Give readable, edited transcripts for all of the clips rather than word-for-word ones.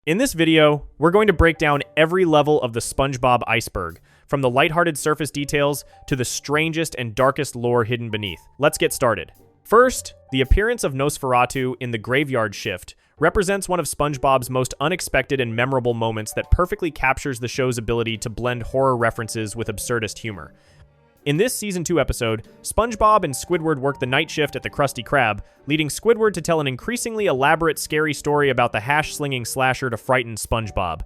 In this video, we're going to break down every level of the SpongeBob iceberg, from the lighthearted surface details to the strangest and darkest lore hidden beneath. Let's get started. First, the appearance of Nosferatu in the graveyard shift represents one of SpongeBob's most unexpected and memorable moments that perfectly captures the show's ability to blend horror references with absurdist humor. In this Season 2 episode, SpongeBob and Squidward work the night shift at the Krusty Krab, leading Squidward to tell an increasingly elaborate, scary story about the hash-slinging slasher to frighten SpongeBob.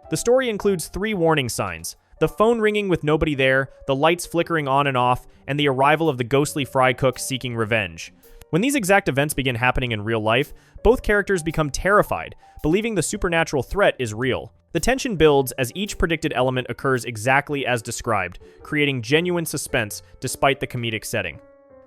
The story includes 3 warning signs: the phone ringing with nobody there, the lights flickering on and off, and the arrival of the ghostly fry cook seeking revenge. When these exact events begin happening in real life, both characters become terrified, believing the supernatural threat is real. The tension builds as each predicted element occurs exactly as described, creating genuine suspense despite the comedic setting.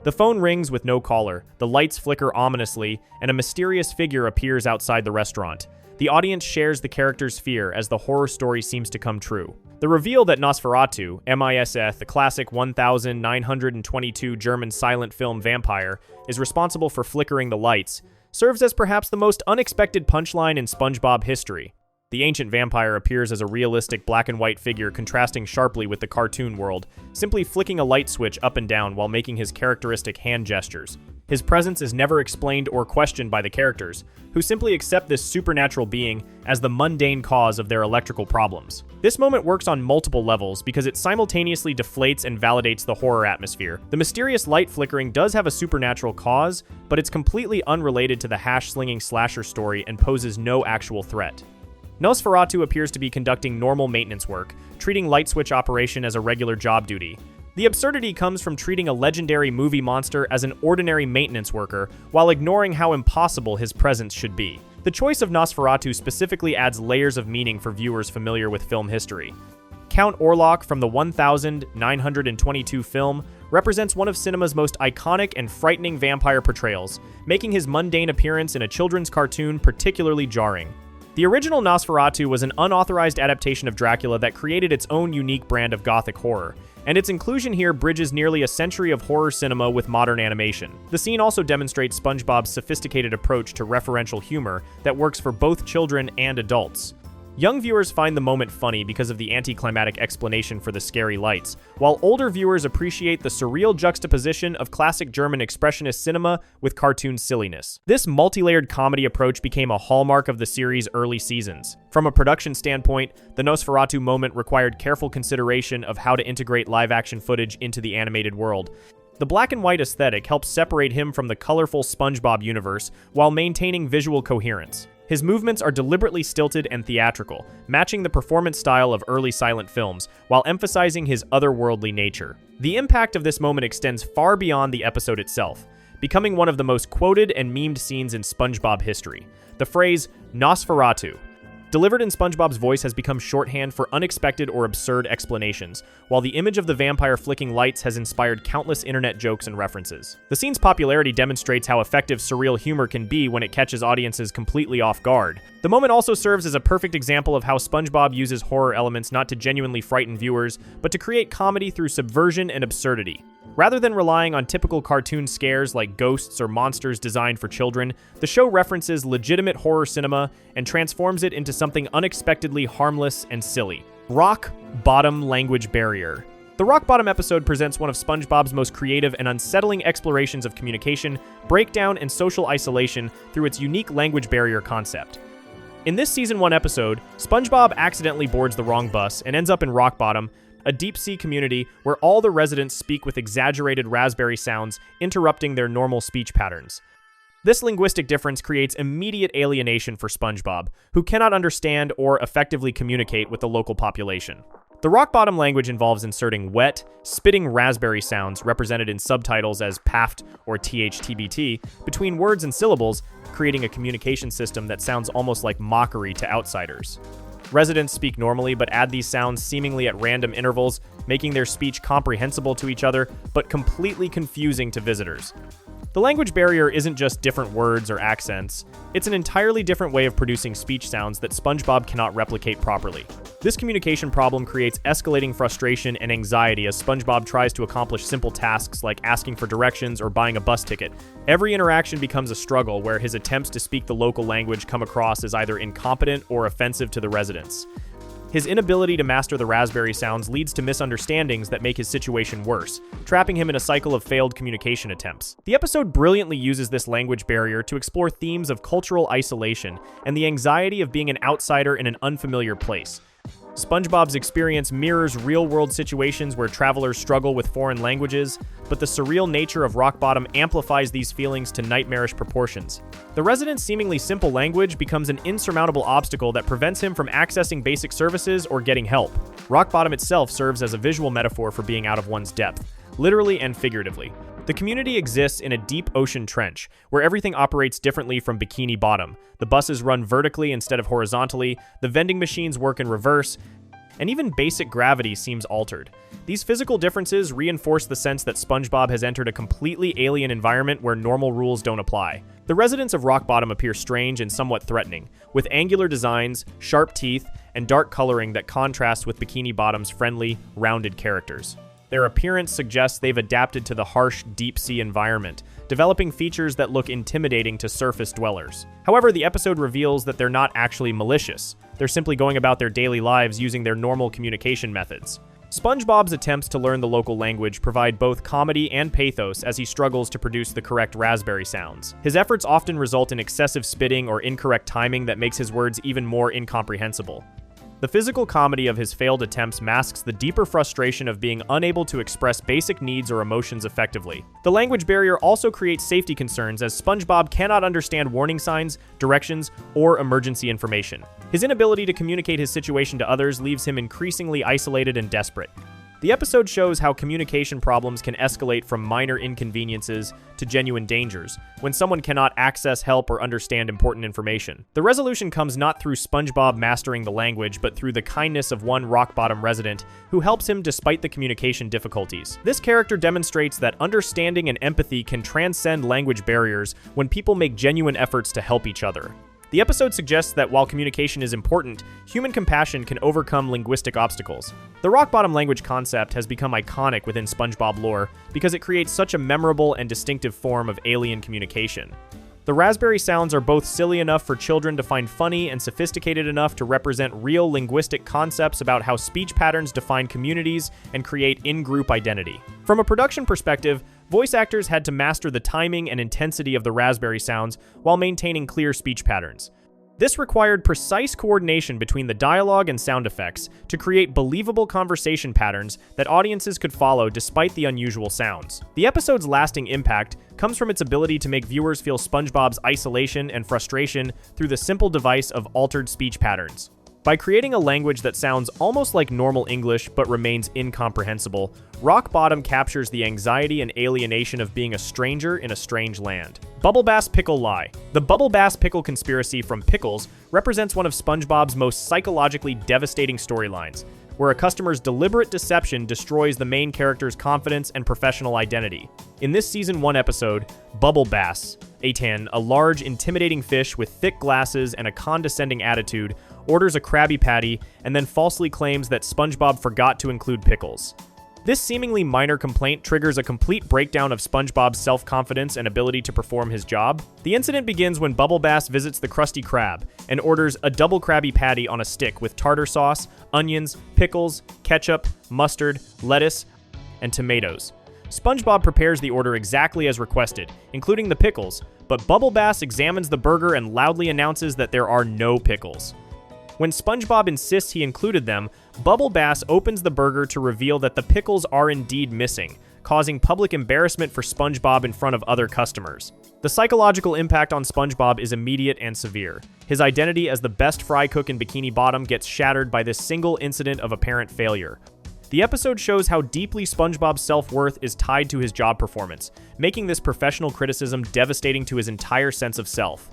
The phone rings with no caller, the lights flicker ominously, and a mysterious figure appears outside the restaurant. The audience shares the characters' fear as the horror story seems to come true. The reveal that Nosferatu, MISF, the classic 1922 German silent film vampire, is responsible for flickering the lights, serves as perhaps the most unexpected punchline in SpongeBob history. The ancient vampire appears as a realistic black and white figure contrasting sharply with the cartoon world, simply flicking a light switch up and down while making his characteristic hand gestures. His presence is never explained or questioned by the characters, who simply accept this supernatural being as the mundane cause of their electrical problems. This moment works on multiple levels because it simultaneously deflates and validates the horror atmosphere. The mysterious light flickering does have a supernatural cause, but it's completely unrelated to the hash-slinging slasher story and poses no actual threat. Nosferatu appears to be conducting normal maintenance work, treating light switch operation as a regular job duty. The absurdity comes from treating a legendary movie monster as an ordinary maintenance worker, while ignoring how impossible his presence should be. The choice of Nosferatu specifically adds layers of meaning for viewers familiar with film history. Count Orlok from the 1922 film represents one of cinema's most iconic and frightening vampire portrayals, making his mundane appearance in a children's cartoon particularly jarring. The original Nosferatu was an unauthorized adaptation of Dracula that created its own unique brand of gothic horror, and its inclusion here bridges nearly a century of horror cinema with modern animation. The scene also demonstrates SpongeBob's sophisticated approach to referential humor that works for both children and adults. Young viewers find the moment funny because of the anticlimactic explanation for the scary lights, while older viewers appreciate the surreal juxtaposition of classic German expressionist cinema with cartoon silliness. This multi-layered comedy approach became a hallmark of the series' early seasons. From a production standpoint, the Nosferatu moment required careful consideration of how to integrate live-action footage into the animated world. The black and white aesthetic helps separate him from the colorful SpongeBob universe while maintaining visual coherence. His movements are deliberately stilted and theatrical, matching the performance style of early silent films, while emphasizing his otherworldly nature. The impact of this moment extends far beyond the episode itself, becoming one of the most quoted and memed scenes in SpongeBob history. The phrase, Nosferatu, delivered in SpongeBob's voice, has become shorthand for unexpected or absurd explanations, while the image of the vampire flicking lights has inspired countless internet jokes and references. The scene's popularity demonstrates how effective surreal humor can be when it catches audiences completely off guard. The moment also serves as a perfect example of how SpongeBob uses horror elements not to genuinely frighten viewers, but to create comedy through subversion and absurdity. Rather than relying on typical cartoon scares like ghosts or monsters designed for children, the show references legitimate horror cinema and transforms it into something unexpectedly harmless and silly. Rock Bottom Language Barrier. The Rock Bottom episode presents one of SpongeBob's most creative and unsettling explorations of communication, breakdown, and social isolation through its unique language barrier concept. In this Season 1 episode, SpongeBob accidentally boards the wrong bus and ends up in Rock Bottom, a deep-sea community where all the residents speak with exaggerated raspberry sounds, interrupting their normal speech patterns. This linguistic difference creates immediate alienation for SpongeBob, who cannot understand or effectively communicate with the local population. The rock bottom language involves inserting wet, spitting raspberry sounds represented in subtitles as paft or THTBT between words and syllables, creating a communication system that sounds almost like mockery to outsiders. Residents speak normally but add these sounds seemingly at random intervals, making their speech comprehensible to each other but completely confusing to visitors. The language barrier isn't just different words or accents, it's an entirely different way of producing speech sounds that SpongeBob cannot replicate properly. This communication problem creates escalating frustration and anxiety as SpongeBob tries to accomplish simple tasks like asking for directions or buying a bus ticket. Every interaction becomes a struggle where his attempts to speak the local language come across as either incompetent or offensive to the residents. His inability to master the raspberry sounds leads to misunderstandings that make his situation worse, trapping him in a cycle of failed communication attempts. The episode brilliantly uses this language barrier to explore themes of cultural isolation and the anxiety of being an outsider in an unfamiliar place. SpongeBob's experience mirrors real-world situations where travelers struggle with foreign languages, but the surreal nature of Rock Bottom amplifies these feelings to nightmarish proportions. The resident's seemingly simple language becomes an insurmountable obstacle that prevents him from accessing basic services or getting help. Rock Bottom itself serves as a visual metaphor for being out of one's depth, literally and figuratively. The community exists in a deep ocean trench, where everything operates differently from Bikini Bottom. The buses run vertically instead of horizontally, the vending machines work in reverse, and even basic gravity seems altered. These physical differences reinforce the sense that SpongeBob has entered a completely alien environment where normal rules don't apply. The residents of Rock Bottom appear strange and somewhat threatening, with angular designs, sharp teeth, and dark coloring that contrasts with Bikini Bottom's friendly, rounded characters. Their appearance suggests they've adapted to the harsh, deep-sea environment, developing features that look intimidating to surface dwellers. However, the episode reveals that they're not actually malicious. They're simply going about their daily lives using their normal communication methods. SpongeBob's attempts to learn the local language provide both comedy and pathos as he struggles to produce the correct raspberry sounds. His efforts often result in excessive spitting or incorrect timing that makes his words even more incomprehensible. The physical comedy of his failed attempts masks the deeper frustration of being unable to express basic needs or emotions effectively. The language barrier also creates safety concerns as SpongeBob cannot understand warning signs, directions, or emergency information. His inability to communicate his situation to others leaves him increasingly isolated and desperate. The episode shows how communication problems can escalate from minor inconveniences to genuine dangers when someone cannot access help or understand important information. The resolution comes not through SpongeBob mastering the language, but through the kindness of one Rock Bottom resident who helps him despite the communication difficulties. This character demonstrates that understanding and empathy can transcend language barriers when people make genuine efforts to help each other. The episode suggests that while communication is important, human compassion can overcome linguistic obstacles. The Rock Bottom language concept has become iconic within SpongeBob lore because it creates such a memorable and distinctive form of alien communication. The raspberry sounds are both silly enough for children to find funny and sophisticated enough to represent real linguistic concepts about how speech patterns define communities and create in-group identity. From a production perspective, voice actors had to master the timing and intensity of the raspberry sounds while maintaining clear speech patterns. This required precise coordination between the dialogue and sound effects to create believable conversation patterns that audiences could follow despite the unusual sounds. The episode's lasting impact comes from its ability to make viewers feel SpongeBob's isolation and frustration through the simple device of altered speech patterns. By creating a language that sounds almost like normal English but remains incomprehensible, Rock Bottom captures the anxiety and alienation of being a stranger in a strange land. Bubble Bass Pickle Lie. The Bubble Bass Pickle conspiracy from Pickles represents one of SpongeBob's most psychologically devastating storylines, where a customer's deliberate deception destroys the main character's confidence and professional identity. In this Season 1 episode, Bubble Bass, a large, intimidating fish with thick glasses and a condescending attitude, orders a Krabby Patty and then falsely claims that SpongeBob forgot to include pickles. This seemingly minor complaint triggers a complete breakdown of SpongeBob's self-confidence and ability to perform his job. The incident begins when Bubble Bass visits the Krusty Krab and orders a double Krabby Patty on a stick with tartar sauce, onions, pickles, ketchup, mustard, lettuce, and tomatoes. SpongeBob prepares the order exactly as requested, including the pickles, but Bubble Bass examines the burger and loudly announces that there are no pickles. When SpongeBob insists he included them, Bubble Bass opens the burger to reveal that the pickles are indeed missing, causing public embarrassment for SpongeBob in front of other customers. The psychological impact on SpongeBob is immediate and severe. His identity as the best fry cook in Bikini Bottom gets shattered by this single incident of apparent failure. The episode shows how deeply SpongeBob's self-worth is tied to his job performance, making this professional criticism devastating to his entire sense of self.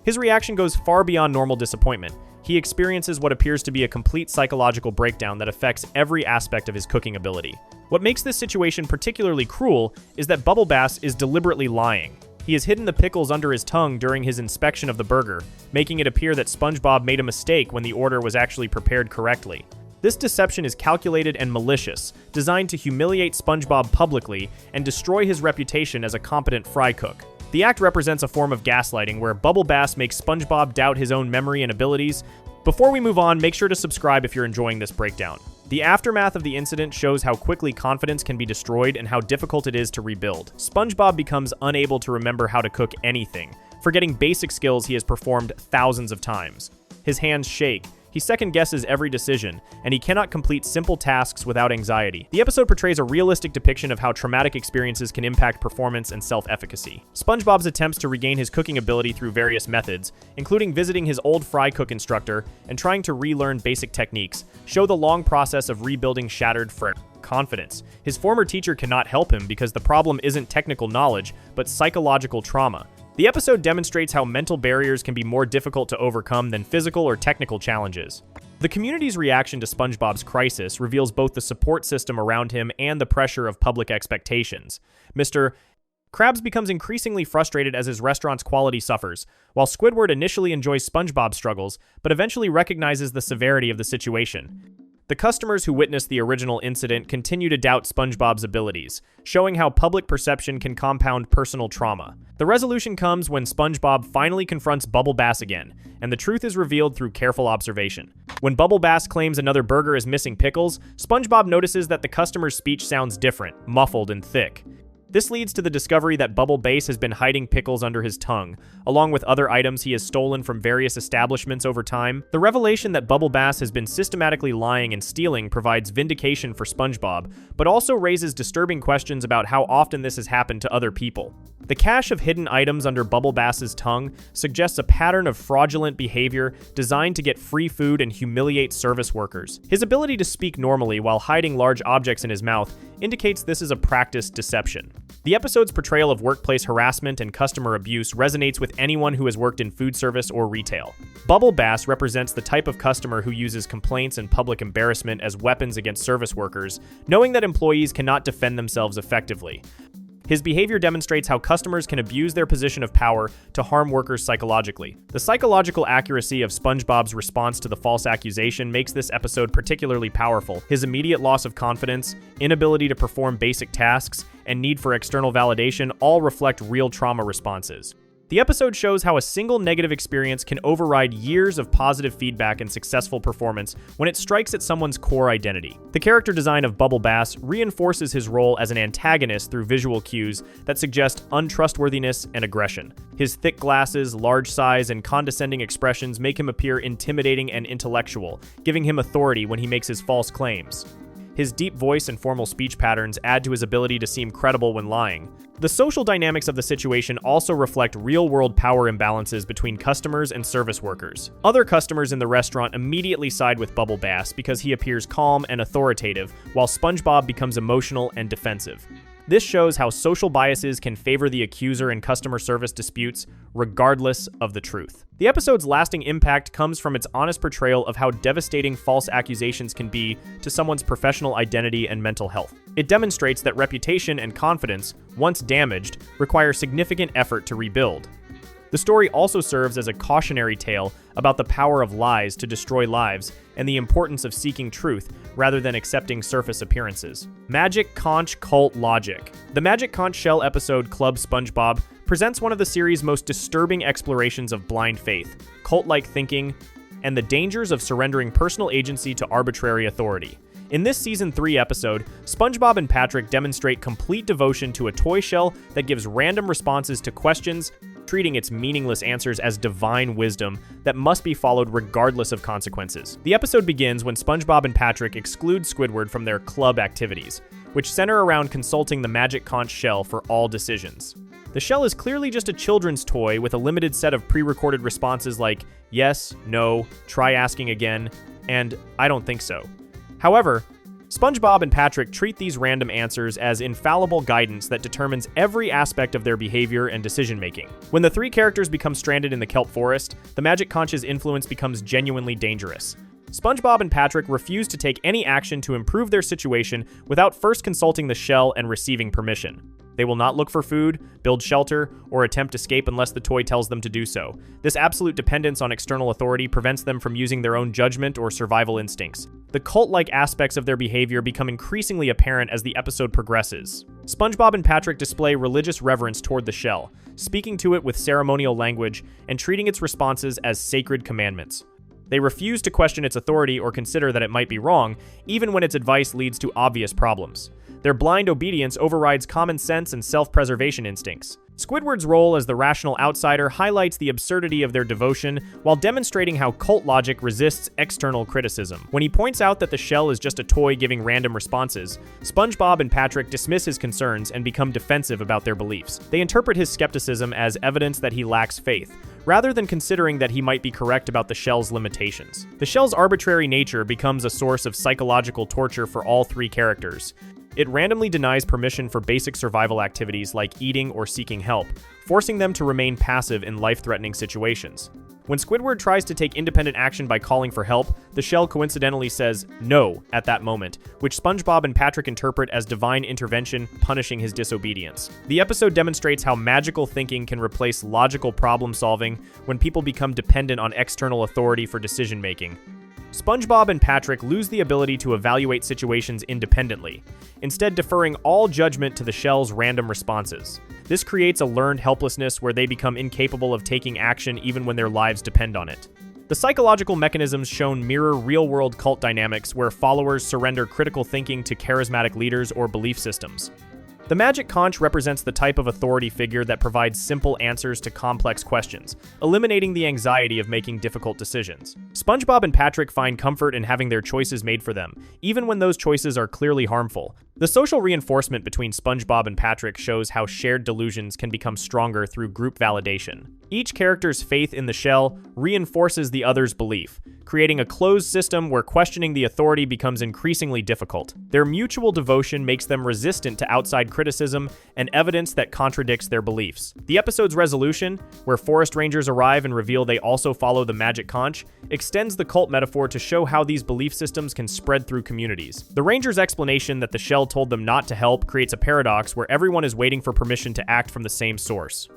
His reaction goes far beyond normal disappointment. He he experiences what appears to be a complete psychological breakdown that affects every aspect of his cooking ability. What makes this situation particularly cruel is that Bubble Bass is deliberately lying. He has hidden the pickles under his tongue during his inspection of the burger, making it appear that SpongeBob made a mistake when the order was actually prepared correctly. This deception is calculated and malicious, designed to humiliate SpongeBob publicly and destroy his reputation as a competent fry cook. The act represents a form of gaslighting where Bubble Bass makes SpongeBob doubt his own memory and abilities. Before we move on, make sure to subscribe if you're enjoying this breakdown. The aftermath of the incident shows how quickly confidence can be destroyed and how difficult it is to rebuild. SpongeBob becomes unable to remember how to cook anything, forgetting basic skills he has performed thousands of times. His hands shake. He second-guesses every decision, and he cannot complete simple tasks without anxiety. The episode portrays a realistic depiction of how traumatic experiences can impact performance and self-efficacy. SpongeBob's attempts to regain his cooking ability through various methods, including visiting his old fry cook instructor and trying to relearn basic techniques, show the long process of rebuilding shattered confidence. His former teacher cannot help him because the problem isn't technical knowledge, but psychological trauma. The episode demonstrates how mental barriers can be more difficult to overcome than physical or technical challenges. The community's reaction to SpongeBob's crisis reveals both the support system around him and the pressure of public expectations. Mr. Krabs becomes increasingly frustrated as his restaurant's quality suffers, while Squidward initially enjoys SpongeBob's struggles, but eventually recognizes the severity of the situation. The customers who witnessed the original incident continue to doubt SpongeBob's abilities, showing how public perception can compound personal trauma. The resolution comes when SpongeBob finally confronts Bubble Bass again, and the truth is revealed through careful observation. When Bubble Bass claims another burger is missing pickles, SpongeBob notices that the customer's speech sounds different, muffled and thick. This leads to the discovery that Bubble Bass has been hiding pickles under his tongue, along with other items he has stolen from various establishments over time. The revelation that Bubble Bass has been systematically lying and stealing provides vindication for SpongeBob, but also raises disturbing questions about how often this has happened to other people. The cache of hidden items under Bubble Bass's tongue suggests a pattern of fraudulent behavior designed to get free food and humiliate service workers. His ability to speak normally while hiding large objects in his mouth indicates this is a practiced deception. The episode's portrayal of workplace harassment and customer abuse resonates with anyone who has worked in food service or retail. Bubble Bass represents the type of customer who uses complaints and public embarrassment as weapons against service workers, knowing that employees cannot defend themselves effectively. His behavior demonstrates how customers can abuse their position of power to harm workers psychologically. The psychological accuracy of SpongeBob's response to the false accusation makes this episode particularly powerful. His immediate loss of confidence, inability to perform basic tasks, and need for external validation all reflect real trauma responses. The episode shows how a single negative experience can override years of positive feedback and successful performance when it strikes at someone's core identity. The character design of Bubble Bass reinforces his role as an antagonist through visual cues that suggest untrustworthiness and aggression. His thick glasses, large size, and condescending expressions make him appear intimidating and intellectual, giving him authority when he makes his false claims. His deep voice and formal speech patterns add to his ability to seem credible when lying. The social dynamics of the situation also reflect real-world power imbalances between customers and service workers. Other customers in the restaurant immediately side with Bubble Bass because he appears calm and authoritative, while SpongeBob becomes emotional and defensive. This shows how social biases can favor the accuser in customer service disputes, regardless of the truth. The episode's lasting impact comes from its honest portrayal of how devastating false accusations can be to someone's professional identity and mental health. It demonstrates that reputation and confidence, once damaged, require significant effort to rebuild. The story also serves as a cautionary tale about the power of lies to destroy lives and the importance of seeking truth rather than accepting surface appearances. Magic Conch Cult Logic. The Magic Conch Shell episode Club SpongeBob presents one of the series' most disturbing explorations of blind faith, cult-like thinking, and the dangers of surrendering personal agency to arbitrary authority. In this Season 3 episode, SpongeBob and Patrick demonstrate complete devotion to a toy shell that gives random responses to questions, treating its meaningless answers as divine wisdom that must be followed regardless of consequences. The episode begins when SpongeBob and Patrick exclude Squidward from their club activities, which center around consulting the Magic Conch shell for all decisions. The shell is clearly just a children's toy with a limited set of pre-recorded responses like yes, no, try asking again, and I don't think so. However, SpongeBob and Patrick treat these random answers as infallible guidance that determines every aspect of their behavior and decision-making. When the three characters become stranded in the kelp forest, the magic conch's influence becomes genuinely dangerous. SpongeBob and Patrick refuse to take any action to improve their situation without first consulting the shell and receiving permission. They will not look for food, build shelter, or attempt escape unless the toy tells them to do so. This absolute dependence on external authority prevents them from using their own judgment or survival instincts. The cult-like aspects of their behavior become increasingly apparent as the episode progresses. SpongeBob and Patrick display religious reverence toward the shell, speaking to it with ceremonial language and treating its responses as sacred commandments. They refuse to question its authority or consider that it might be wrong, even when its advice leads to obvious problems. Their blind obedience overrides common sense and self-preservation instincts. Squidward's role as the rational outsider highlights the absurdity of their devotion while demonstrating how cult logic resists external criticism. When he points out that the shell is just a toy giving random responses, SpongeBob and Patrick dismiss his concerns and become defensive about their beliefs. They interpret his skepticism as evidence that he lacks faith, rather than considering that he might be correct about the shell's limitations. The shell's arbitrary nature becomes a source of psychological torture for all three characters. It randomly denies permission for basic survival activities like eating or seeking help, forcing them to remain passive in life-threatening situations. When Squidward tries to take independent action by calling for help, the shell coincidentally says no at that moment, which SpongeBob and Patrick interpret as divine intervention punishing his disobedience. The episode demonstrates how magical thinking can replace logical problem-solving when people become dependent on external authority for decision-making. SpongeBob and Patrick lose the ability to evaluate situations independently, instead deferring all judgment to the shell's random responses. This creates a learned helplessness where they become incapable of taking action even when their lives depend on it. The psychological mechanisms shown mirror real-world cult dynamics where followers surrender critical thinking to charismatic leaders or belief systems. The magic conch represents the type of authority figure that provides simple answers to complex questions, eliminating the anxiety of making difficult decisions. SpongeBob and Patrick find comfort in having their choices made for them, even when those choices are clearly harmful. The social reinforcement between SpongeBob and Patrick shows how shared delusions can become stronger through group validation. Each character's faith in the shell reinforces the other's belief, creating a closed system where questioning the authority becomes increasingly difficult. Their mutual devotion makes them resistant to outside criticism and evidence that contradicts their beliefs. The episode's resolution, where forest rangers arrive and reveal they also follow the magic conch, extends the cult metaphor to show how these belief systems can spread through communities. The rangers' explanation that the shell told them not to help creates a paradox where everyone is waiting for permission to act from the same source.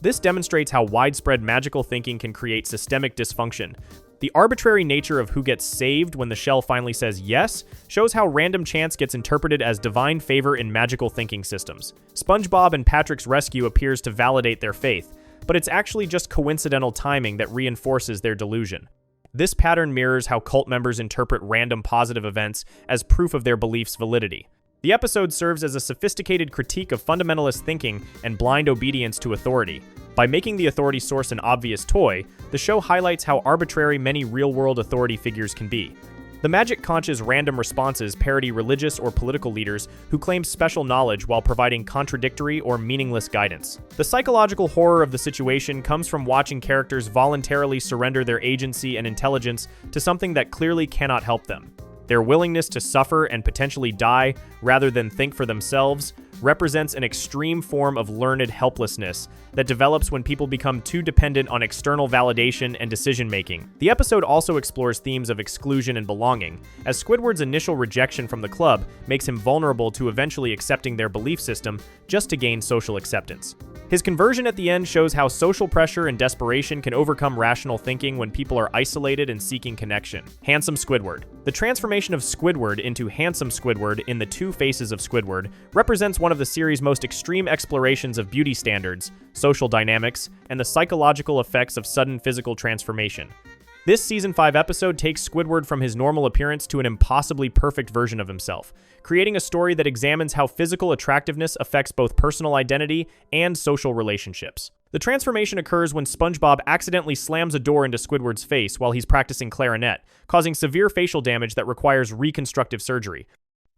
This demonstrates how widespread magical thinking can create systemic dysfunction. The arbitrary nature of who gets saved when the shell finally says yes shows how random chance gets interpreted as divine favor in magical thinking systems. SpongeBob and Patrick's rescue appears to validate their faith, but it's actually just coincidental timing that reinforces their delusion. This pattern mirrors how cult members interpret random positive events as proof of their belief's validity. The episode serves as a sophisticated critique of fundamentalist thinking and blind obedience to authority. By making the authority source an obvious toy, the show highlights how arbitrary many real-world authority figures can be. The magic conch's random responses parody religious or political leaders who claim special knowledge while providing contradictory or meaningless guidance. The psychological horror of the situation comes from watching characters voluntarily surrender their agency and intelligence to something that clearly cannot help them. Their willingness to suffer and potentially die rather than think for themselves represents an extreme form of learned helplessness that develops when people become too dependent on external validation and decision-making. The episode also explores themes of exclusion and belonging, as Squidward's initial rejection from the club makes him vulnerable to eventually accepting their belief system just to gain social acceptance. His conversion at the end shows how social pressure and desperation can overcome rational thinking when people are isolated and seeking connection. Handsome Squidward. The transformation of Squidward into Handsome Squidward in The Two Faces of Squidward represents one of the series' most extreme explorations of beauty standards, social dynamics, and the psychological effects of sudden physical transformation. This Season 5 episode takes Squidward from his normal appearance to an impossibly perfect version of himself, creating a story that examines how physical attractiveness affects both personal identity and social relationships. The transformation occurs when SpongeBob accidentally slams a door into Squidward's face while he's practicing clarinet, causing severe facial damage that requires reconstructive surgery.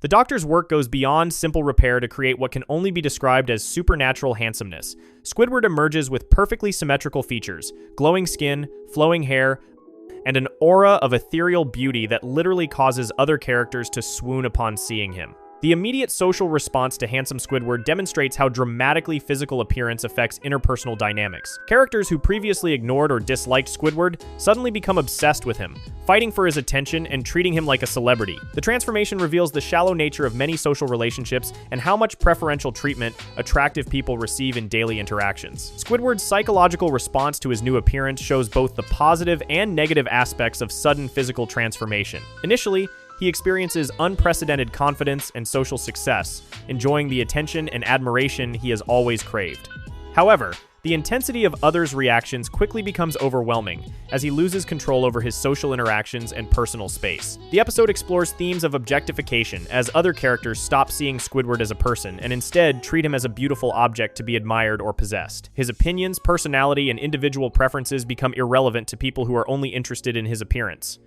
The doctor's work goes beyond simple repair to create what can only be described as supernatural handsomeness. Squidward emerges with perfectly symmetrical features, glowing skin, flowing hair, and an aura of ethereal beauty that literally causes other characters to swoon upon seeing him. The immediate social response to handsome Squidward demonstrates how dramatically physical appearance affects interpersonal dynamics. Characters who previously ignored or disliked Squidward suddenly become obsessed with him, fighting for his attention and treating him like a celebrity. The transformation reveals the shallow nature of many social relationships and how much preferential treatment attractive people receive in daily interactions. Squidward's psychological response to his new appearance shows both the positive and negative aspects of sudden physical transformation. Initially, he experiences unprecedented confidence and social success, enjoying the attention and admiration he has always craved. However, the intensity of others' reactions quickly becomes overwhelming as he loses control over his social interactions and personal space. The episode explores themes of objectification as other characters stop seeing Squidward as a person and instead treat him as a beautiful object to be admired or possessed. His opinions, personality, and individual preferences become irrelevant to people who are only interested in his appearance.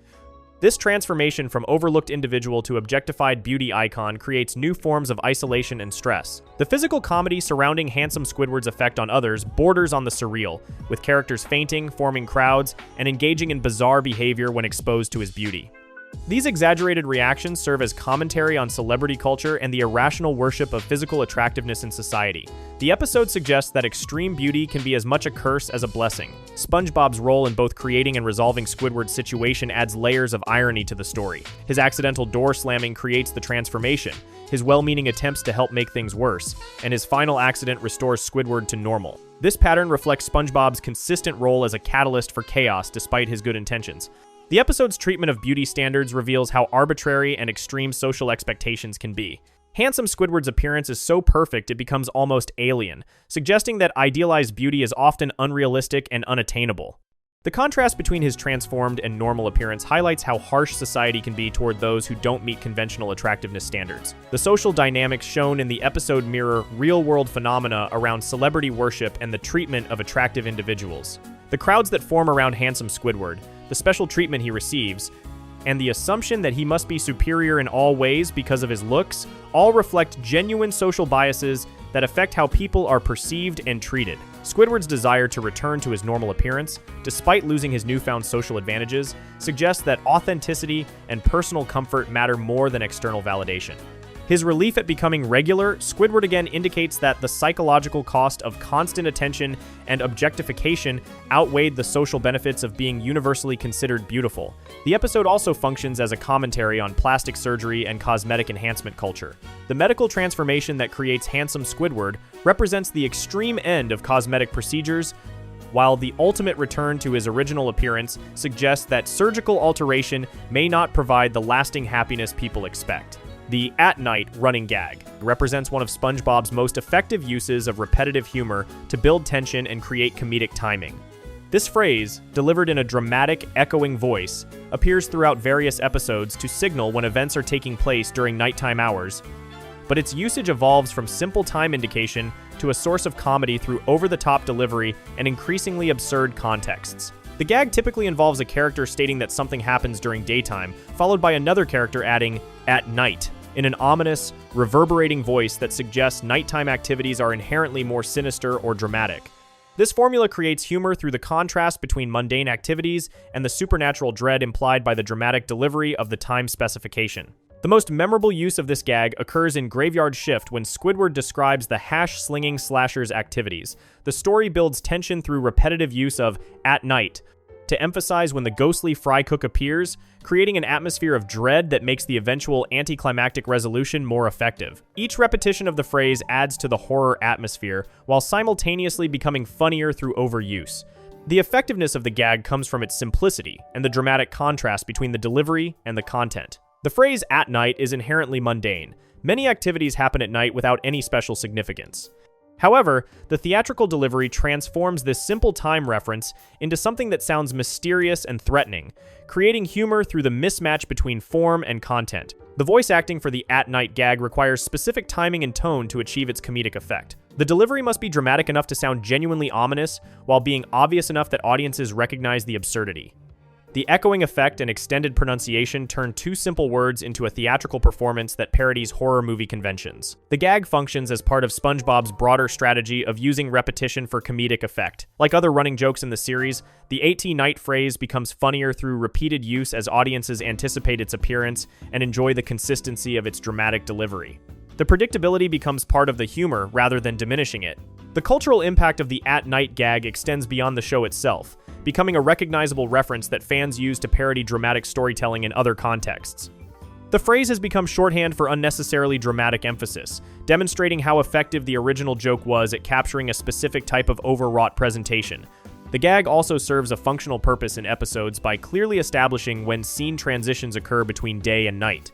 This transformation from overlooked individual to objectified beauty icon creates new forms of isolation and stress. The physical comedy surrounding handsome Squidward's effect on others borders on the surreal, with characters fainting, forming crowds, and engaging in bizarre behavior when exposed to his beauty. These exaggerated reactions serve as commentary on celebrity culture and the irrational worship of physical attractiveness in society. The episode suggests that extreme beauty can be as much a curse as a blessing. SpongeBob's role in both creating and resolving Squidward's situation adds layers of irony to the story. His accidental door slamming creates the transformation, his well-meaning attempts to help make things worse, and his final accident restores Squidward to normal. This pattern reflects SpongeBob's consistent role as a catalyst for chaos despite his good intentions. The episode's treatment of beauty standards reveals how arbitrary and extreme social expectations can be. Handsome Squidward's appearance is so perfect it becomes almost alien, suggesting that idealized beauty is often unrealistic and unattainable. The contrast between his transformed and normal appearance highlights how harsh society can be toward those who don't meet conventional attractiveness standards. The social dynamics shown in the episode mirror real-world phenomena around celebrity worship and the treatment of attractive individuals. The crowds that form around handsome Squidward, the special treatment he receives, and the assumption that he must be superior in all ways because of his looks, all reflect genuine social biases that affect how people are perceived and treated. Squidward's desire to return to his normal appearance, despite losing his newfound social advantages, suggests that authenticity and personal comfort matter more than external validation. His relief at becoming regular, Squidward again indicates that the psychological cost of constant attention and objectification outweighed the social benefits of being universally considered beautiful. The episode also functions as a commentary on plastic surgery and cosmetic enhancement culture. The medical transformation that creates handsome Squidward represents the extreme end of cosmetic procedures, while the ultimate return to his original appearance suggests that surgical alteration may not provide the lasting happiness people expect. The at-night running gag represents one of SpongeBob's most effective uses of repetitive humor to build tension and create comedic timing. This phrase, delivered in a dramatic, echoing voice, appears throughout various episodes to signal when events are taking place during nighttime hours, but its usage evolves from simple time indication to a source of comedy through over-the-top delivery and increasingly absurd contexts. The gag typically involves a character stating that something happens during daytime, followed by another character adding, "at night," in an ominous, reverberating voice that suggests nighttime activities are inherently more sinister or dramatic. This formula creates humor through the contrast between mundane activities and the supernatural dread implied by the dramatic delivery of the time specification. The most memorable use of this gag occurs in Graveyard Shift when Squidward describes the hash-slinging slasher's activities. The story builds tension through repetitive use of "at night" to emphasize when the ghostly fry cook appears, creating an atmosphere of dread that makes the eventual anticlimactic resolution more effective. Each repetition of the phrase adds to the horror atmosphere, while simultaneously becoming funnier through overuse. The effectiveness of the gag comes from its simplicity and the dramatic contrast between the delivery and the content. The phrase "at night" is inherently mundane. Many activities happen at night without any special significance. However, the theatrical delivery transforms this simple time reference into something that sounds mysterious and threatening, creating humor through the mismatch between form and content. The voice acting for the at-night gag requires specific timing and tone to achieve its comedic effect. The delivery must be dramatic enough to sound genuinely ominous, while being obvious enough that audiences recognize the absurdity. The echoing effect and extended pronunciation turn two simple words into a theatrical performance that parodies horror movie conventions. The gag functions as part of SpongeBob's broader strategy of using repetition for comedic effect. Like other running jokes in the series, the AT night phrase becomes funnier through repeated use as audiences anticipate its appearance and enjoy the consistency of its dramatic delivery. The predictability becomes part of the humor rather than diminishing it. The cultural impact of the at night gag extends beyond the show itself, becoming a recognizable reference that fans use to parody dramatic storytelling in other contexts. The phrase has become shorthand for unnecessarily dramatic emphasis, demonstrating how effective the original joke was at capturing a specific type of overwrought presentation. The gag also serves a functional purpose in episodes by clearly establishing when scene transitions occur between day and night.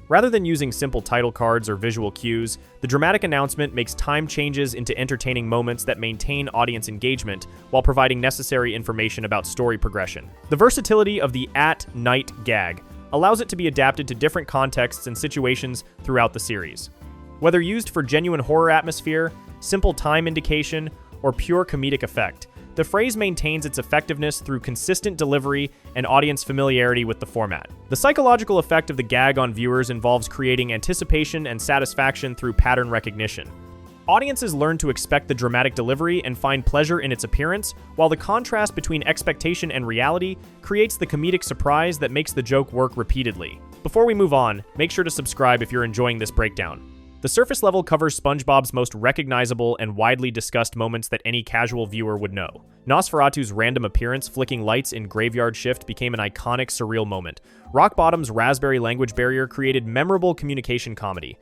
Rather than using simple title cards or visual cues, the dramatic announcement makes time changes into entertaining moments that maintain audience engagement while providing necessary information about story progression. The versatility of the at-night gag allows it to be adapted to different contexts and situations throughout the series. Whether used for genuine horror atmosphere, simple time indication, or pure comedic effect, the phrase maintains its effectiveness through consistent delivery and audience familiarity with the format. The psychological effect of the gag on viewers involves creating anticipation and satisfaction through pattern recognition. Audiences learn to expect the dramatic delivery and find pleasure in its appearance, while the contrast between expectation and reality creates the comedic surprise that makes the joke work repeatedly. Before we move on, make sure to subscribe if you're enjoying this breakdown. The surface level covers SpongeBob's most recognizable and widely discussed moments that any casual viewer would know. Nosferatu's random appearance flicking lights in Graveyard Shift became an iconic Surreal moment. Rock Bottom's raspberry language barrier created memorable communication comedy.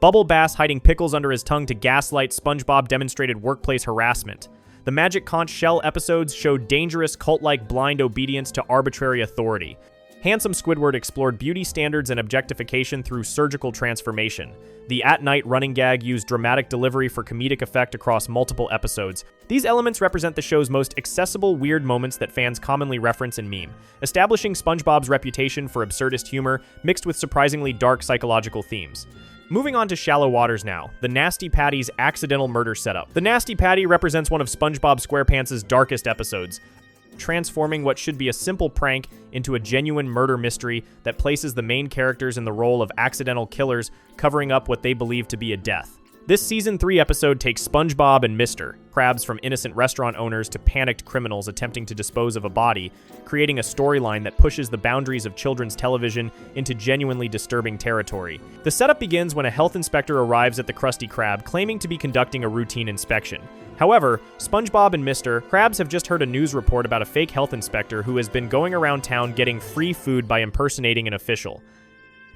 Bubble Bass hiding pickles under his tongue to gaslight SpongeBob demonstrated workplace harassment. The Magic Conch Shell episodes showed dangerous cult-like blind obedience to arbitrary authority. Handsome Squidward explored beauty standards and objectification through surgical transformation. The at-night running gag used dramatic delivery for comedic effect across multiple episodes. These elements represent the show's most accessible, weird moments that fans commonly reference and meme, establishing SpongeBob's reputation for absurdist humor mixed with surprisingly dark psychological themes. Moving on to Shallow Waters now, the Nasty Patty's accidental murder setup. The Nasty Patty represents one of SpongeBob SquarePants' darkest episodes, transforming what should be a simple prank into a genuine murder mystery that places the main characters in the role of accidental killers covering up what they believe to be a death. This Season 3 episode takes SpongeBob and Mr. Krabs from innocent restaurant owners to panicked criminals attempting to dispose of a body, creating a storyline that pushes the boundaries of children's television into genuinely disturbing territory. The setup begins when a health inspector arrives at the Krusty Krab claiming to be conducting a routine inspection. However, SpongeBob and Mr. Krabs have just heard a news report about a fake health inspector who has been going around town getting free food by impersonating an official.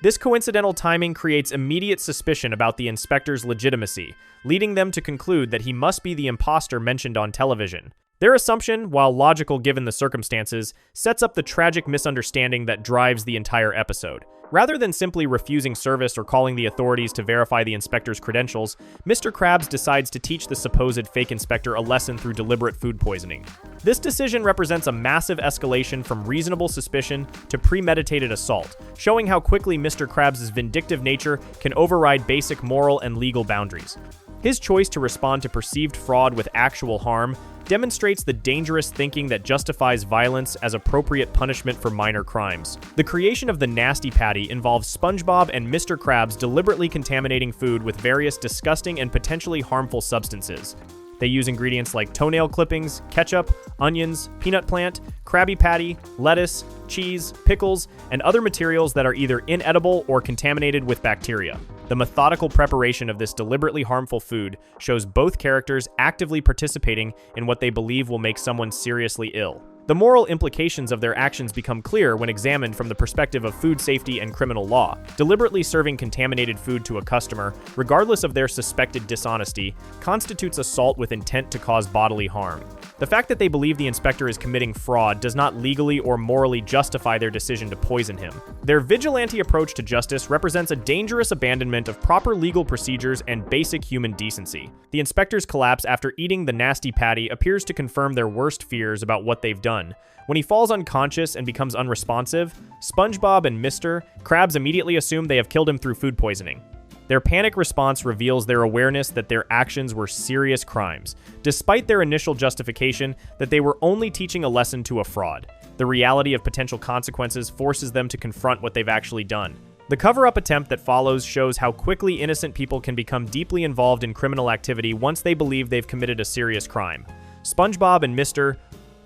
This coincidental timing creates immediate suspicion about the inspector's legitimacy, leading them to conclude that he must be the imposter mentioned on television. Their assumption, while logical given the circumstances, sets up the tragic misunderstanding that drives the entire episode. Rather than simply refusing service or calling the authorities to verify the inspector's credentials, Mr. Krabs decides to teach the supposed fake inspector a lesson through deliberate food poisoning. This decision represents a massive escalation from reasonable suspicion to premeditated assault, showing how quickly Mr. Krabs' vindictive nature can override basic moral and legal boundaries. His choice to respond to perceived fraud with actual harm demonstrates the dangerous thinking that justifies violence as appropriate punishment for minor crimes. The creation of the Nasty Patty involves SpongeBob and Mr. Krabs deliberately contaminating food with various disgusting and potentially harmful substances. They use ingredients like toenail clippings, ketchup, onions, peanut plant, Krabby Patty, lettuce, cheese, pickles, and other materials that are either inedible or contaminated with bacteria. The methodical preparation of this deliberately harmful food shows both characters actively participating in what they believe will make someone seriously ill. The moral implications of their actions become clear when examined from the perspective of food safety and criminal law. Deliberately serving contaminated food to a customer, regardless of their suspected dishonesty, constitutes assault with intent to cause bodily harm. The fact that they believe the inspector is committing fraud does not legally or morally justify their decision to poison him. Their vigilante approach to justice represents a dangerous abandonment of proper legal procedures and basic human decency. The inspector's collapse after eating the Nasty Patty appears to confirm their worst fears about what they've done. When he falls unconscious and becomes unresponsive, SpongeBob and Mr. Krabs immediately assume they have killed him through food poisoning. Their panic response reveals their awareness that their actions were serious crimes, despite their initial justification that they were only teaching a lesson to a fraud. The reality of potential consequences forces them to confront what they've actually done. The cover-up attempt that follows shows how quickly innocent people can become deeply involved in criminal activity once they believe they've committed a serious crime. SpongeBob and Mr.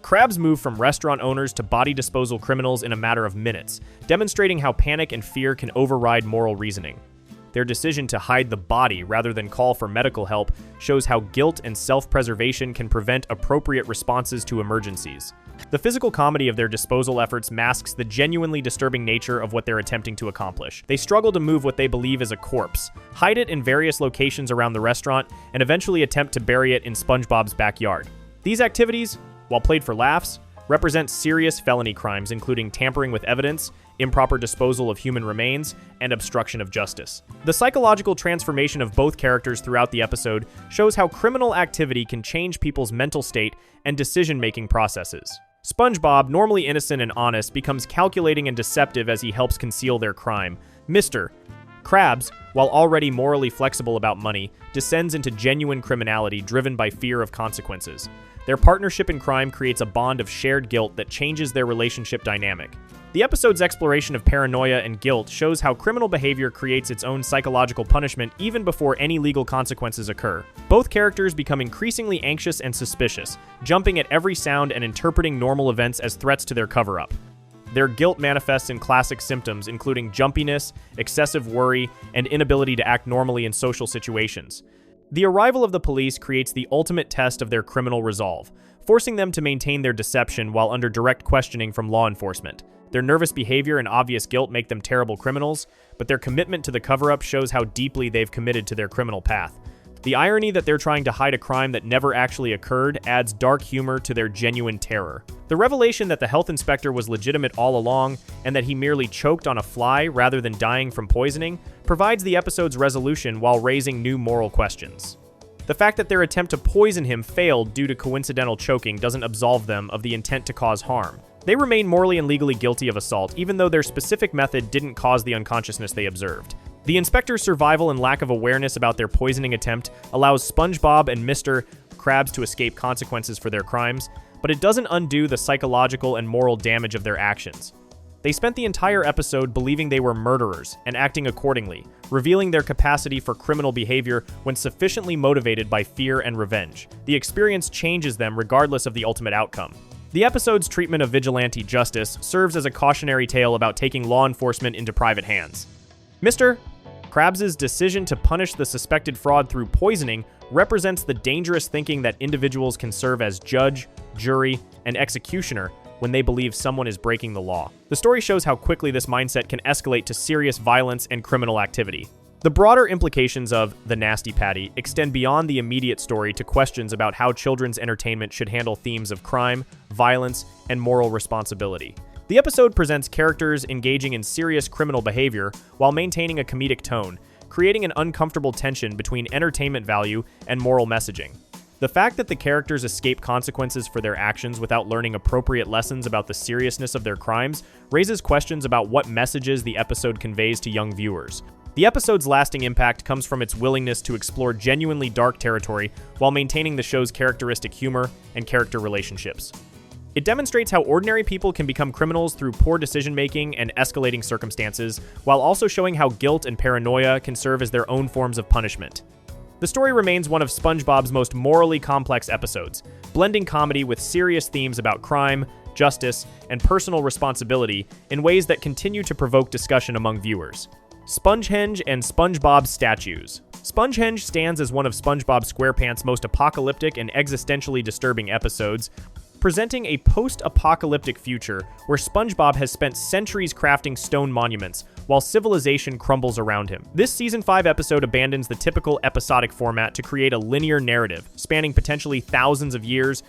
Krabs move from restaurant owners to body disposal criminals in a matter of minutes, demonstrating how panic and fear can override moral reasoning. Their decision to hide the body rather than call for medical help shows how guilt and self-preservation can prevent appropriate responses to emergencies. The physical comedy of their disposal efforts masks the genuinely disturbing nature of what they're attempting to accomplish. They struggle to move what they believe is a corpse, hide it in various locations around the restaurant, and eventually attempt to bury it in SpongeBob's backyard. These activities, while played for laughs, represent serious felony crimes including tampering with evidence, improper disposal of human remains, and obstruction of justice. The psychological transformation of both characters throughout the episode shows how criminal activity can change people's mental state and decision-making processes. SpongeBob, normally innocent and honest, becomes calculating and deceptive as he helps conceal their crime. Mr. Krabs, while already morally flexible about money, descends into genuine criminality driven by fear of consequences. Their partnership in crime creates a bond of shared guilt that changes their relationship dynamic. The episode's exploration of paranoia and guilt shows how criminal behavior creates its own psychological punishment even before any legal consequences occur. Both characters become increasingly anxious and suspicious, jumping at every sound and interpreting normal events as threats to their cover-up. Their guilt manifests in classic symptoms including jumpiness, excessive worry, and inability to act normally in social situations. The arrival of the police creates the ultimate test of their criminal resolve, forcing them to maintain their deception while under direct questioning from law enforcement. Their nervous behavior and obvious guilt make them terrible criminals, but their commitment to the cover-up shows how deeply they've committed to their criminal path. The irony that they're trying to hide a crime that never actually occurred adds dark humor to their genuine terror. The revelation that the health inspector was legitimate all along and that he merely choked on a fly rather than dying from poisoning provides the episode's resolution while raising new moral questions. The fact that their attempt to poison him failed due to coincidental choking doesn't absolve them of the intent to cause harm. They remain morally and legally guilty of assault, even though their specific method didn't cause the unconsciousness they observed. The inspector's survival and lack of awareness about their poisoning attempt allows SpongeBob and Mr. Krabs to escape consequences for their crimes, but it doesn't undo the psychological and moral damage of their actions. They spent the entire episode believing they were murderers and acting accordingly, revealing their capacity for criminal behavior when sufficiently motivated by fear and revenge. The experience changes them regardless of the ultimate outcome. The episode's treatment of vigilante justice serves as a cautionary tale about taking law enforcement into private hands. Mr. Krabs' decision to punish the suspected fraud through poisoning represents the dangerous thinking that individuals can serve as judge, jury, and executioner when they believe someone is breaking the law. The story shows how quickly this mindset can escalate to serious violence and criminal activity. The broader implications of The Nasty Patty extend beyond the immediate story to questions about how children's entertainment should handle themes of crime, violence, and moral responsibility. The episode presents characters engaging in serious criminal behavior while maintaining a comedic tone, creating an uncomfortable tension between entertainment value and moral messaging. The fact that the characters escape consequences for their actions without learning appropriate lessons about the seriousness of their crimes raises questions about what messages the episode conveys to young viewers. The episode's lasting impact comes from its willingness to explore genuinely dark territory while maintaining the show's characteristic humor and character relationships. It demonstrates how ordinary people can become criminals through poor decision-making and escalating circumstances, while also showing how guilt and paranoia can serve as their own forms of punishment. The story remains one of SpongeBob's most morally complex episodes, blending comedy with serious themes about crime, justice, and personal responsibility in ways that continue to provoke discussion among viewers. Spongehenge and SpongeBob statues. Spongehenge stands as one of SpongeBob SquarePants' most apocalyptic and existentially disturbing episodes, presenting a post-apocalyptic future where SpongeBob has spent centuries crafting stone monuments while civilization crumbles around him. This Season 5 episode abandons the typical episodic format to create a linear narrative, spanning potentially thousands of years,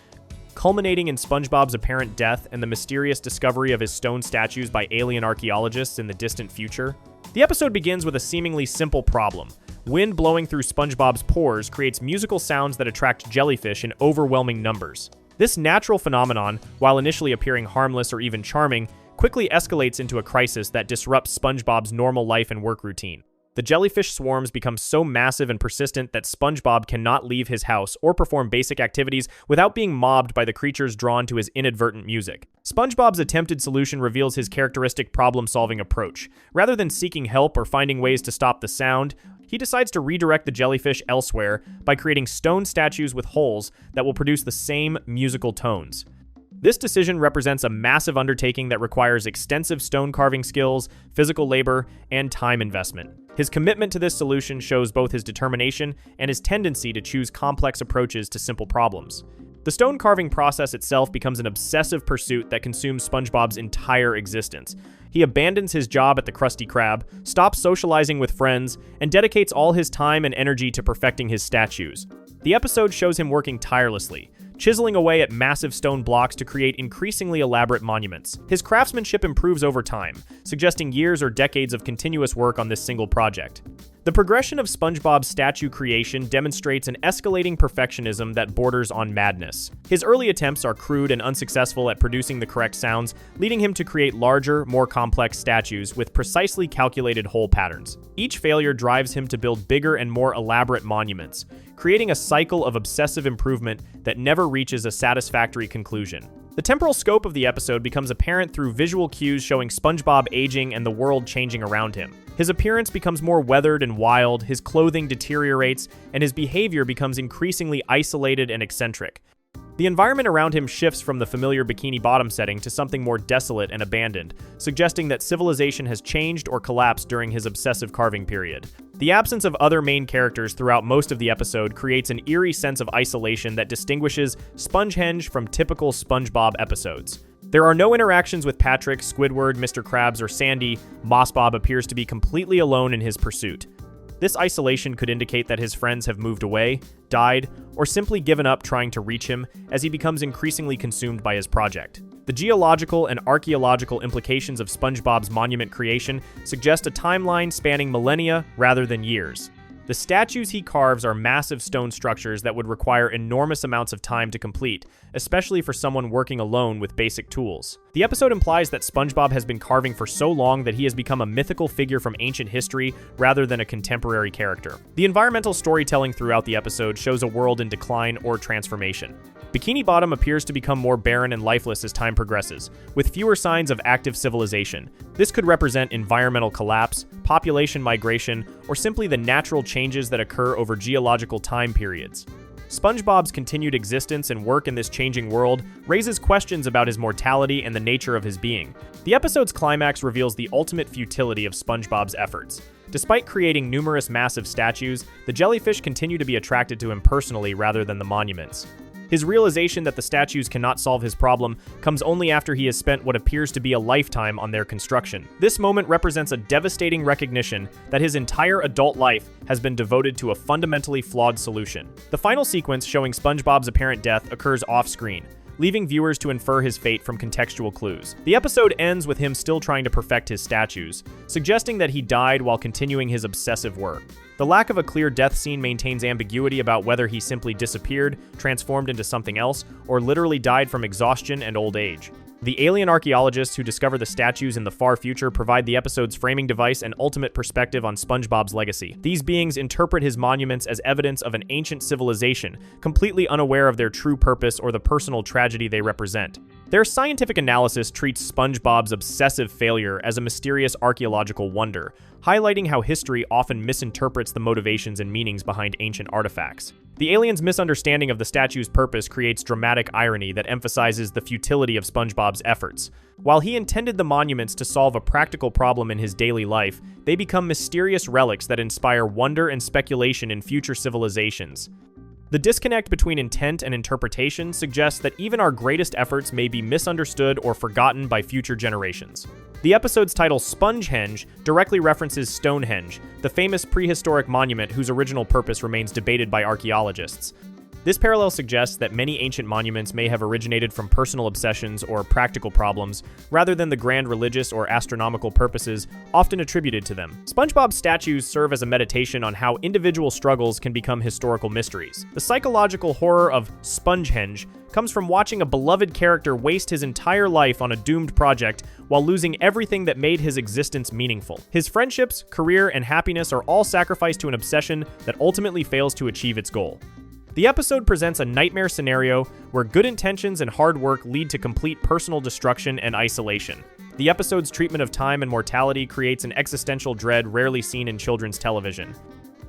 culminating in SpongeBob's apparent death and the mysterious discovery of his stone statues by alien archaeologists in the distant future. The episode begins with a seemingly simple problem. Wind blowing through SpongeBob's pores creates musical sounds that attract jellyfish in overwhelming numbers. This natural phenomenon, while initially appearing harmless or even charming, quickly escalates into a crisis that disrupts SpongeBob's normal life and work routine. The jellyfish swarms become so massive and persistent that SpongeBob cannot leave his house or perform basic activities without being mobbed by the creatures drawn to his inadvertent music. SpongeBob's attempted solution reveals his characteristic problem-solving approach. Rather than seeking help or finding ways to stop the sound, he decides to redirect the jellyfish elsewhere by creating stone statues with holes that will produce the same musical tones. This decision represents a massive undertaking that requires extensive stone carving skills, physical labor, and time investment. His commitment to this solution shows both his determination and his tendency to choose complex approaches to simple problems. The stone carving process itself becomes an obsessive pursuit that consumes SpongeBob's entire existence. He abandons his job at the Krusty Krab, stops socializing with friends, and dedicates all his time and energy to perfecting his statues. The episode shows him working tirelessly, chiseling away at massive stone blocks to create increasingly elaborate monuments. His craftsmanship improves over time, suggesting years or decades of continuous work on this single project. The progression of SpongeBob's statue creation demonstrates an escalating perfectionism that borders on madness. His early attempts are crude and unsuccessful at producing the correct sounds, leading him to create larger, more complex statues with precisely calculated hole patterns. Each failure drives him to build bigger and more elaborate monuments, creating a cycle of obsessive improvement that never reaches a satisfactory conclusion. The temporal scope of the episode becomes apparent through visual cues showing SpongeBob aging and the world changing around him. His appearance becomes more weathered and wild, his clothing deteriorates, and his behavior becomes increasingly isolated and eccentric. The environment around him shifts from the familiar Bikini Bottom setting to something more desolate and abandoned, suggesting that civilization has changed or collapsed during his obsessive carving period. The absence of other main characters throughout most of the episode creates an eerie sense of isolation that distinguishes Spongehenge from typical SpongeBob episodes. There are no interactions with Patrick, Squidward, Mr. Krabs, or Sandy. SpongeBob appears to be completely alone in his pursuit. This isolation could indicate that his friends have moved away, died, or simply given up trying to reach him as he becomes increasingly consumed by his project. The geological and archaeological implications of SpongeBob's monument creation suggest a timeline spanning millennia rather than years. The statues he carves are massive stone structures that would require enormous amounts of time to complete, especially for someone working alone with basic tools. The episode implies that SpongeBob has been carving for so long that he has become a mythical figure from ancient history rather than a contemporary character. The environmental storytelling throughout the episode shows a world in decline or transformation. Bikini Bottom appears to become more barren and lifeless as time progresses, with fewer signs of active civilization. This could represent environmental collapse, population migration, or simply the natural changes that occur over geological time periods. SpongeBob's continued existence and work in this changing world raises questions about his mortality and the nature of his being. The episode's climax reveals the ultimate futility of SpongeBob's efforts. Despite creating numerous massive statues, the jellyfish continue to be attracted to him personally rather than the monuments. His realization that the statues cannot solve his problem comes only after he has spent what appears to be a lifetime on their construction. This moment represents a devastating recognition that his entire adult life has been devoted to a fundamentally flawed solution. The final sequence showing SpongeBob's apparent death occurs off-screen, leaving viewers to infer his fate from contextual clues. The episode ends with him still trying to perfect his statues, suggesting that he died while continuing his obsessive work. The lack of a clear death scene maintains ambiguity about whether he simply disappeared, transformed into something else, or literally died from exhaustion and old age. The alien archaeologists who discover the statues in the far future provide the episode's framing device and ultimate perspective on SpongeBob's legacy. These beings interpret his monuments as evidence of an ancient civilization, completely unaware of their true purpose or the personal tragedy they represent. Their scientific analysis treats SpongeBob's obsessive failure as a mysterious archaeological wonder, highlighting how history often misinterprets the motivations and meanings behind ancient artifacts. The aliens' misunderstanding of the statue's purpose creates dramatic irony that emphasizes the futility of SpongeBob's efforts. While he intended the monuments to solve a practical problem in his daily life, they become mysterious relics that inspire wonder and speculation in future civilizations. The disconnect between intent and interpretation suggests that even our greatest efforts may be misunderstood or forgotten by future generations. The episode's title, Spongehenge, directly references Stonehenge, the famous prehistoric monument whose original purpose remains debated by archaeologists. This parallel suggests that many ancient monuments may have originated from personal obsessions or practical problems, rather than the grand religious or astronomical purposes often attributed to them. SpongeBob's statues serve as a meditation on how individual struggles can become historical mysteries. The psychological horror of Spongehenge comes from watching a beloved character waste his entire life on a doomed project while losing everything that made his existence meaningful. His friendships, career, and happiness are all sacrificed to an obsession that ultimately fails to achieve its goal. The episode presents a nightmare scenario where good intentions and hard work lead to complete personal destruction and isolation. The episode's treatment of time and mortality creates an existential dread rarely seen in children's television.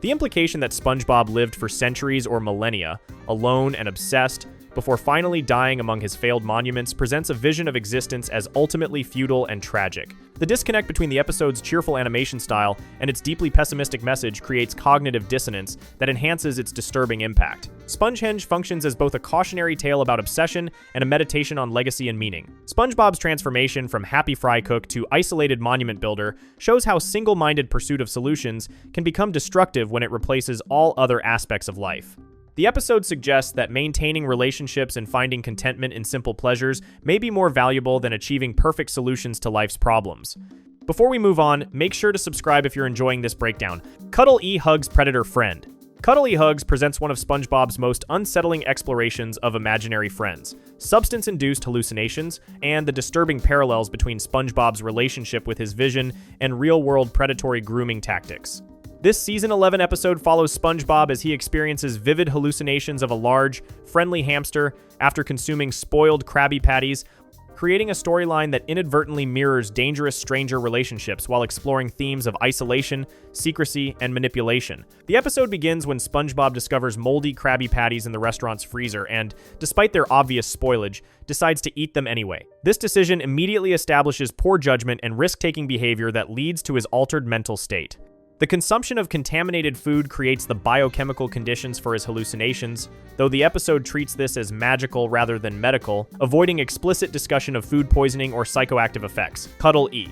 The implication that SpongeBob lived for centuries or millennia, alone and obsessed, before finally dying among his failed monuments presents a vision of existence as ultimately futile and tragic. The disconnect between the episode's cheerful animation style and its deeply pessimistic message creates cognitive dissonance that enhances its disturbing impact. Spongehenge functions as both a cautionary tale about obsession and a meditation on legacy and meaning. SpongeBob's transformation from happy fry cook to isolated monument builder shows how single-minded pursuit of solutions can become destructive when it replaces all other aspects of life. The episode suggests that maintaining relationships and finding contentment in simple pleasures may be more valuable than achieving perfect solutions to life's problems. Before we move on, make sure to subscribe if you're enjoying this breakdown. Cuddle E Hugs Predator Friend. Cuddle E Hugs presents one of SpongeBob's most unsettling explorations of imaginary friends, substance-induced hallucinations, and the disturbing parallels between SpongeBob's relationship with his vision and real-world predatory grooming tactics. This Season 11 episode follows SpongeBob as he experiences vivid hallucinations of a large, friendly hamster after consuming spoiled Krabby Patties, creating a storyline that inadvertently mirrors dangerous stranger relationships while exploring themes of isolation, secrecy, and manipulation. The episode begins when SpongeBob discovers moldy Krabby Patties in the restaurant's freezer and, despite their obvious spoilage, decides to eat them anyway. This decision immediately establishes poor judgment and risk-taking behavior that leads to his altered mental state. The consumption of contaminated food creates the biochemical conditions for his hallucinations, though the episode treats this as magical rather than medical, avoiding explicit discussion of food poisoning or psychoactive effects. Cuddle E.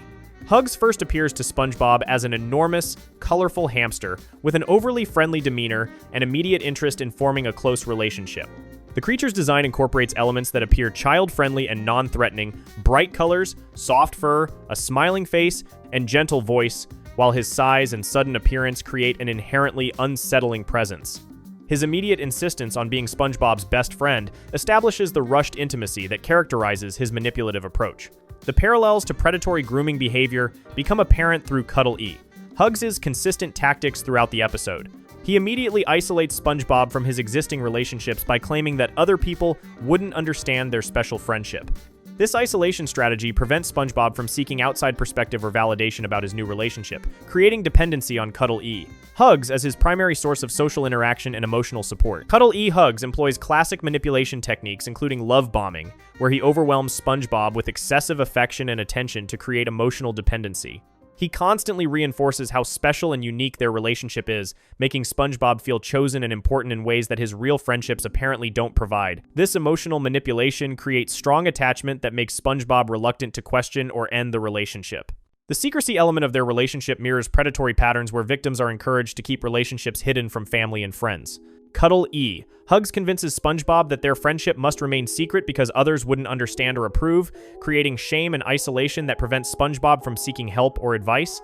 Hugs first appears to SpongeBob as an enormous, colorful hamster with an overly friendly demeanor and immediate interest in forming a close relationship. The creature's design incorporates elements that appear child-friendly and non-threatening: bright colors, soft fur, a smiling face, and gentle voice, while his size and sudden appearance create an inherently unsettling presence. His immediate insistence on being SpongeBob's best friend establishes the rushed intimacy that characterizes his manipulative approach. The parallels to predatory grooming behavior become apparent through Cuddle E, Hugs' consistent tactics throughout the episode. He immediately isolates SpongeBob from his existing relationships by claiming that other people wouldn't understand their special friendship. This isolation strategy prevents SpongeBob from seeking outside perspective or validation about his new relationship, creating dependency on Cuddle E. Hugs as his primary source of social interaction and emotional support. Cuddle E Hugs employs classic manipulation techniques including love bombing, where he overwhelms SpongeBob with excessive affection and attention to create emotional dependency. He constantly reinforces how special and unique their relationship is, making SpongeBob feel chosen and important in ways that his real friendships apparently don't provide. This emotional manipulation creates strong attachment that makes SpongeBob reluctant to question or end the relationship. The secrecy element of their relationship mirrors predatory patterns where victims are encouraged to keep relationships hidden from family and friends. Cuddle E. Hugs convinces SpongeBob that their friendship must remain secret because others wouldn't understand or approve, creating shame and isolation that prevents SpongeBob from seeking help or advice.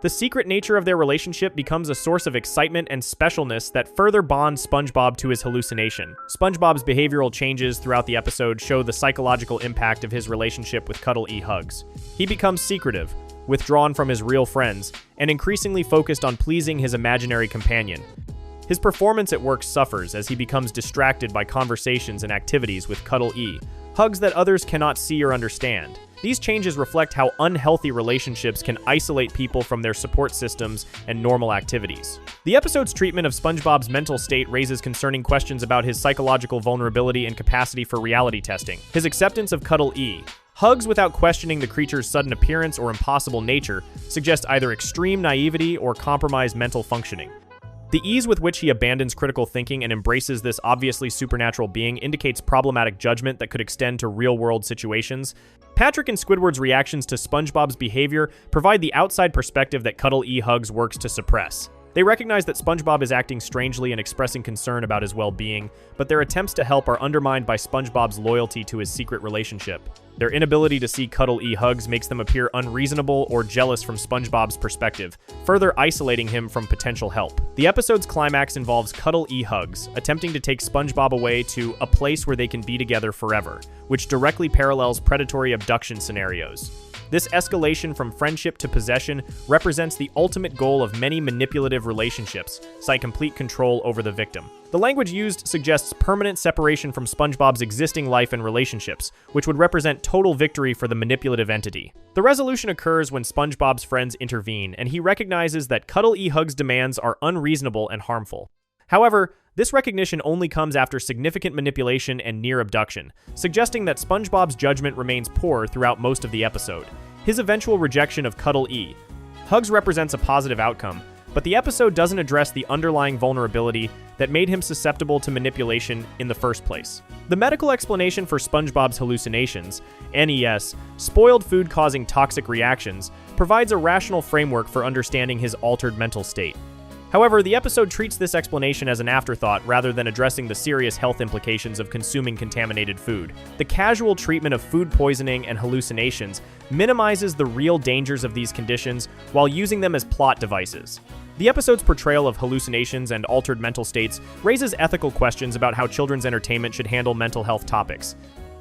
The secret nature of their relationship becomes a source of excitement and specialness that further bonds SpongeBob to his hallucination. SpongeBob's behavioral changes throughout the episode show the psychological impact of his relationship with Cuddle E Hugs. He becomes secretive, withdrawn from his real friends, and increasingly focused on pleasing his imaginary companion. His performance at work suffers as he becomes distracted by conversations and activities with Cuddle E, Hugs that others cannot see or understand. These changes reflect how unhealthy relationships can isolate people from their support systems and normal activities. The episode's treatment of SpongeBob's mental state raises concerning questions about his psychological vulnerability and capacity for reality testing. His acceptance of Cuddle E, Hugs without questioning the creature's sudden appearance or impossible nature, suggests either extreme naivety or compromised mental functioning. The ease with which he abandons critical thinking and embraces this obviously supernatural being indicates problematic judgment that could extend to real-world situations. Patrick and Squidward's reactions to SpongeBob's behavior provide the outside perspective that Cuddle E Hugs works to suppress. They recognize that SpongeBob is acting strangely and expressing concern about his well-being, but their attempts to help are undermined by SpongeBob's loyalty to his secret relationship. Their inability to see Cuddle-E hugs makes them appear unreasonable or jealous from SpongeBob's perspective, further isolating him from potential help. The episode's climax involves Cuddle-E hugs, attempting to take SpongeBob away to a place where they can be together forever, which directly parallels predatory abduction scenarios. This escalation from friendship to possession represents the ultimate goal of many manipulative relationships, cite complete control over the victim. The language used suggests permanent separation from SpongeBob's existing life and relationships, which would represent total victory for the manipulative entity. The resolution occurs when SpongeBob's friends intervene, and he recognizes that Cuddle-E Hug's demands are unreasonable and harmful. However, this recognition only comes after significant manipulation and near abduction, suggesting that SpongeBob's judgment remains poor throughout most of the episode. His eventual rejection of Cuddle-E hugs represents a positive outcome, but the episode doesn't address the underlying vulnerability that made him susceptible to manipulation in the first place. The medical explanation for SpongeBob's hallucinations, NES, spoiled food causing toxic reactions, provides a rational framework for understanding his altered mental state. However, the episode treats this explanation as an afterthought rather than addressing the serious health implications of consuming contaminated food. The casual treatment of food poisoning and hallucinations minimizes the real dangers of these conditions while using them as plot devices. The episode's portrayal of hallucinations and altered mental states raises ethical questions about how children's entertainment should handle mental health topics.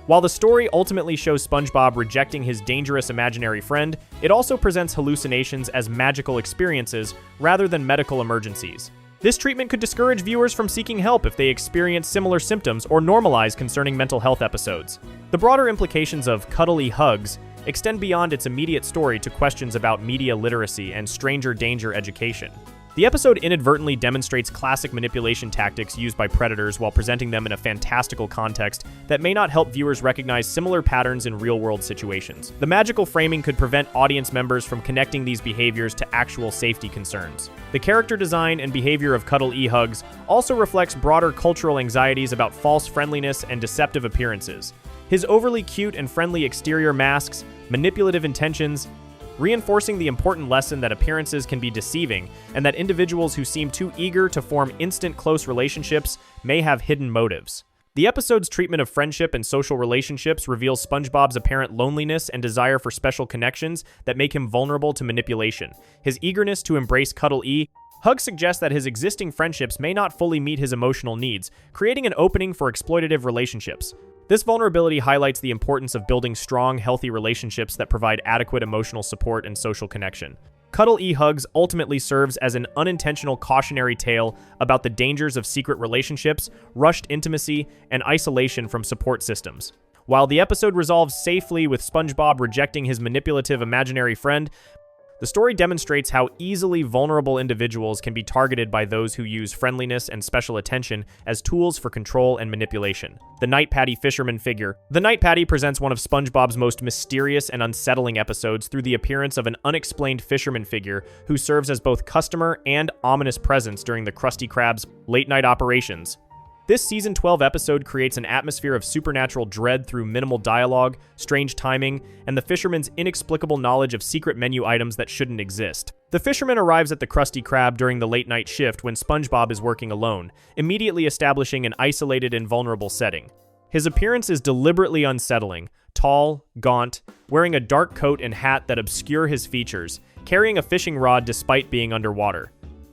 While the story ultimately shows SpongeBob rejecting his dangerous imaginary friend, it also presents hallucinations as magical experiences rather than medical emergencies. This treatment could discourage viewers from seeking help if they experience similar symptoms or normalize concerning mental health episodes. The broader implications of Cuddle-E hugs extend beyond its immediate story to questions about media literacy and stranger danger education. The episode inadvertently demonstrates classic manipulation tactics used by predators while presenting them in a fantastical context that may not help viewers recognize similar patterns in real-world situations. The magical framing could prevent audience members from connecting these behaviors to actual safety concerns. The character design and behavior of Cuddle-E hugs also reflects broader cultural anxieties about false friendliness and deceptive appearances. His overly cute and friendly exterior masks manipulative intentions, reinforcing the important lesson that appearances can be deceiving and that individuals who seem too eager to form instant close relationships may have hidden motives. The episode's treatment of friendship and social relationships reveals SpongeBob's apparent loneliness and desire for special connections that make him vulnerable to manipulation. His eagerness to embrace Cuddle-E Hug suggests that his existing friendships may not fully meet his emotional needs, creating an opening for exploitative relationships. This vulnerability highlights the importance of building strong, healthy relationships that provide adequate emotional support and social connection. Cuddle-E hugs ultimately serves as an unintentional cautionary tale about the dangers of secret relationships, rushed intimacy, and isolation from support systems. While the episode resolves safely with SpongeBob rejecting his manipulative imaginary friend, the story demonstrates how easily vulnerable individuals can be targeted by those who use friendliness and special attention as tools for control and manipulation. The Night Patty fisherman figure. The Night Patty presents one of SpongeBob's most mysterious and unsettling episodes through the appearance of an unexplained fisherman figure who serves as both customer and ominous presence during the Krusty Krab's late-night operations. This Season 12 episode creates an atmosphere of supernatural dread through minimal dialogue, strange timing, and the fisherman's inexplicable knowledge of secret menu items that shouldn't exist. The fisherman arrives at the Krusty Krab during the late-night shift when SpongeBob is working alone, immediately establishing an isolated and vulnerable setting. His appearance is deliberately unsettling, tall, gaunt, wearing a dark coat and hat that obscure his features, carrying a fishing rod despite being underwater.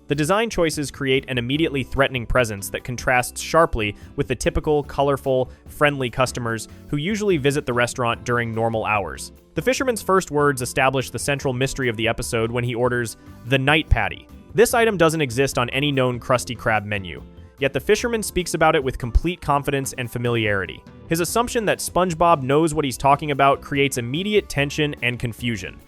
The design choices create an immediately threatening presence that contrasts sharply with the typical, colorful, friendly customers who usually visit the restaurant during normal hours. The fisherman's first words establish the central mystery of the episode when he orders the Night Patty. This item doesn't exist on any known Krusty Krab menu, yet the fisherman speaks about it with complete confidence and familiarity. His assumption that SpongeBob knows what he's talking about creates immediate tension and confusion.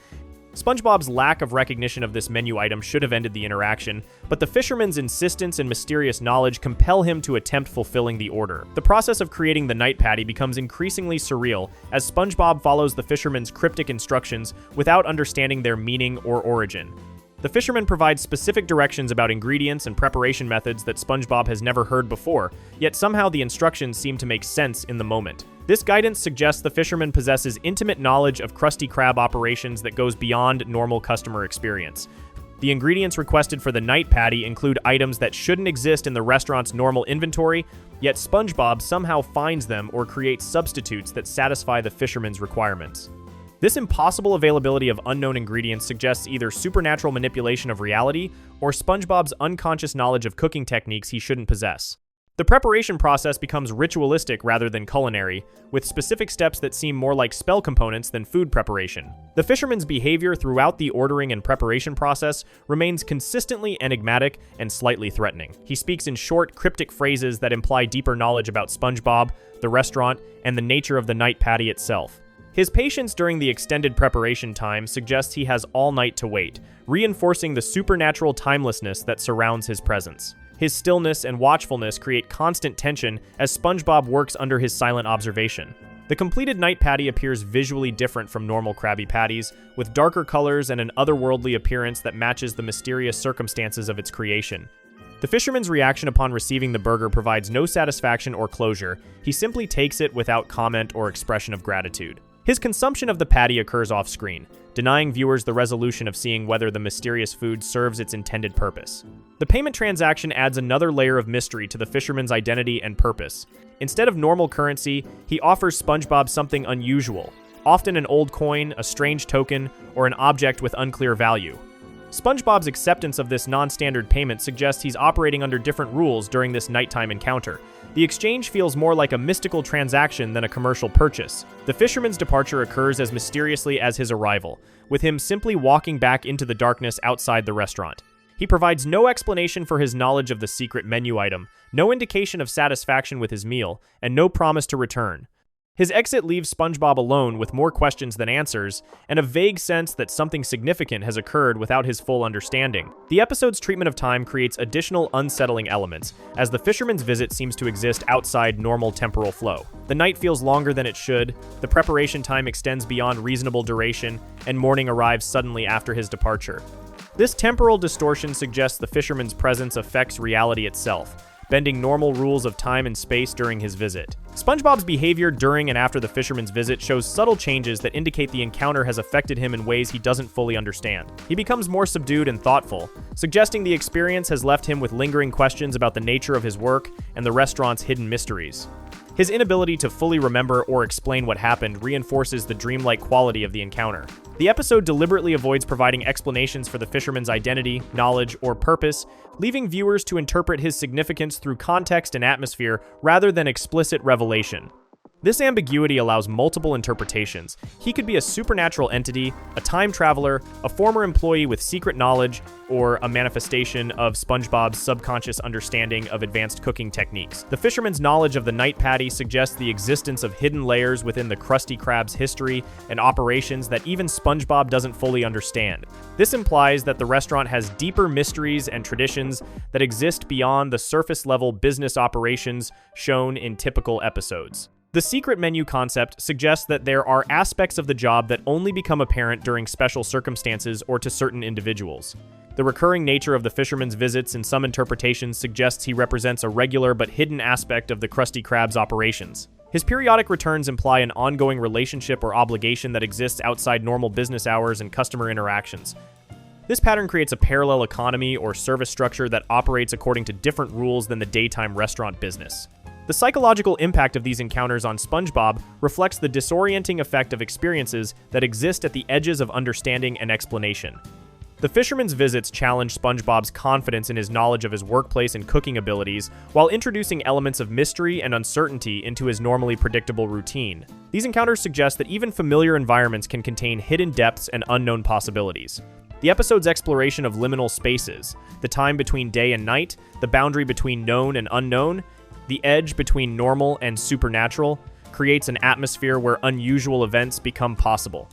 SpongeBob's lack of recognition of this menu item should have ended the interaction, but the fisherman's insistence and mysterious knowledge compel him to attempt fulfilling the order. The process of creating the Night Patty becomes increasingly surreal as SpongeBob follows the fisherman's cryptic instructions without understanding their meaning or origin. The fisherman provides specific directions about ingredients and preparation methods that SpongeBob has never heard before, yet somehow the instructions seem to make sense in the moment. This guidance suggests the fisherman possesses intimate knowledge of Krusty Krab operations that goes beyond normal customer experience. The ingredients requested for the night patty include items that shouldn't exist in the restaurant's normal inventory, yet SpongeBob somehow finds them or creates substitutes that satisfy the fisherman's requirements. This impossible availability of unknown ingredients suggests either supernatural manipulation of reality or SpongeBob's unconscious knowledge of cooking techniques he shouldn't possess. The preparation process becomes ritualistic rather than culinary, with specific steps that seem more like spell components than food preparation. The fisherman's behavior throughout the ordering and preparation process remains consistently enigmatic and slightly threatening. He speaks in short, cryptic phrases that imply deeper knowledge about SpongeBob, the restaurant, and the nature of the night patty itself. His patience during the extended preparation time suggests he has all night to wait, reinforcing the supernatural timelessness that surrounds his presence. His stillness and watchfulness create constant tension as SpongeBob works under his silent observation. The completed night patty appears visually different from normal Krabby Patties, with darker colors and an otherworldly appearance that matches the mysterious circumstances of its creation. The fisherman's reaction upon receiving the burger provides no satisfaction or closure. He simply takes it without comment or expression of gratitude. His consumption of the patty occurs off-screen, denying viewers the resolution of seeing whether the mysterious food serves its intended purpose. The payment transaction adds another layer of mystery to the fisherman's identity and purpose. Instead of normal currency, he offers SpongeBob something unusual, often an old coin, a strange token, or an object with unclear value. SpongeBob's acceptance of this non-standard payment suggests he's operating under different rules during this nighttime encounter. The exchange feels more like a mystical transaction than a commercial purchase. The fisherman's departure occurs as mysteriously as his arrival, with him simply walking back into the darkness outside the restaurant. He provides no explanation for his knowledge of the secret menu item, no indication of satisfaction with his meal, and no promise to return. His exit leaves SpongeBob alone with more questions than answers, and a vague sense that something significant has occurred without his full understanding. The episode's treatment of time creates additional unsettling elements, as the fisherman's visit seems to exist outside normal temporal flow. The night feels longer than it should, the preparation time extends beyond reasonable duration, and morning arrives suddenly after his departure. This temporal distortion suggests the fisherman's presence affects reality itself, bending normal rules of time and space during his visit. SpongeBob's behavior during and after the fisherman's visit shows subtle changes that indicate the encounter has affected him in ways he doesn't fully understand. He becomes more subdued and thoughtful, suggesting the experience has left him with lingering questions about the nature of his work and the restaurant's hidden mysteries. His inability to fully remember or explain what happened reinforces the dreamlike quality of the encounter. The episode deliberately avoids providing explanations for the fisherman's identity, knowledge, or purpose, leaving viewers to interpret his significance through context and atmosphere rather than explicit revelation. This ambiguity allows multiple interpretations. He could be a supernatural entity, a time traveler, a former employee with secret knowledge, or a manifestation of SpongeBob's subconscious understanding of advanced cooking techniques. The fisherman's knowledge of the night patty suggests the existence of hidden layers within the Krusty Krab's history and operations that even SpongeBob doesn't fully understand. This implies that the restaurant has deeper mysteries and traditions that exist beyond the surface-level business operations shown in typical episodes. The secret menu concept suggests that there are aspects of the job that only become apparent during special circumstances or to certain individuals. The recurring nature of the fisherman's visits in some interpretations suggests he represents a regular but hidden aspect of the Krusty Krab's operations. His periodic returns imply an ongoing relationship or obligation that exists outside normal business hours and customer interactions. This pattern creates a parallel economy or service structure that operates according to different rules than the daytime restaurant business. The psychological impact of these encounters on SpongeBob reflects the disorienting effect of experiences that exist at the edges of understanding and explanation. The fisherman's visits challenge SpongeBob's confidence in his knowledge of his workplace and cooking abilities, while introducing elements of mystery and uncertainty into his normally predictable routine. These encounters suggest that even familiar environments can contain hidden depths and unknown possibilities. The episode's exploration of liminal spaces, the time between day and night, the boundary between known and unknown, the edge between normal and supernatural, creates an atmosphere where unusual events become possible.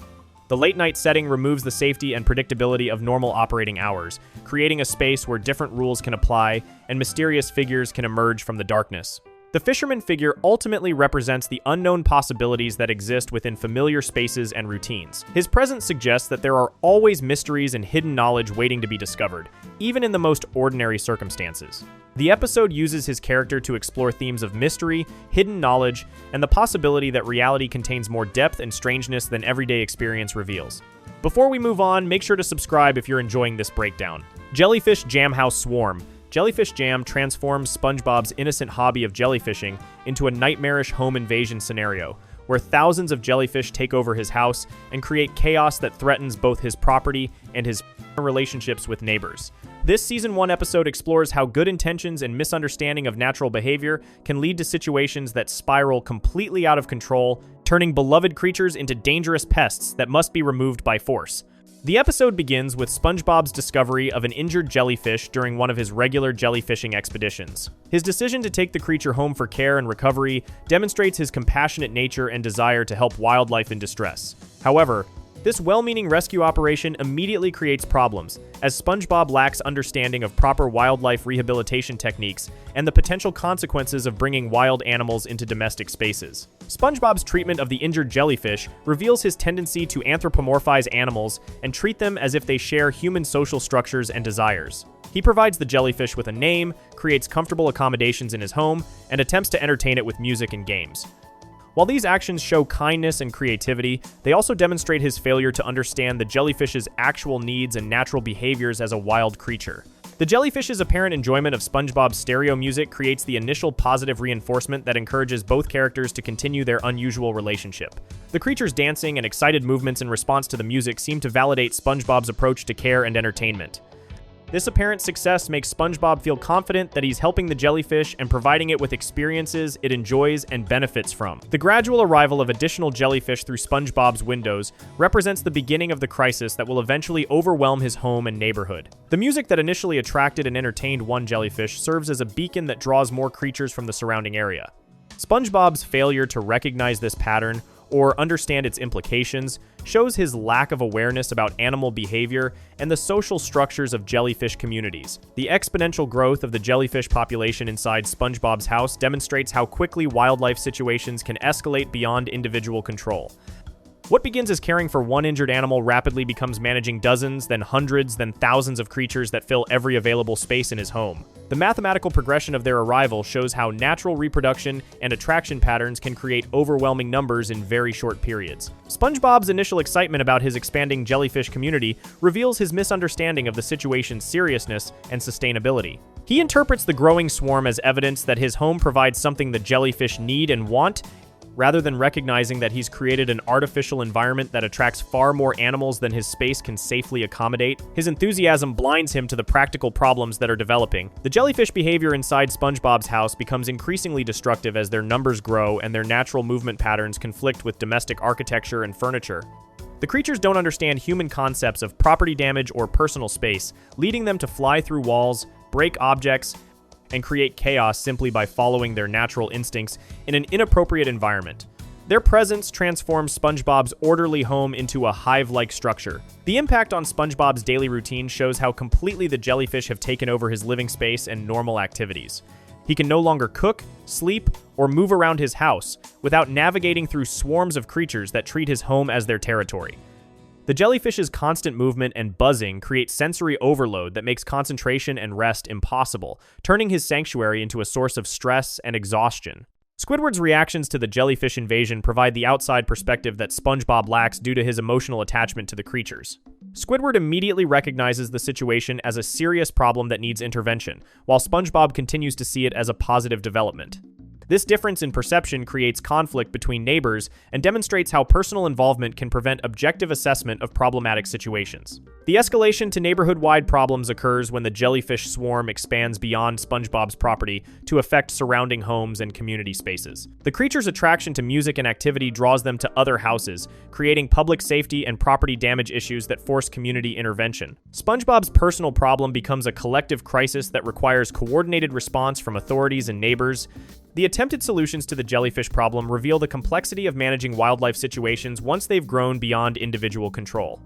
The late-night setting removes the safety and predictability of normal operating hours, creating a space where different rules can apply and mysterious figures can emerge from the darkness. The fisherman figure ultimately represents the unknown possibilities that exist within familiar spaces and routines. His presence suggests that there are always mysteries and hidden knowledge waiting to be discovered, even in the most ordinary circumstances. The episode uses his character to explore themes of mystery, hidden knowledge, and the possibility that reality contains more depth and strangeness than everyday experience reveals. Before we move on, make sure to subscribe if you're enjoying this breakdown. Jellyfish Jam House Swarm. Jellyfish Jam transforms SpongeBob's innocent hobby of jellyfishing into a nightmarish home invasion scenario, where thousands of jellyfish take over his house and create chaos that threatens both his property and his relationships with neighbors. This Season 1 episode explores how good intentions and misunderstanding of natural behavior can lead to situations that spiral completely out of control, turning beloved creatures into dangerous pests that must be removed by force. The episode begins with SpongeBob's discovery of an injured jellyfish during one of his regular jellyfishing expeditions. His decision to take the creature home for care and recovery demonstrates his compassionate nature and desire to help wildlife in distress. However, this well-meaning rescue operation immediately creates problems, as SpongeBob lacks understanding of proper wildlife rehabilitation techniques and the potential consequences of bringing wild animals into domestic spaces. SpongeBob's treatment of the injured jellyfish reveals his tendency to anthropomorphize animals and treat them as if they share human social structures and desires. He provides the jellyfish with a name, creates comfortable accommodations in his home, and attempts to entertain it with music and games. While these actions show kindness and creativity, they also demonstrate his failure to understand the jellyfish's actual needs and natural behaviors as a wild creature. The jellyfish's apparent enjoyment of SpongeBob's stereo music creates the initial positive reinforcement that encourages both characters to continue their unusual relationship. The creature's dancing and excited movements in response to the music seem to validate SpongeBob's approach to care and entertainment. This apparent success makes SpongeBob feel confident that he's helping the jellyfish and providing it with experiences it enjoys and benefits from. The gradual arrival of additional jellyfish through SpongeBob's windows represents the beginning of the crisis that will eventually overwhelm his home and neighborhood. The music that initially attracted and entertained one jellyfish serves as a beacon that draws more creatures from the surrounding area. SpongeBob's failure to recognize this pattern or understand its implications shows his lack of awareness about animal behavior and the social structures of jellyfish communities. The exponential growth of the jellyfish population inside SpongeBob's house demonstrates how quickly wildlife situations can escalate beyond individual control. What begins as caring for one injured animal rapidly becomes managing dozens, then hundreds, then thousands of creatures that fill every available space in his home. The mathematical progression of their arrival shows how natural reproduction and attraction patterns can create overwhelming numbers in very short periods. SpongeBob's initial excitement about his expanding jellyfish community reveals his misunderstanding of the situation's seriousness and sustainability. He interprets the growing swarm as evidence that his home provides something the jellyfish need and want, rather than recognizing that he's created an artificial environment that attracts far more animals than his space can safely accommodate. His enthusiasm blinds him to the practical problems that are developing. The jellyfish behavior inside SpongeBob's house becomes increasingly destructive as their numbers grow and their natural movement patterns conflict with domestic architecture and furniture. The creatures don't understand human concepts of property damage or personal space, leading them to fly through walls, break objects, and create chaos simply by following their natural instincts in an inappropriate environment. Their presence transforms SpongeBob's orderly home into a hive-like structure. The impact on SpongeBob's daily routine shows how completely the jellyfish have taken over his living space and normal activities. He can no longer cook, sleep, or move around his house without navigating through swarms of creatures that treat his home as their territory. The jellyfish's constant movement and buzzing create sensory overload that makes concentration and rest impossible, turning his sanctuary into a source of stress and exhaustion. Squidward's reactions to the jellyfish invasion provide the outside perspective that SpongeBob lacks due to his emotional attachment to the creatures. Squidward immediately recognizes the situation as a serious problem that needs intervention, while SpongeBob continues to see it as a positive development. This difference in perception creates conflict between neighbors and demonstrates how personal involvement can prevent objective assessment of problematic situations. The escalation to neighborhood-wide problems occurs when the jellyfish swarm expands beyond SpongeBob's property to affect surrounding homes and community spaces. The creature's attraction to music and activity draws them to other houses, creating public safety and property damage issues that force community intervention. SpongeBob's personal problem becomes a collective crisis that requires coordinated response from authorities and neighbors. The attempted solutions to the jellyfish problem reveal the complexity of managing wildlife situations once they've grown beyond individual control.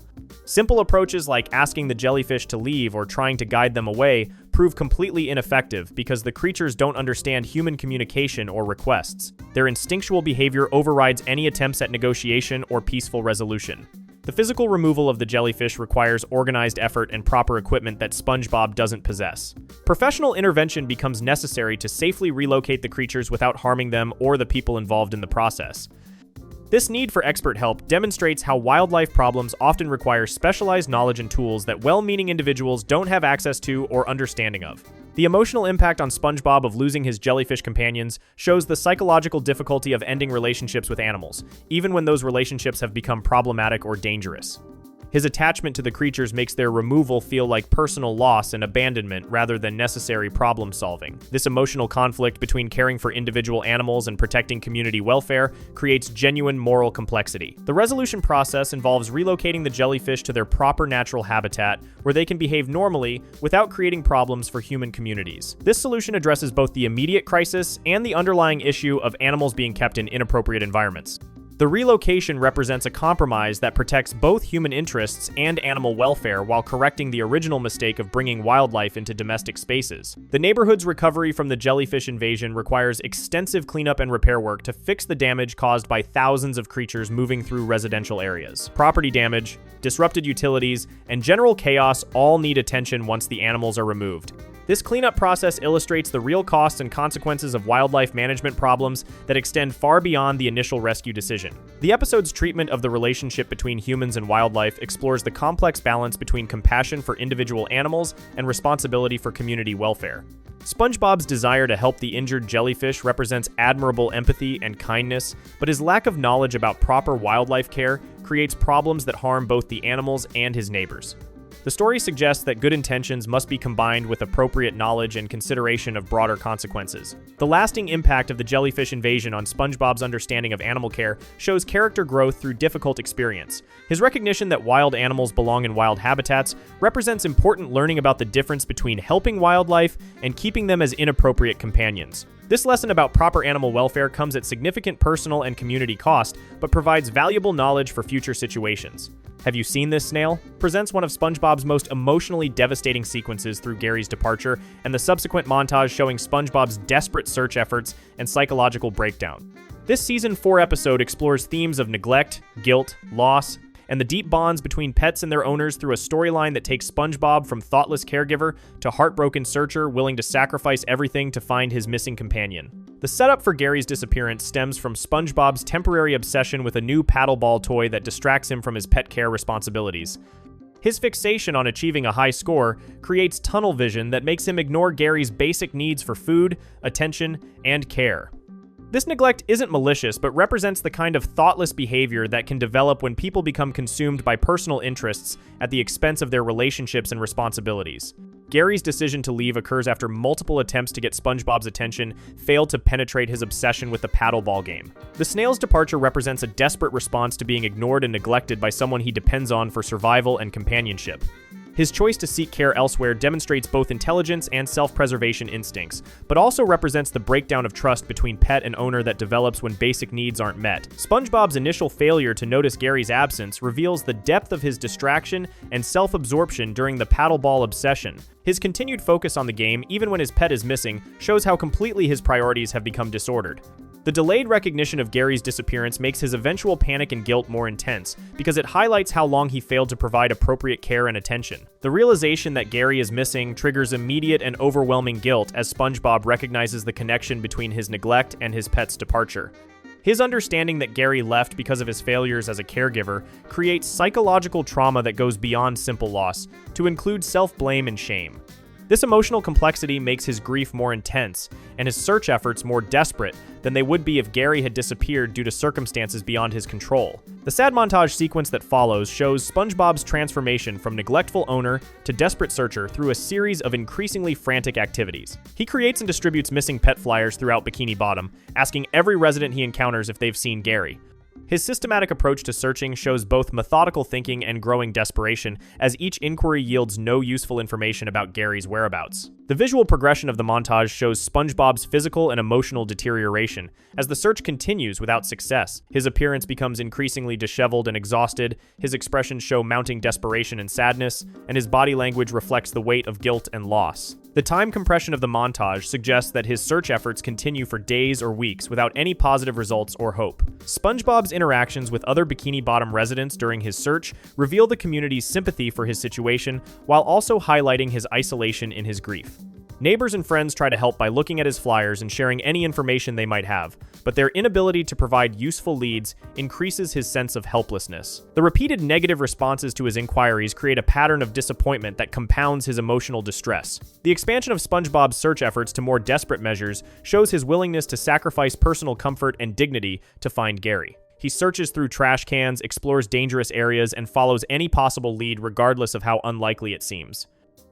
Simple approaches like asking the jellyfish to leave or trying to guide them away prove completely ineffective because the creatures don't understand human communication or requests. Their instinctual behavior overrides any attempts at negotiation or peaceful resolution. The physical removal of the jellyfish requires organized effort and proper equipment that SpongeBob doesn't possess. Professional intervention becomes necessary to safely relocate the creatures without harming them or the people involved in the process. This need for expert help demonstrates how wildlife problems often require specialized knowledge and tools that well-meaning individuals don't have access to or understanding of. The emotional impact on SpongeBob of losing his jellyfish companions shows the psychological difficulty of ending relationships with animals, even when those relationships have become problematic or dangerous. His attachment to the creatures makes their removal feel like personal loss and abandonment rather than necessary problem solving. This emotional conflict between caring for individual animals and protecting community welfare creates genuine moral complexity. The resolution process involves relocating the jellyfish to their proper natural habitat, where they can behave normally without creating problems for human communities. This solution addresses both the immediate crisis and the underlying issue of animals being kept in inappropriate environments. The relocation represents a compromise that protects both human interests and animal welfare while correcting the original mistake of bringing wildlife into domestic spaces. The neighborhood's recovery from the jellyfish invasion requires extensive cleanup and repair work to fix the damage caused by thousands of creatures moving through residential areas. Property damage, disrupted utilities, and general chaos all need attention once the animals are removed. This cleanup process illustrates the real costs and consequences of wildlife management problems that extend far beyond the initial rescue decision. The episode's treatment of the relationship between humans and wildlife explores the complex balance between compassion for individual animals and responsibility for community welfare. SpongeBob's desire to help the injured jellyfish represents admirable empathy and kindness, but his lack of knowledge about proper wildlife care creates problems that harm both the animals and his neighbors. The story suggests that good intentions must be combined with appropriate knowledge and consideration of broader consequences. The lasting impact of the jellyfish invasion on SpongeBob's understanding of animal care shows character growth through difficult experience. His recognition that wild animals belong in wild habitats represents important learning about the difference between helping wildlife and keeping them as inappropriate companions. This lesson about proper animal welfare comes at significant personal and community cost, but provides valuable knowledge for future situations. Have You Seen This Snail? Presents one of SpongeBob's most emotionally devastating sequences through Gary's departure and the subsequent montage showing SpongeBob's desperate search efforts and psychological breakdown. This Season 4 episode explores themes of neglect, guilt, loss, and the deep bonds between pets and their owners through a storyline that takes SpongeBob from thoughtless caregiver to heartbroken searcher willing to sacrifice everything to find his missing companion. The setup for Gary's disappearance stems from SpongeBob's temporary obsession with a new paddleball toy that distracts him from his pet care responsibilities. His fixation on achieving a high score creates tunnel vision that makes him ignore Gary's basic needs for food, attention, and care. This neglect isn't malicious, but represents the kind of thoughtless behavior that can develop when people become consumed by personal interests at the expense of their relationships and responsibilities. Gary's decision to leave occurs after multiple attempts to get SpongeBob's attention fail to penetrate his obsession with the paddleball game. The snail's departure represents a desperate response to being ignored and neglected by someone he depends on for survival and companionship. His choice to seek care elsewhere demonstrates both intelligence and self-preservation instincts, but also represents the breakdown of trust between pet and owner that develops when basic needs aren't met. SpongeBob's initial failure to notice Gary's absence reveals the depth of his distraction and self-absorption during the paddleball obsession. His continued focus on the game, even when his pet is missing, shows how completely his priorities have become disordered. The delayed recognition of Gary's disappearance makes his eventual panic and guilt more intense, because it highlights how long he failed to provide appropriate care and attention. The realization that Gary is missing triggers immediate and overwhelming guilt as SpongeBob recognizes the connection between his neglect and his pet's departure. His understanding that Gary left because of his failures as a caregiver creates psychological trauma that goes beyond simple loss, to include self-blame and shame. This emotional complexity makes his grief more intense, and his search efforts more desperate than they would be if Gary had disappeared due to circumstances beyond his control. The sad montage sequence that follows shows SpongeBob's transformation from neglectful owner to desperate searcher through a series of increasingly frantic activities. He creates and distributes missing pet flyers throughout Bikini Bottom, asking every resident he encounters if they've seen Gary. His systematic approach to searching shows both methodical thinking and growing desperation, as each inquiry yields no useful information about Gary's whereabouts. The visual progression of the montage shows SpongeBob's physical and emotional deterioration. As the search continues without success, his appearance becomes increasingly disheveled and exhausted, his expressions show mounting desperation and sadness, and his body language reflects the weight of guilt and loss. The time compression of the montage suggests that his search efforts continue for days or weeks without any positive results or hope. SpongeBob's interactions with other Bikini Bottom residents during his search reveal the community's sympathy for his situation, while also highlighting his isolation in his grief. Neighbors and friends try to help by looking at his flyers and sharing any information they might have, but their inability to provide useful leads increases his sense of helplessness. The repeated negative responses to his inquiries create a pattern of disappointment that compounds his emotional distress. The expansion of SpongeBob's search efforts to more desperate measures shows his willingness to sacrifice personal comfort and dignity to find Gary. He searches through trash cans, explores dangerous areas, and follows any possible lead regardless of how unlikely it seems.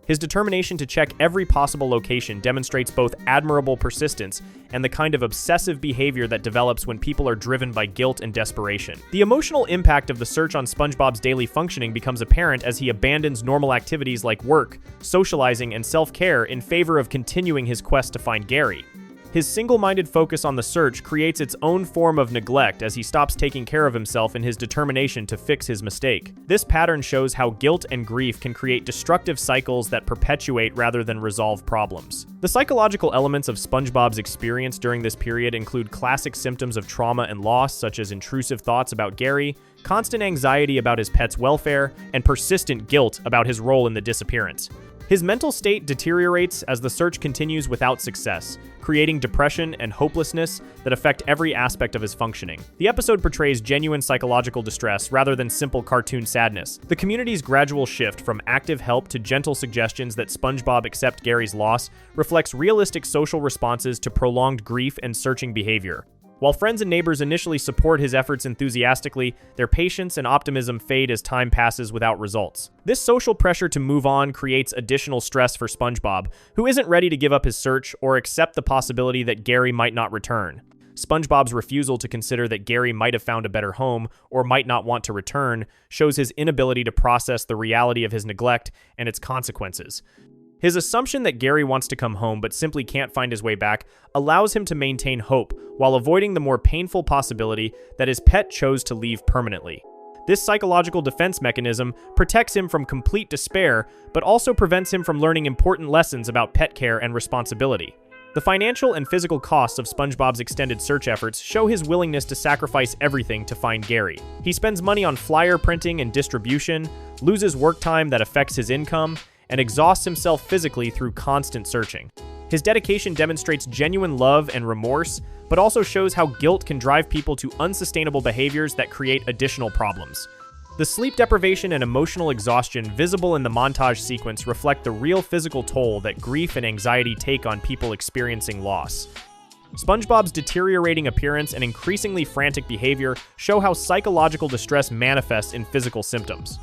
His determination to check every possible location demonstrates both admirable persistence and the kind of obsessive behavior that develops when people are driven by guilt and desperation. The emotional impact of the search on SpongeBob's daily functioning becomes apparent as he abandons normal activities like work, socializing, and self-care in favor of continuing his quest to find Gary. His single-minded focus on the search creates its own form of neglect as he stops taking care of himself in his determination to fix his mistake. This pattern shows how guilt and grief can create destructive cycles that perpetuate rather than resolve problems. The psychological elements of SpongeBob's experience during this period include classic symptoms of trauma and loss, such as intrusive thoughts about Gary, constant anxiety about his pet's welfare, and persistent guilt about his role in the disappearance. His mental state deteriorates as the search continues without success, creating depression and hopelessness that affect every aspect of his functioning. The episode portrays genuine psychological distress rather than simple cartoon sadness. The community's gradual shift from active help to gentle suggestions that SpongeBob accept Gary's loss reflects realistic social responses to prolonged grief and searching behavior. While friends and neighbors initially support his efforts enthusiastically, their patience and optimism fade as time passes without results. This social pressure to move on creates additional stress for SpongeBob, who isn't ready to give up his search or accept the possibility that Gary might not return. SpongeBob's refusal to consider that Gary might have found a better home or might not want to return shows his inability to process the reality of his neglect and its consequences. His assumption that Gary wants to come home but simply can't find his way back allows him to maintain hope while avoiding the more painful possibility that his pet chose to leave permanently. This psychological defense mechanism protects him from complete despair, but also prevents him from learning important lessons about pet care and responsibility. The financial and physical costs of SpongeBob's extended search efforts show his willingness to sacrifice everything to find Gary. He spends money on flyer printing and distribution, loses work time that affects his income, and exhausts himself physically through constant searching. His dedication demonstrates genuine love and remorse, but also shows how guilt can drive people to unsustainable behaviors that create additional problems. The sleep deprivation and emotional exhaustion visible in the montage sequence reflect the real physical toll that grief and anxiety take on people experiencing loss. SpongeBob's deteriorating appearance and increasingly frantic behavior show how psychological distress manifests in physical symptoms.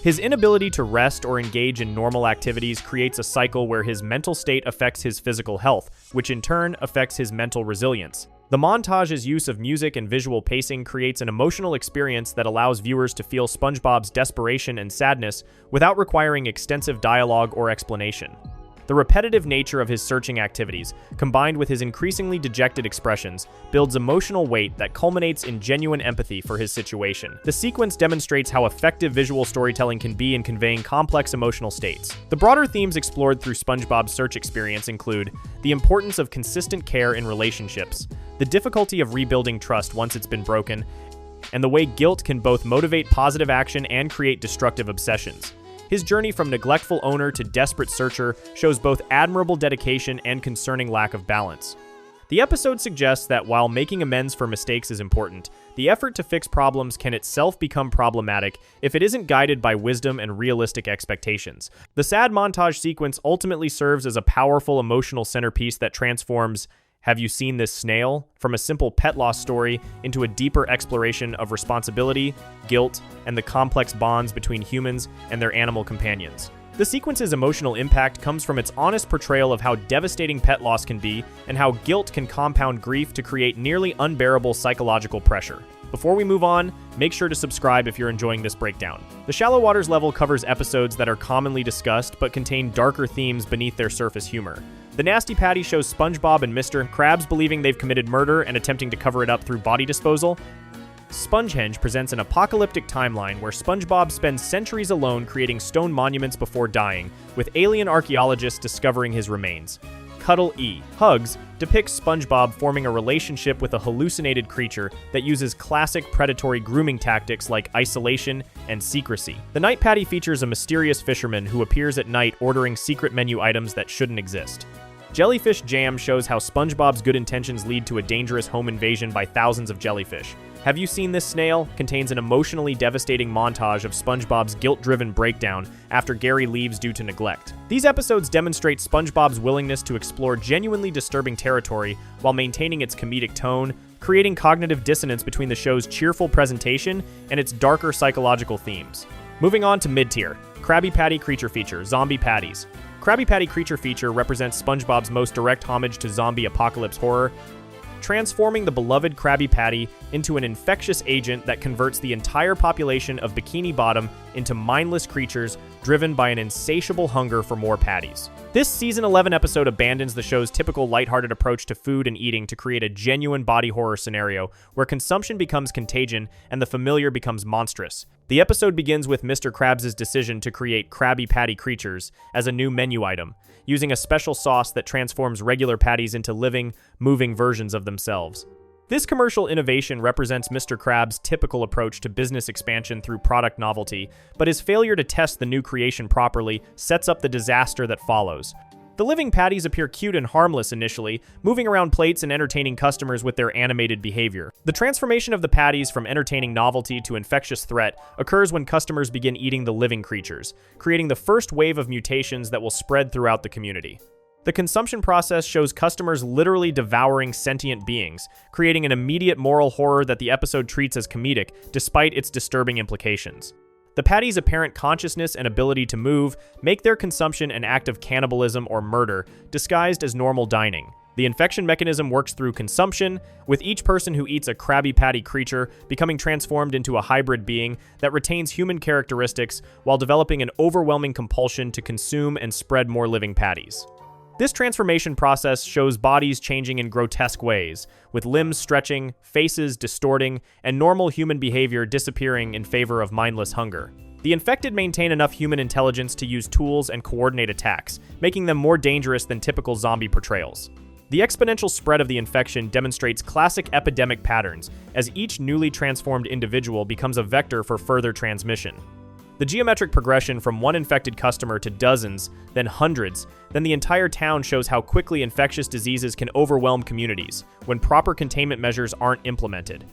His inability to rest or engage in normal activities creates a cycle where his mental state affects his physical health, which in turn affects his mental resilience. The montage's use of music and visual pacing creates an emotional experience that allows viewers to feel SpongeBob's desperation and sadness without requiring extensive dialogue or explanation. The repetitive nature of his searching activities, combined with his increasingly dejected expressions, builds emotional weight that culminates in genuine empathy for his situation. The sequence demonstrates how effective visual storytelling can be in conveying complex emotional states. The broader themes explored through SpongeBob's search experience include the importance of consistent care in relationships, the difficulty of rebuilding trust once it's been broken, and the way guilt can both motivate positive action and create destructive obsessions. His journey from neglectful owner to desperate searcher shows both admirable dedication and concerning lack of balance. The episode suggests that while making amends for mistakes is important, the effort to fix problems can itself become problematic if it isn't guided by wisdom and realistic expectations. The sad montage sequence ultimately serves as a powerful emotional centerpiece that transforms "Have you seen this snail?" from a simple pet loss story into a deeper exploration of responsibility, guilt, and the complex bonds between humans and their animal companions. The sequence's emotional impact comes from its honest portrayal of how devastating pet loss can be and how guilt can compound grief to create nearly unbearable psychological pressure. Before we move on, make sure to subscribe if you're enjoying this breakdown. The Shallow Waters level covers episodes that are commonly discussed but contain darker themes beneath their surface humor. The Nasty Patty shows SpongeBob and Mr. Krabs believing they've committed murder and attempting to cover it up through body disposal. Spongehenge presents an apocalyptic timeline where SpongeBob spends centuries alone creating stone monuments before dying, with alien archaeologists discovering his remains. Cuddle E. Hugs depicts SpongeBob forming a relationship with a hallucinated creature that uses classic predatory grooming tactics like isolation and secrecy. The Night Patty features a mysterious fisherman who appears at night ordering secret menu items that shouldn't exist. Jellyfish Jam shows how SpongeBob's good intentions lead to a dangerous home invasion by thousands of jellyfish. Have You Seen This Snail? Contains an emotionally devastating montage of SpongeBob's guilt-driven breakdown after Gary leaves due to neglect. These episodes demonstrate SpongeBob's willingness to explore genuinely disturbing territory while maintaining its comedic tone, creating cognitive dissonance between the show's cheerful presentation and its darker psychological themes. Moving on to mid-tier, Krabby Patty Creature Feature, Zombie Patties. Krabby Patty Creature Feature represents SpongeBob's most direct homage to zombie apocalypse horror, transforming the beloved Krabby Patty into an infectious agent that converts the entire population of Bikini Bottom into mindless creatures driven by an insatiable hunger for more patties. This Season 11 episode abandons the show's typical lighthearted approach to food and eating to create a genuine body horror scenario where consumption becomes contagion and the familiar becomes monstrous. The episode begins with Mr. Krabs' decision to create Krabby Patty creatures as a new menu item, using a special sauce that transforms regular patties into living, moving versions of themselves. This commercial innovation represents Mr. Krabs' typical approach to business expansion through product novelty, but his failure to test the new creation properly sets up the disaster that follows. The living patties appear cute and harmless initially, moving around plates and entertaining customers with their animated behavior. The transformation of the patties from entertaining novelty to infectious threat occurs when customers begin eating the living creatures, creating the first wave of mutations that will spread throughout the community. The consumption process shows customers literally devouring sentient beings, creating an immediate moral horror that the episode treats as comedic, despite its disturbing implications. The patties' apparent consciousness and ability to move make their consumption an act of cannibalism or murder, disguised as normal dining. The infection mechanism works through consumption, with each person who eats a Krabby Patty creature becoming transformed into a hybrid being that retains human characteristics while developing an overwhelming compulsion to consume and spread more living patties. This transformation process shows bodies changing in grotesque ways, with limbs stretching, faces distorting, and normal human behavior disappearing in favor of mindless hunger. The infected maintain enough human intelligence to use tools and coordinate attacks, making them more dangerous than typical zombie portrayals. The exponential spread of the infection demonstrates classic epidemic patterns, as each newly transformed individual becomes a vector for further transmission. The geometric progression from one infected customer to dozens, then hundreds, then the entire town shows how quickly infectious diseases can overwhelm communities when proper containment measures aren't implemented.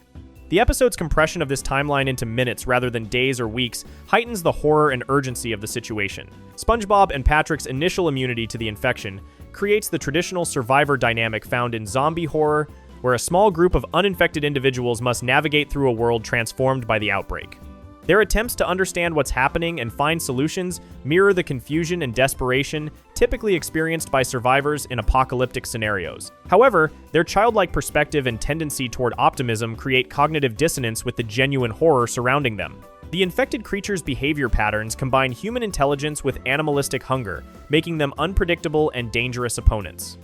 The episode's compression of this timeline into minutes rather than days or weeks heightens the horror and urgency of the situation. SpongeBob and Patrick's initial immunity to the infection creates the traditional survivor dynamic found in zombie horror, where a small group of uninfected individuals must navigate through a world transformed by the outbreak. Their attempts to understand what's happening and find solutions mirror the confusion and desperation typically experienced by survivors in apocalyptic scenarios. However, their childlike perspective and tendency toward optimism create cognitive dissonance with the genuine horror surrounding them. The infected creatures' behavior patterns combine human intelligence with animalistic hunger, making them unpredictable and dangerous opponents.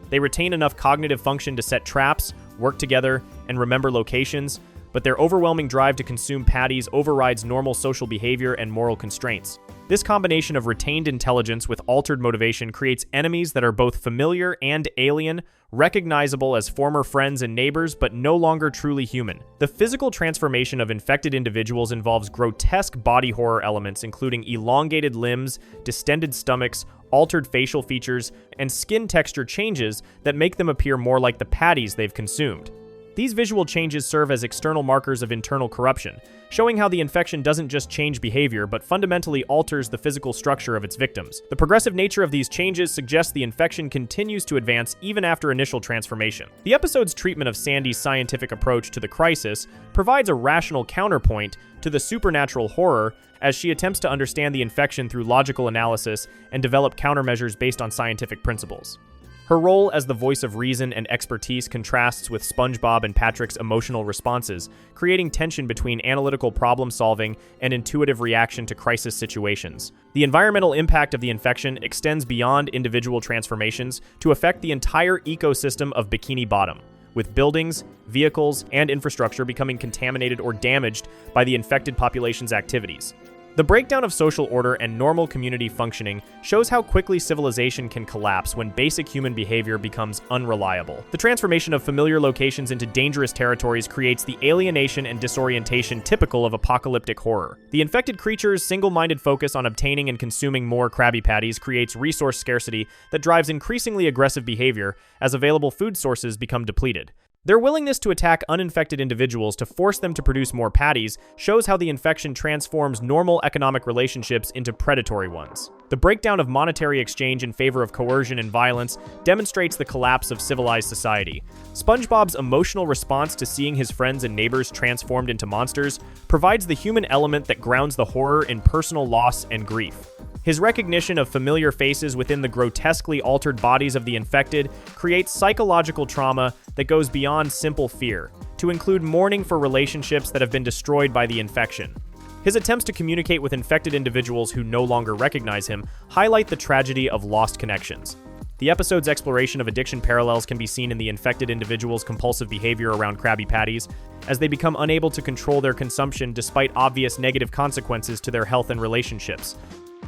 They retain enough cognitive function to set traps, work together, and remember locations, but their overwhelming drive to consume patties overrides normal social behavior and moral constraints. This combination of retained intelligence with altered motivation creates enemies that are both familiar and alien, recognizable as former friends and neighbors, but no longer truly human. The physical transformation of infected individuals involves grotesque body horror elements, including elongated limbs, distended stomachs, altered facial features, and skin texture changes that make them appear more like the patties they've consumed. These visual changes serve as external markers of internal corruption, showing how the infection doesn't just change behavior, but fundamentally alters the physical structure of its victims. The progressive nature of these changes suggests the infection continues to advance even after initial transformation. The episode's treatment of Sandy's scientific approach to the crisis provides a rational counterpoint to the supernatural horror, as she attempts to understand the infection through logical analysis and develop countermeasures based on scientific principles. Her role as the voice of reason and expertise contrasts with SpongeBob and Patrick's emotional responses, creating tension between analytical problem-solving and intuitive reaction to crisis situations. The environmental impact of the infection extends beyond individual transformations to affect the entire ecosystem of Bikini Bottom, with buildings, vehicles, and infrastructure becoming contaminated or damaged by the infected population's activities. The breakdown of social order and normal community functioning shows how quickly civilization can collapse when basic human behavior becomes unreliable. The transformation of familiar locations into dangerous territories creates the alienation and disorientation typical of apocalyptic horror. The infected creature's single-minded focus on obtaining and consuming more Krabby Patties creates resource scarcity that drives increasingly aggressive behavior as available food sources become depleted. Their willingness to attack uninfected individuals to force them to produce more patties shows how the infection transforms normal economic relationships into predatory ones. The breakdown of monetary exchange in favor of coercion and violence demonstrates the collapse of civilized society. SpongeBob's emotional response to seeing his friends and neighbors transformed into monsters provides the human element that grounds the horror in personal loss and grief. His recognition of familiar faces within the grotesquely altered bodies of the infected creates psychological trauma that goes beyond simple fear, to include mourning for relationships that have been destroyed by the infection. His attempts to communicate with infected individuals who no longer recognize him highlight the tragedy of lost connections. The episode's exploration of addiction parallels can be seen in the infected individual's compulsive behavior around Krabby Patties, as they become unable to control their consumption despite obvious negative consequences to their health and relationships.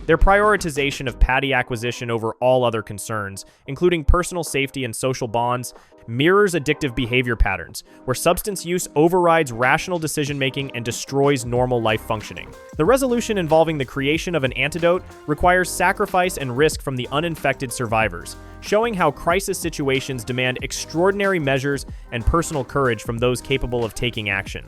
Their prioritization of patty acquisition over all other concerns, including personal safety and social bonds, mirrors addictive behavior patterns, where substance use overrides rational decision-making and destroys normal life functioning. The resolution involving the creation of an antidote requires sacrifice and risk from the uninfected survivors, showing how crisis situations demand extraordinary measures and personal courage from those capable of taking action.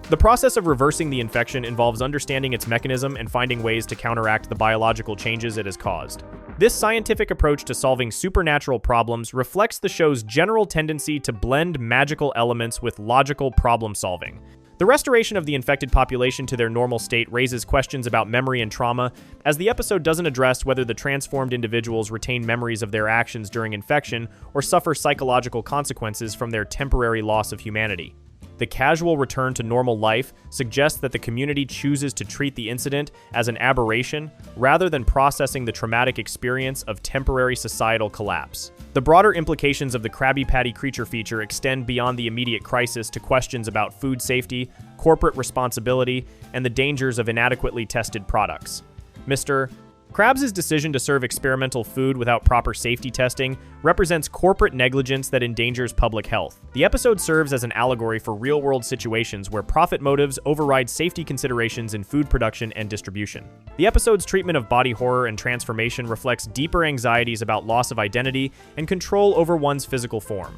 The process of reversing the infection involves understanding its mechanism and finding ways to counteract the biological changes it has caused. This scientific approach to solving supernatural problems reflects the show's general tendency to blend magical elements with logical problem solving. The restoration of the infected population to their normal state raises questions about memory and trauma, as the episode doesn't address whether the transformed individuals retain memories of their actions during infection or suffer psychological consequences from their temporary loss of humanity. The casual return to normal life suggests that the community chooses to treat the incident as an aberration rather than processing the traumatic experience of temporary societal collapse. The broader implications of the Krabby Patty creature feature extend beyond the immediate crisis to questions about food safety, corporate responsibility, and the dangers of inadequately tested products. Mr. Krabs' decision to serve experimental food without proper safety testing represents corporate negligence that endangers public health. The episode serves as an allegory for real-world situations where profit motives override safety considerations in food production and distribution. The episode's treatment of body horror and transformation reflects deeper anxieties about loss of identity and control over one's physical form.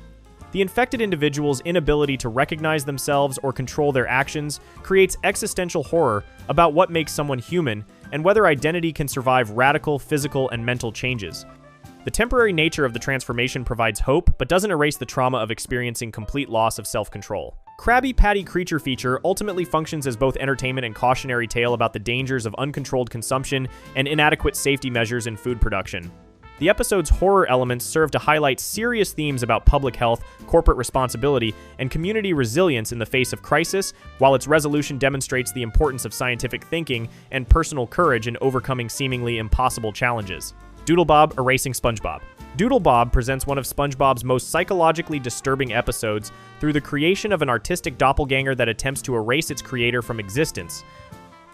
The infected individual's inability to recognize themselves or control their actions creates existential horror about what makes someone human and whether identity can survive radical physical and mental changes. The temporary nature of the transformation provides hope, but doesn't erase the trauma of experiencing complete loss of self-control. Krabby Patty creature feature ultimately functions as both entertainment and cautionary tale about the dangers of uncontrolled consumption and inadequate safety measures in food production. The episode's horror elements serve to highlight serious themes about public health, corporate responsibility, and community resilience in the face of crisis, while its resolution demonstrates the importance of scientific thinking and personal courage in overcoming seemingly impossible challenges. Doodlebob erasing SpongeBob. Doodlebob presents one of SpongeBob's most psychologically disturbing episodes through the creation of an artistic doppelganger that attempts to erase its creator from existence.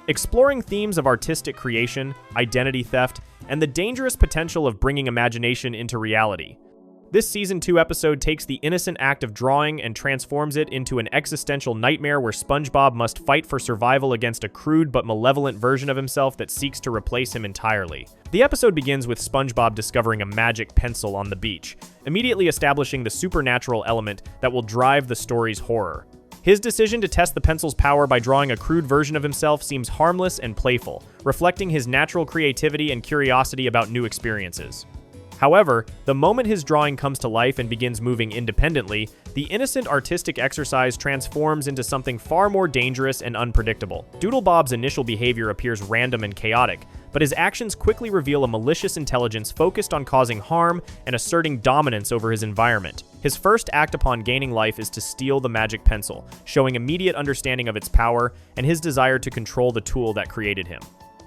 Exploring themes of artistic creation, identity theft, and the dangerous potential of bringing imagination into reality. This Season 2 episode takes the innocent act of drawing and transforms it into an existential nightmare where SpongeBob must fight for survival against a crude but malevolent version of himself that seeks to replace him entirely. The episode begins with SpongeBob discovering a magic pencil on the beach, immediately establishing the supernatural element that will drive the story's horror. His decision to test the pencil's power by drawing a crude version of himself seems harmless and playful, reflecting his natural creativity and curiosity about new experiences. However, the moment his drawing comes to life and begins moving independently, the innocent artistic exercise transforms into something far more dangerous and unpredictable. Doodlebob's initial behavior appears random and chaotic, but his actions quickly reveal a malicious intelligence focused on causing harm and asserting dominance over his environment. His first act upon gaining life is to steal the magic pencil, showing immediate understanding of its power and his desire to control the tool that created him.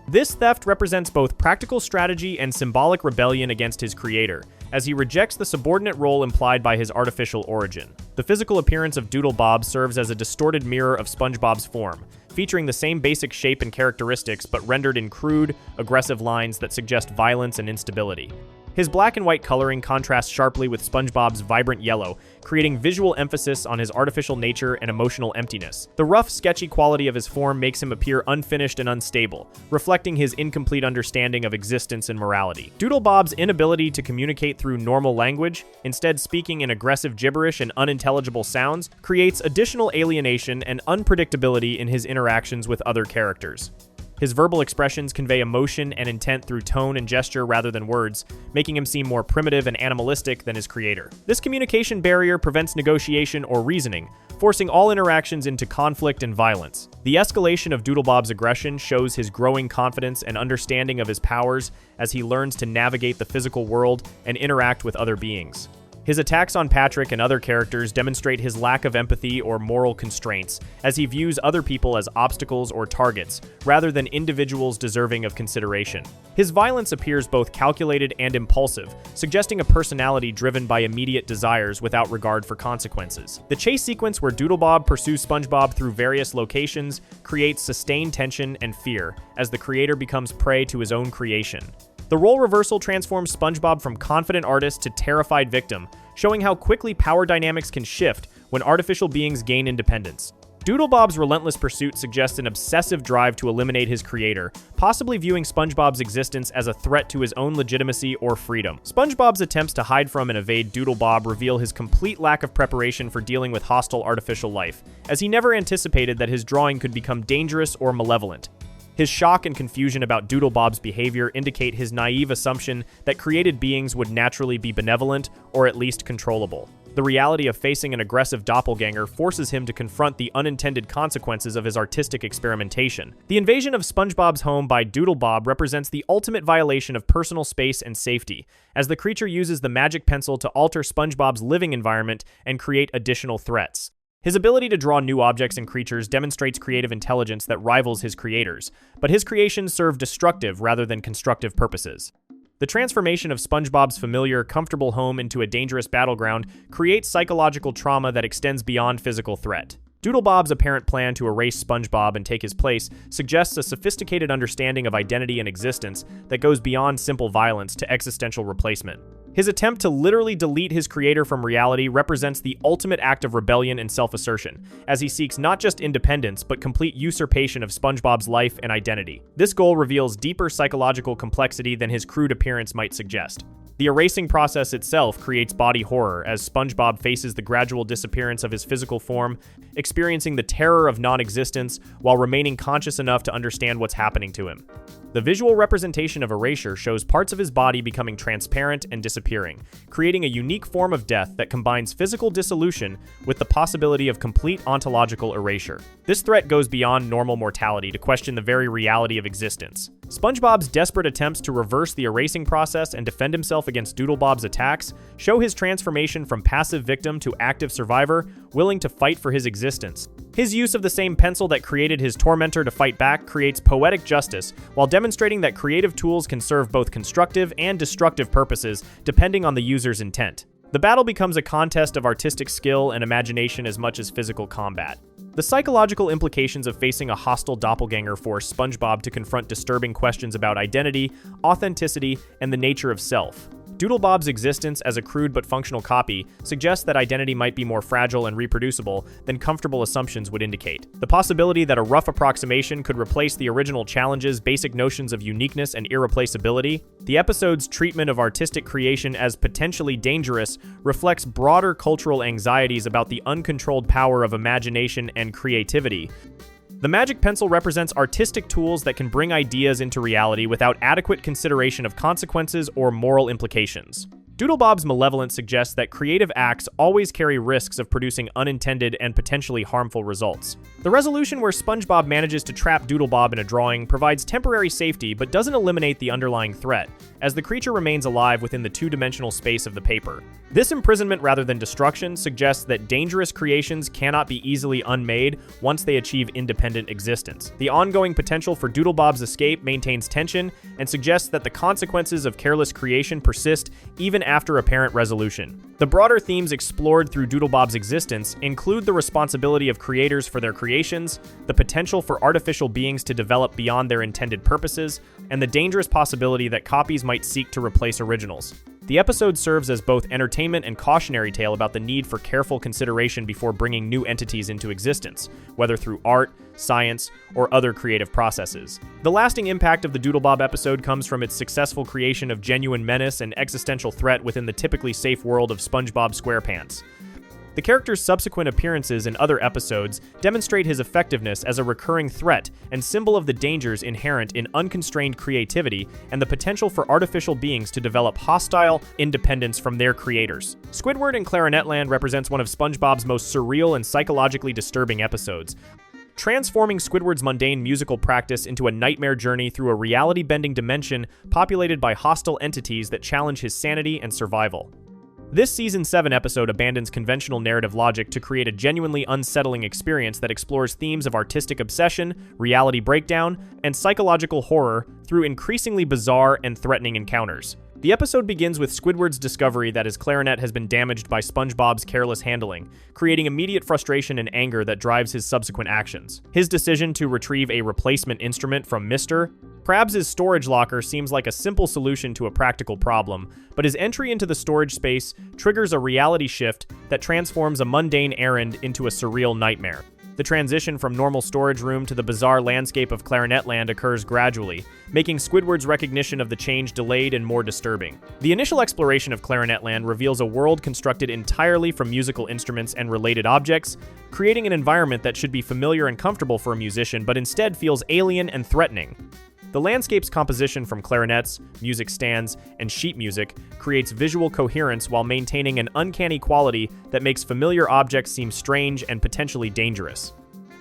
This theft represents both practical strategy and symbolic rebellion against his creator, as he rejects the subordinate role implied by his artificial origin. The physical appearance of Doodlebob serves as a distorted mirror of SpongeBob's form, featuring the same basic shape and characteristics but rendered in crude, aggressive lines that suggest violence and instability. His black and white coloring contrasts sharply with SpongeBob's vibrant yellow, creating visual emphasis on his artificial nature and emotional emptiness. The rough, sketchy quality of his form makes him appear unfinished and unstable, reflecting his incomplete understanding of existence and morality. Doodlebob's inability to communicate through normal language, instead speaking in aggressive gibberish and unintelligible sounds, creates additional alienation and unpredictability in his interactions with other characters. His verbal expressions convey emotion and intent through tone and gesture rather than words, making him seem more primitive and animalistic than his creator. This communication barrier prevents negotiation or reasoning, forcing all interactions into conflict and violence. The escalation of Doodlebob's aggression shows his growing confidence and understanding of his powers as he learns to navigate the physical world and interact with other beings. His attacks on Patrick and other characters demonstrate his lack of empathy or moral constraints, as he views other people as obstacles or targets, rather than individuals deserving of consideration. His violence appears both calculated and impulsive, suggesting a personality driven by immediate desires without regard for consequences. The chase sequence where Doodlebob pursues SpongeBob through various locations creates sustained tension and fear, as the creator becomes prey to his own creation. The role reversal transforms SpongeBob from confident artist to terrified victim, showing how quickly power dynamics can shift when artificial beings gain independence. Doodlebob's relentless pursuit suggests an obsessive drive to eliminate his creator, possibly viewing SpongeBob's existence as a threat to his own legitimacy or freedom. SpongeBob's attempts to hide from and evade Doodlebob reveal his complete lack of preparation for dealing with hostile artificial life, as he never anticipated that his drawing could become dangerous or malevolent. His shock and confusion about Doodlebob's behavior indicate his naive assumption that created beings would naturally be benevolent or at least controllable. The reality of facing an aggressive doppelganger forces him to confront the unintended consequences of his artistic experimentation. The invasion of SpongeBob's home by Doodlebob represents the ultimate violation of personal space and safety, as the creature uses the magic pencil to alter SpongeBob's living environment and create additional threats. His ability to draw new objects and creatures demonstrates creative intelligence that rivals his creators, but his creations serve destructive rather than constructive purposes. The transformation of SpongeBob's familiar, comfortable home into a dangerous battleground creates psychological trauma that extends beyond physical threat. Doodlebob's apparent plan to erase SpongeBob and take his place suggests a sophisticated understanding of identity and existence that goes beyond simple violence to existential replacement. His attempt to literally delete his creator from reality represents the ultimate act of rebellion and self-assertion, as he seeks not just independence, but complete usurpation of SpongeBob's life and identity. This goal reveals deeper psychological complexity than his crude appearance might suggest. The erasing process itself creates body horror as SpongeBob faces the gradual disappearance of his physical form, experiencing the terror of non-existence while remaining conscious enough to understand what's happening to him. The visual representation of erasure shows parts of his body becoming transparent and disappearing, creating a unique form of death that combines physical dissolution with the possibility of complete ontological erasure. This threat goes beyond normal mortality to question the very reality of existence. SpongeBob's desperate attempts to reverse the erasing process and defend himself against Doodlebob's attacks show his transformation from passive victim to active survivor, willing to fight for his existence. His use of the same pencil that created his tormentor to fight back creates poetic justice, while demonstrating that creative tools can serve both constructive and destructive purposes, depending on the user's intent. The battle becomes a contest of artistic skill and imagination as much as physical combat. The psychological implications of facing a hostile doppelganger force SpongeBob to confront disturbing questions about identity, authenticity, and the nature of self. Doodlebob's existence as a crude but functional copy suggests that identity might be more fragile and reproducible than comfortable assumptions would indicate. The possibility that a rough approximation could replace the original challenge's basic notions of uniqueness and irreplaceability. The episode's treatment of artistic creation as potentially dangerous reflects broader cultural anxieties about the uncontrolled power of imagination and creativity. The magic pencil represents artistic tools that can bring ideas into reality without adequate consideration of consequences or moral implications. Doodlebob's malevolence suggests that creative acts always carry risks of producing unintended and potentially harmful results. The resolution where SpongeBob manages to trap Doodlebob in a drawing provides temporary safety but doesn't eliminate the underlying threat, as the creature remains alive within the two-dimensional space of the paper. This imprisonment rather than destruction suggests that dangerous creations cannot be easily unmade once they achieve independent existence. The ongoing potential for Doodlebob's escape maintains tension and suggests that the consequences of careless creation persist even after apparent resolution. The broader themes explored through Doodlebob's existence include the responsibility of creators for their creations, the potential for artificial beings to develop beyond their intended purposes, and the dangerous possibility that copies might seek to replace originals. The episode serves as both entertainment and cautionary tale about the need for careful consideration before bringing new entities into existence, whether through art, science, or other creative processes. The lasting impact of the Doodlebob episode comes from its successful creation of genuine menace and existential threat within the typically safe world of SpongeBob SquarePants. The character's subsequent appearances in other episodes demonstrate his effectiveness as a recurring threat and symbol of the dangers inherent in unconstrained creativity and the potential for artificial beings to develop hostile independence from their creators. Squidward in Clarinetland represents one of SpongeBob's most surreal and psychologically disturbing episodes, transforming Squidward's mundane musical practice into a nightmare journey through a reality-bending dimension populated by hostile entities that challenge his sanity and survival. This Season 7 episode abandons conventional narrative logic to create a genuinely unsettling experience that explores themes of artistic obsession, reality breakdown, and psychological horror through increasingly bizarre and threatening encounters. The episode begins with Squidward's discovery that his clarinet has been damaged by SpongeBob's careless handling, creating immediate frustration and anger that drives his subsequent actions. His decision to retrieve a replacement instrument from Mr. Krabs' storage locker seems like a simple solution to a practical problem, but his entry into the storage space triggers a reality shift that transforms a mundane errand into a surreal nightmare. The transition from normal storage room to the bizarre landscape of Clarinetland occurs gradually, making Squidward's recognition of the change delayed and more disturbing. The initial exploration of Clarinetland reveals a world constructed entirely from musical instruments and related objects, creating an environment that should be familiar and comfortable for a musician, but instead feels alien and threatening. The landscape's composition from clarinets, music stands, and sheet music creates visual coherence while maintaining an uncanny quality that makes familiar objects seem strange and potentially dangerous.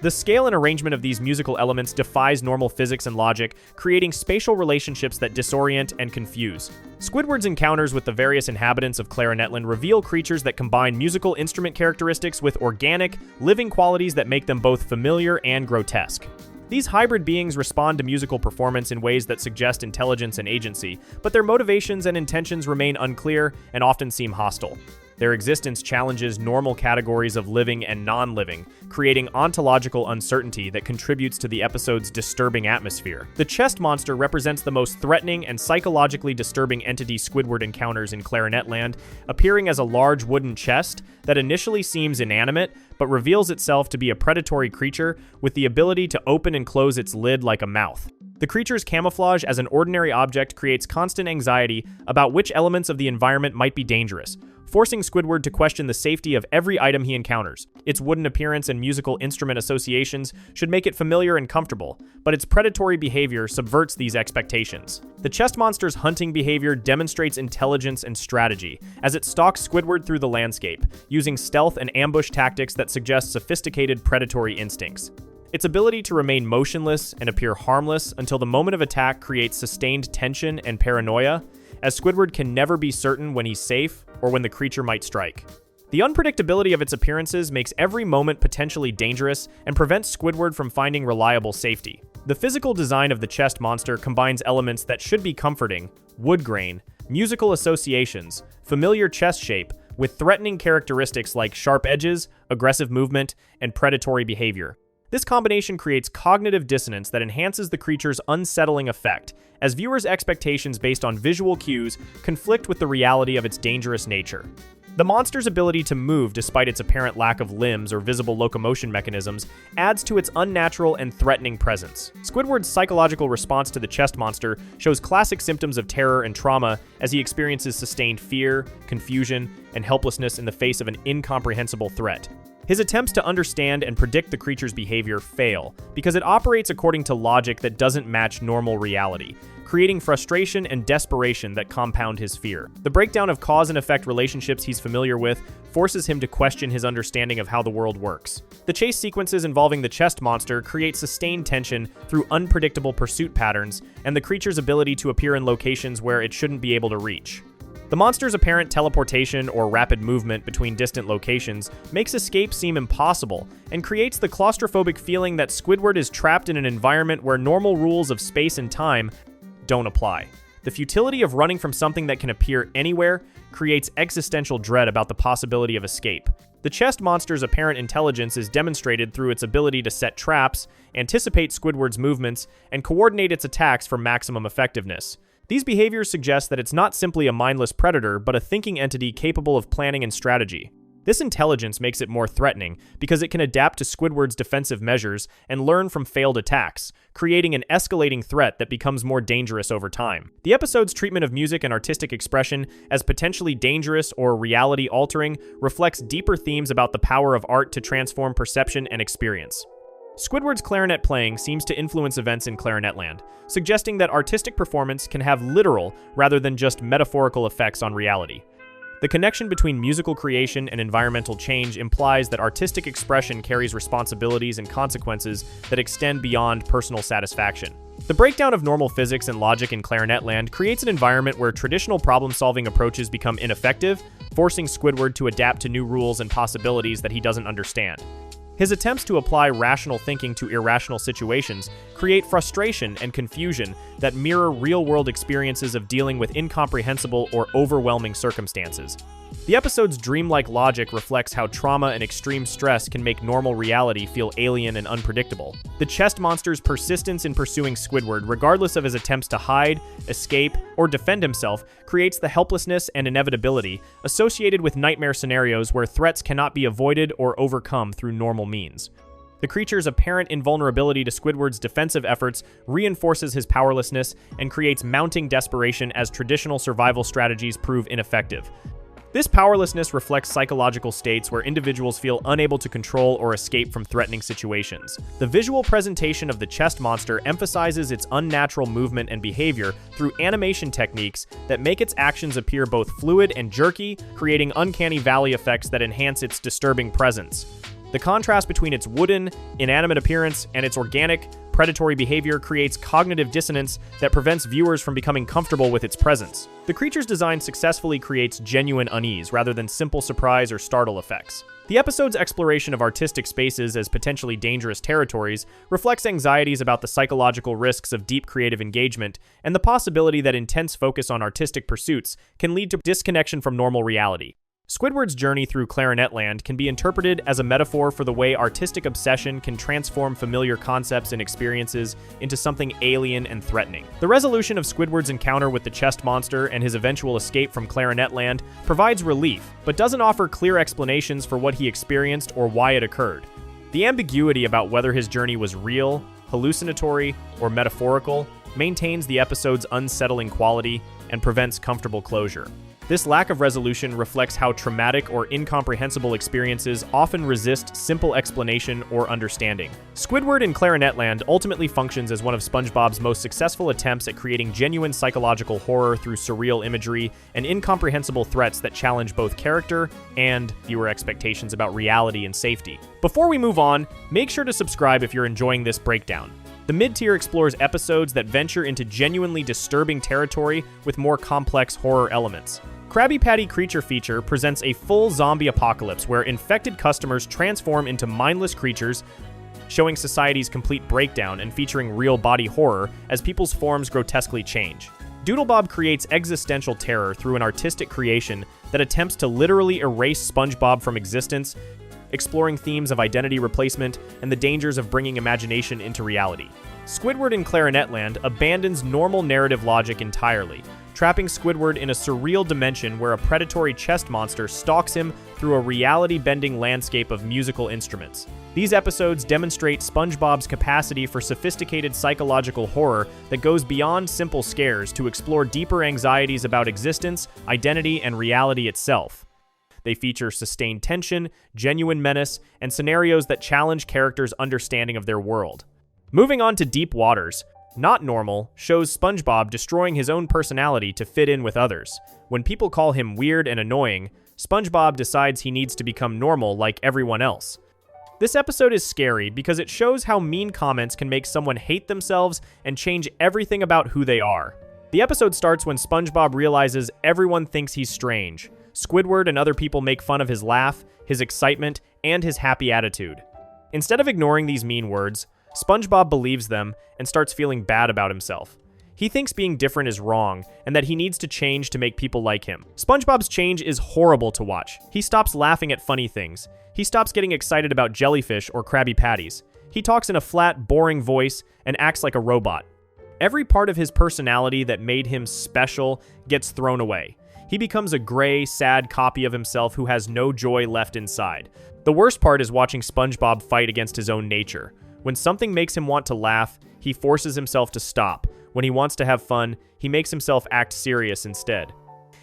The scale and arrangement of these musical elements defies normal physics and logic, creating spatial relationships that disorient and confuse. Squidward's encounters with the various inhabitants of Clarinetland reveal creatures that combine musical instrument characteristics with organic, living qualities that make them both familiar and grotesque. These hybrid beings respond to musical performance in ways that suggest intelligence and agency, but their motivations and intentions remain unclear and often seem hostile. Their existence challenges normal categories of living and non-living, creating ontological uncertainty that contributes to the episode's disturbing atmosphere. The chest monster represents the most threatening and psychologically disturbing entity Squidward encounters in Clarinetland, appearing as a large wooden chest that initially seems inanimate, but reveals itself to be a predatory creature with the ability to open and close its lid like a mouth. The creature's camouflage as an ordinary object creates constant anxiety about which elements of the environment might be dangerous, forcing Squidward to question the safety of every item he encounters. Its wooden appearance and musical instrument associations should make it familiar and comfortable, but its predatory behavior subverts these expectations. The chest monster's hunting behavior demonstrates intelligence and strategy, as it stalks Squidward through the landscape, using stealth and ambush tactics that suggest sophisticated predatory instincts. Its ability to remain motionless and appear harmless until the moment of attack creates sustained tension and paranoia, as Squidward can never be certain when he's safe or when the creature might strike. The unpredictability of its appearances makes every moment potentially dangerous and prevents Squidward from finding reliable safety. The physical design of the chest monster combines elements that should be comforting, wood grain, musical associations, familiar chest shape, with threatening characteristics like sharp edges, aggressive movement, and predatory behavior. This combination creates cognitive dissonance that enhances the creature's unsettling effect, as viewers' expectations based on visual cues conflict with the reality of its dangerous nature. The monster's ability to move despite its apparent lack of limbs or visible locomotion mechanisms adds to its unnatural and threatening presence. Squidward's psychological response to the chest monster shows classic symptoms of terror and trauma as he experiences sustained fear, confusion, and helplessness in the face of an incomprehensible threat. His attempts to understand and predict the creature's behavior fail because it operates according to logic that doesn't match normal reality, creating frustration and desperation that compound his fear. The breakdown of cause and effect relationships he's familiar with forces him to question his understanding of how the world works. The chase sequences involving the chest monster create sustained tension through unpredictable pursuit patterns and the creature's ability to appear in locations where it shouldn't be able to reach. The monster's apparent teleportation or rapid movement between distant locations makes escape seem impossible and creates the claustrophobic feeling that Squidward is trapped in an environment where normal rules of space and time don't apply. The futility of running from something that can appear anywhere creates existential dread about the possibility of escape. The chest monster's apparent intelligence is demonstrated through its ability to set traps, anticipate Squidward's movements, and coordinate its attacks for maximum effectiveness. These behaviors suggest that it's not simply a mindless predator, but a thinking entity capable of planning and strategy. This intelligence makes it more threatening because it can adapt to Squidward's defensive measures and learn from failed attacks, creating an escalating threat that becomes more dangerous over time. The episode's treatment of music and artistic expression as potentially dangerous or reality-altering reflects deeper themes about the power of art to transform perception and experience. Squidward's clarinet playing seems to influence events in Clarinetland, suggesting that artistic performance can have literal rather than just metaphorical effects on reality. The connection between musical creation and environmental change implies that artistic expression carries responsibilities and consequences that extend beyond personal satisfaction. The breakdown of normal physics and logic in Clarinetland creates an environment where traditional problem-solving approaches become ineffective, forcing Squidward to adapt to new rules and possibilities that he doesn't understand. His attempts to apply rational thinking to irrational situations create frustration and confusion that mirror real-world experiences of dealing with incomprehensible or overwhelming circumstances. The episode's dreamlike logic reflects how trauma and extreme stress can make normal reality feel alien and unpredictable. The chest monster's persistence in pursuing Squidward, regardless of his attempts to hide, escape, or defend himself, creates the helplessness and inevitability associated with nightmare scenarios where threats cannot be avoided or overcome through normal means. The creature's apparent invulnerability to Squidward's defensive efforts reinforces his powerlessness and creates mounting desperation as traditional survival strategies prove ineffective. This powerlessness reflects psychological states where individuals feel unable to control or escape from threatening situations. The visual presentation of the chest monster emphasizes its unnatural movement and behavior through animation techniques that make its actions appear both fluid and jerky, creating uncanny valley effects that enhance its disturbing presence. The contrast between its wooden, inanimate appearance and its organic, predatory behavior creates cognitive dissonance that prevents viewers from becoming comfortable with its presence. The creature's design successfully creates genuine unease rather than simple surprise or startle effects. The episode's exploration of artistic spaces as potentially dangerous territories reflects anxieties about the psychological risks of deep creative engagement and the possibility that intense focus on artistic pursuits can lead to disconnection from normal reality. Squidward's journey through Clarinetland can be interpreted as a metaphor for the way artistic obsession can transform familiar concepts and experiences into something alien and threatening. The resolution of Squidward's encounter with the chest monster and his eventual escape from Clarinetland provides relief, but doesn't offer clear explanations for what he experienced or why it occurred. The ambiguity about whether his journey was real, hallucinatory, or metaphorical maintains the episode's unsettling quality and prevents comfortable closure. This lack of resolution reflects how traumatic or incomprehensible experiences often resist simple explanation or understanding. Squidward in Clarinetland ultimately functions as one of SpongeBob's most successful attempts at creating genuine psychological horror through surreal imagery and incomprehensible threats that challenge both character and viewer expectations about reality and safety. Before we move on, make sure to subscribe if you're enjoying this breakdown. The mid-tier explores episodes that venture into genuinely disturbing territory with more complex horror elements. Krabby Patty Creature Feature presents a full zombie apocalypse where infected customers transform into mindless creatures, showing society's complete breakdown and featuring real body horror as people's forms grotesquely change. Doodlebob creates existential terror through an artistic creation that attempts to literally erase SpongeBob from existence, exploring themes of identity replacement and the dangers of bringing imagination into reality. Squidward in Clarinetland abandons normal narrative logic entirely, trapping Squidward in a surreal dimension where a predatory chest monster stalks him through a reality-bending landscape of musical instruments. These episodes demonstrate SpongeBob's capacity for sophisticated psychological horror that goes beyond simple scares to explore deeper anxieties about existence, identity, and reality itself. They feature sustained tension, genuine menace, and scenarios that challenge characters' understanding of their world. Moving on to Deep Waters, Not Normal shows SpongeBob destroying his own personality to fit in with others. When people call him weird and annoying, SpongeBob decides he needs to become normal like everyone else. This episode is scary because it shows how mean comments can make someone hate themselves and change everything about who they are. The episode starts when SpongeBob realizes everyone thinks he's strange. Squidward and other people make fun of his laugh, his excitement, and his happy attitude. Instead of ignoring these mean words, SpongeBob believes them and starts feeling bad about himself. He thinks being different is wrong, and that he needs to change to make people like him. SpongeBob's change is horrible to watch. He stops laughing at funny things. He stops getting excited about jellyfish or Krabby Patties. He talks in a flat, boring voice and acts like a robot. Every part of his personality that made him special gets thrown away. He becomes a gray, sad copy of himself who has no joy left inside. The worst part is watching SpongeBob fight against his own nature. When something makes him want to laugh, he forces himself to stop. When he wants to have fun, he makes himself act serious instead.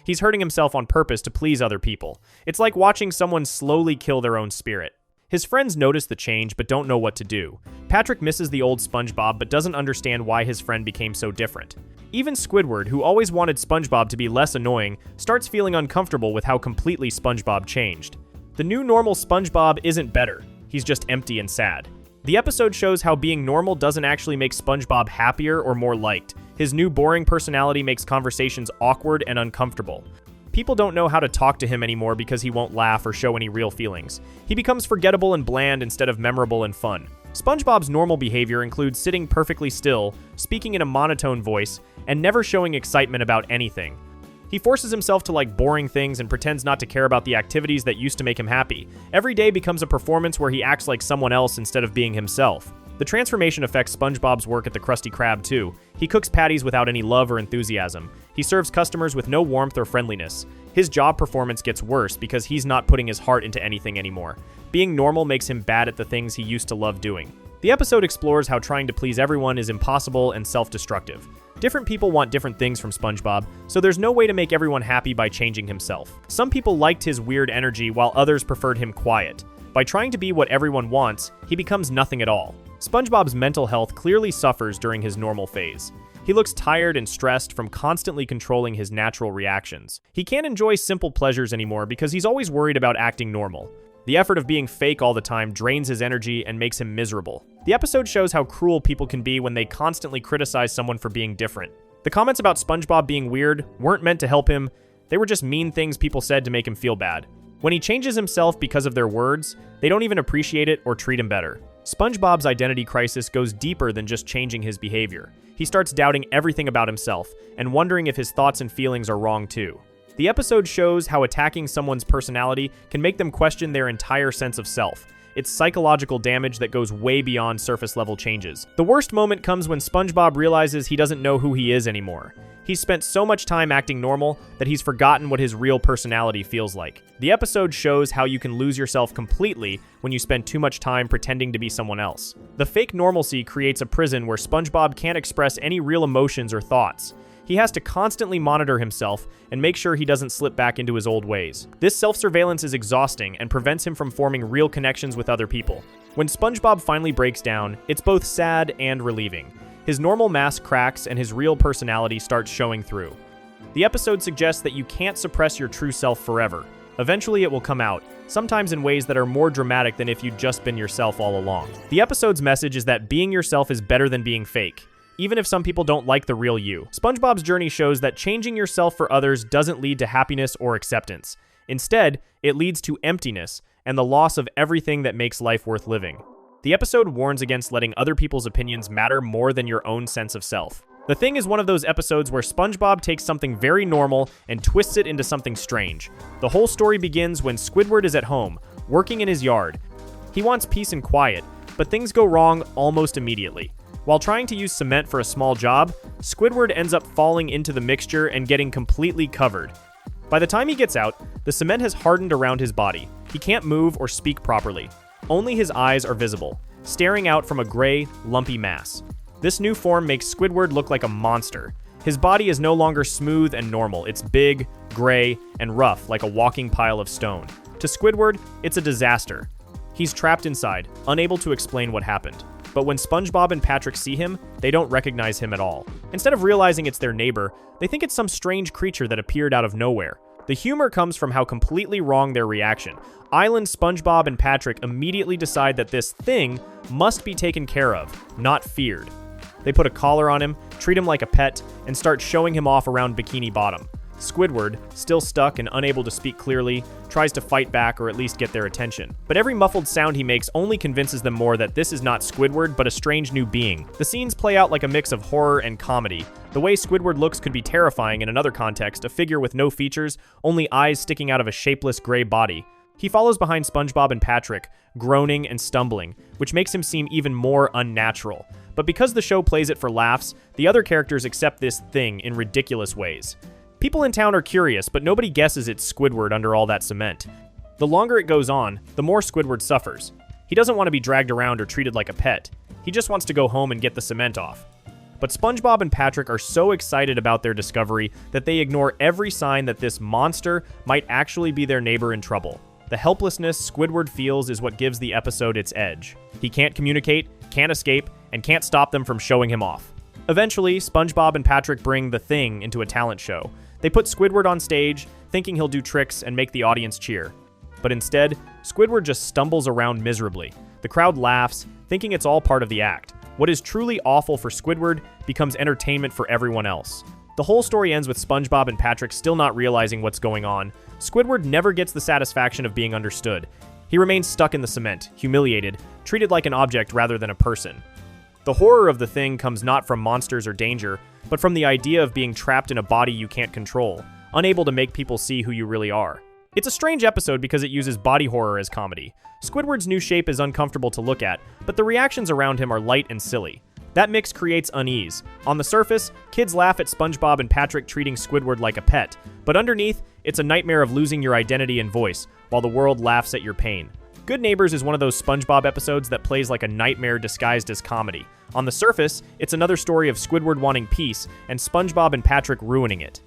He's hurting himself on purpose to please other people. It's like watching someone slowly kill their own spirit. His friends notice the change but don't know what to do. Patrick misses the old SpongeBob but doesn't understand why his friend became so different. Even Squidward, who always wanted SpongeBob to be less annoying, starts feeling uncomfortable with how completely SpongeBob changed. The new normal SpongeBob isn't better. He's just empty and sad. The episode shows how being normal doesn't actually make SpongeBob happier or more liked. His new boring personality makes conversations awkward and uncomfortable. People don't know how to talk to him anymore because he won't laugh or show any real feelings. He becomes forgettable and bland instead of memorable and fun. SpongeBob's normal behavior includes sitting perfectly still, speaking in a monotone voice, and never showing excitement about anything. He forces himself to like boring things and pretends not to care about the activities that used to make him happy. Every day becomes a performance where he acts like someone else instead of being himself. The transformation affects SpongeBob's work at the Krusty Krab too. He cooks patties without any love or enthusiasm. He serves customers with no warmth or friendliness. His job performance gets worse because he's not putting his heart into anything anymore. Being normal makes him bad at the things he used to love doing. The episode explores how trying to please everyone is impossible and self-destructive. Different people want different things from SpongeBob, so there's no way to make everyone happy by changing himself. Some people liked his weird energy while others preferred him quiet. By trying to be what everyone wants, he becomes nothing at all. SpongeBob's mental health clearly suffers during his normal phase. He looks tired and stressed from constantly controlling his natural reactions. He can't enjoy simple pleasures anymore because he's always worried about acting normal. The effort of being fake all the time drains his energy and makes him miserable. The episode shows how cruel people can be when they constantly criticize someone for being different. The comments about SpongeBob being weird weren't meant to help him. They were just mean things people said to make him feel bad. When he changes himself because of their words, they don't even appreciate it or treat him better. SpongeBob's identity crisis goes deeper than just changing his behavior. He starts doubting everything about himself and wondering if his thoughts and feelings are wrong too. The episode shows how attacking someone's personality can make them question their entire sense of self. It's psychological damage that goes way beyond surface-level changes. The worst moment comes when SpongeBob realizes he doesn't know who he is anymore. He's spent so much time acting normal that he's forgotten what his real personality feels like. The episode shows how you can lose yourself completely when you spend too much time pretending to be someone else. The fake normalcy creates a prison where SpongeBob can't express any real emotions or thoughts. He has to constantly monitor himself and make sure he doesn't slip back into his old ways. This self-surveillance is exhausting and prevents him from forming real connections with other people. When SpongeBob finally breaks down, it's both sad and relieving. His normal mask cracks and his real personality starts showing through. The episode suggests that you can't suppress your true self forever. Eventually it will come out, sometimes in ways that are more dramatic than if you'd just been yourself all along. The episode's message is that being yourself is better than being fake, even if some people don't like the real you. SpongeBob's journey shows that changing yourself for others doesn't lead to happiness or acceptance. Instead, it leads to emptiness and the loss of everything that makes life worth living. The episode warns against letting other people's opinions matter more than your own sense of self. The Thing is one of those episodes where SpongeBob takes something very normal and twists it into something strange. The whole story begins when Squidward is at home, working in his yard. He wants peace and quiet, but things go wrong almost immediately. While trying to use cement for a small job, Squidward ends up falling into the mixture and getting completely covered. By the time he gets out, the cement has hardened around his body. He can't move or speak properly. Only his eyes are visible, staring out from a gray, lumpy mass. This new form makes Squidward look like a monster. His body is no longer smooth and normal. It's big, gray, and rough like a walking pile of stone. To Squidward, it's a disaster. He's trapped inside, unable to explain what happened. But when SpongeBob and Patrick see him, they don't recognize him at all. Instead of realizing it's their neighbor, they think it's some strange creature that appeared out of nowhere. The humor comes from how completely wrong their reaction. Island SpongeBob and Patrick immediately decide that this thing must be taken care of, not feared. They put a collar on him, treat him like a pet, and start showing him off around Bikini Bottom. Squidward, still stuck and unable to speak clearly, tries to fight back or at least get their attention. But every muffled sound he makes only convinces them more that this is not Squidward, but a strange new being. The scenes play out like a mix of horror and comedy. The way Squidward looks could be terrifying in another context, a figure with no features, only eyes sticking out of a shapeless gray body. He follows behind SpongeBob and Patrick, groaning and stumbling, which makes him seem even more unnatural. But because the show plays it for laughs, the other characters accept this thing in ridiculous ways. People in town are curious, but nobody guesses it's Squidward under all that cement. The longer it goes on, the more Squidward suffers. He doesn't want to be dragged around or treated like a pet. He just wants to go home and get the cement off. But SpongeBob and Patrick are so excited about their discovery that they ignore every sign that this monster might actually be their neighbor in trouble. The helplessness Squidward feels is what gives the episode its edge. He can't communicate, can't escape, and can't stop them from showing him off. Eventually, SpongeBob and Patrick bring the Thing into a talent show. They put Squidward on stage, thinking he'll do tricks and make the audience cheer. But instead, Squidward just stumbles around miserably. The crowd laughs, thinking it's all part of the act. What is truly awful for Squidward becomes entertainment for everyone else. The whole story ends with SpongeBob and Patrick still not realizing what's going on. Squidward never gets the satisfaction of being understood. He remains stuck in the cement, humiliated, treated like an object rather than a person. The horror of the Thing comes not from monsters or danger, but from the idea of being trapped in a body you can't control, unable to make people see who you really are. It's a strange episode because it uses body horror as comedy. Squidward's new shape is uncomfortable to look at, but the reactions around him are light and silly. That mix creates unease. On the surface, kids laugh at SpongeBob and Patrick treating Squidward like a pet, but underneath, it's a nightmare of losing your identity and voice, while the world laughs at your pain. Good Neighbors is one of those SpongeBob episodes that plays like a nightmare disguised as comedy. On the surface, it's another story of Squidward wanting peace and SpongeBob and Patrick ruining it.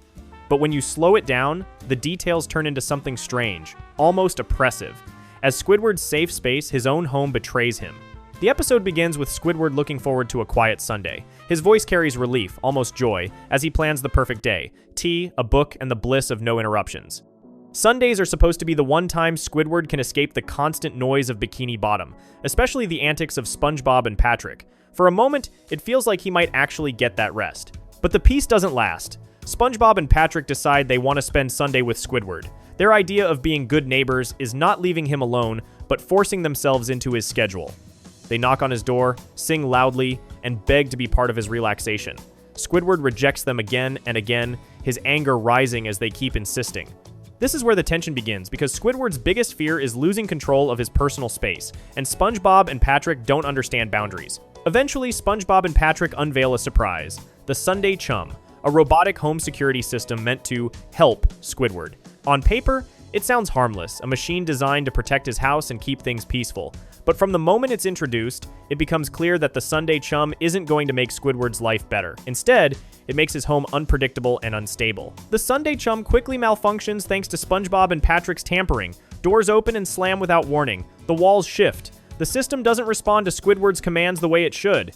But when you slow it down, the details turn into something strange, almost oppressive. As Squidward's safe space, his own home betrays him. The episode begins with Squidward looking forward to a quiet Sunday. His voice carries relief, almost joy, as he plans the perfect day: tea, a book, and the bliss of no interruptions. Sundays are supposed to be the one time Squidward can escape the constant noise of Bikini Bottom, especially the antics of SpongeBob and Patrick. For a moment, it feels like he might actually get that rest. But the peace doesn't last. SpongeBob and Patrick decide they want to spend Sunday with Squidward. Their idea of being good neighbors is not leaving him alone, but forcing themselves into his schedule. They knock on his door, sing loudly, and beg to be part of his relaxation. Squidward rejects them again and again, his anger rising as they keep insisting. This is where the tension begins, because Squidward's biggest fear is losing control of his personal space, and SpongeBob and Patrick don't understand boundaries. Eventually, SpongeBob and Patrick unveil a surprise: the Sunday Chum, a robotic home security system meant to help Squidward. On paper, it sounds harmless, a machine designed to protect his house and keep things peaceful. But from the moment it's introduced, it becomes clear that the Sunday Chum isn't going to make Squidward's life better. Instead, it makes his home unpredictable and unstable. The Sunday Chum quickly malfunctions thanks to SpongeBob and Patrick's tampering. Doors open and slam without warning. The walls shift. The system doesn't respond to Squidward's commands the way it should.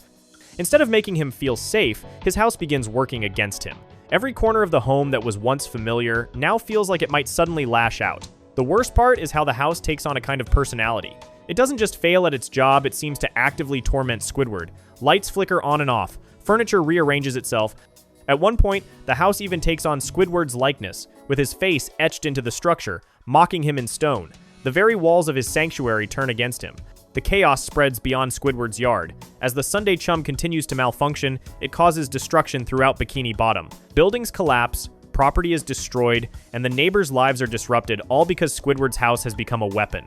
Instead of making him feel safe, his house begins working against him. Every corner of the home that was once familiar now feels like it might suddenly lash out. The worst part is how the house takes on a kind of personality. It doesn't just fail at its job, it seems to actively torment Squidward. Lights flicker on and off. Furniture rearranges itself. At one point, the house even takes on Squidward's likeness, with his face etched into the structure, mocking him in stone. The very walls of his sanctuary turn against him. The chaos spreads beyond Squidward's yard. As the Sunday Chum continues to malfunction, it causes destruction throughout Bikini Bottom. Buildings collapse, property is destroyed, and the neighbors' lives are disrupted, all because Squidward's house has become a weapon.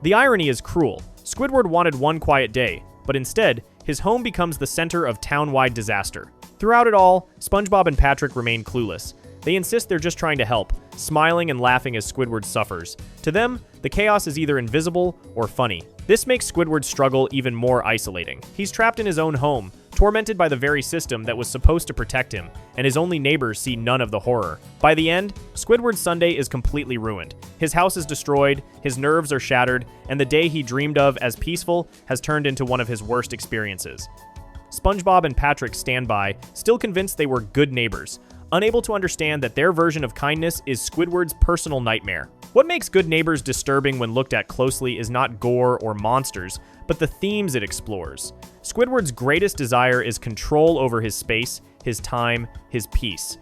The irony is cruel. Squidward wanted one quiet day, but instead, his home becomes the center of town-wide disaster. Throughout it all, SpongeBob and Patrick remain clueless. They insist they're just trying to help, smiling and laughing as Squidward suffers. To them, the chaos is either invisible or funny. This makes Squidward's struggle even more isolating. He's trapped in his own home, tormented by the very system that was supposed to protect him, and his only neighbors see none of the horror. By the end, Squidward's Sunday is completely ruined. His house is destroyed, his nerves are shattered, and the day he dreamed of as peaceful has turned into one of his worst experiences. SpongeBob and Patrick stand by, still convinced they were good neighbors, unable to understand that their version of kindness is Squidward's personal nightmare. What makes Good Neighbors disturbing when looked at closely is not gore or monsters, but the themes it explores. Squidward's greatest desire is control over his space, his time, his peace.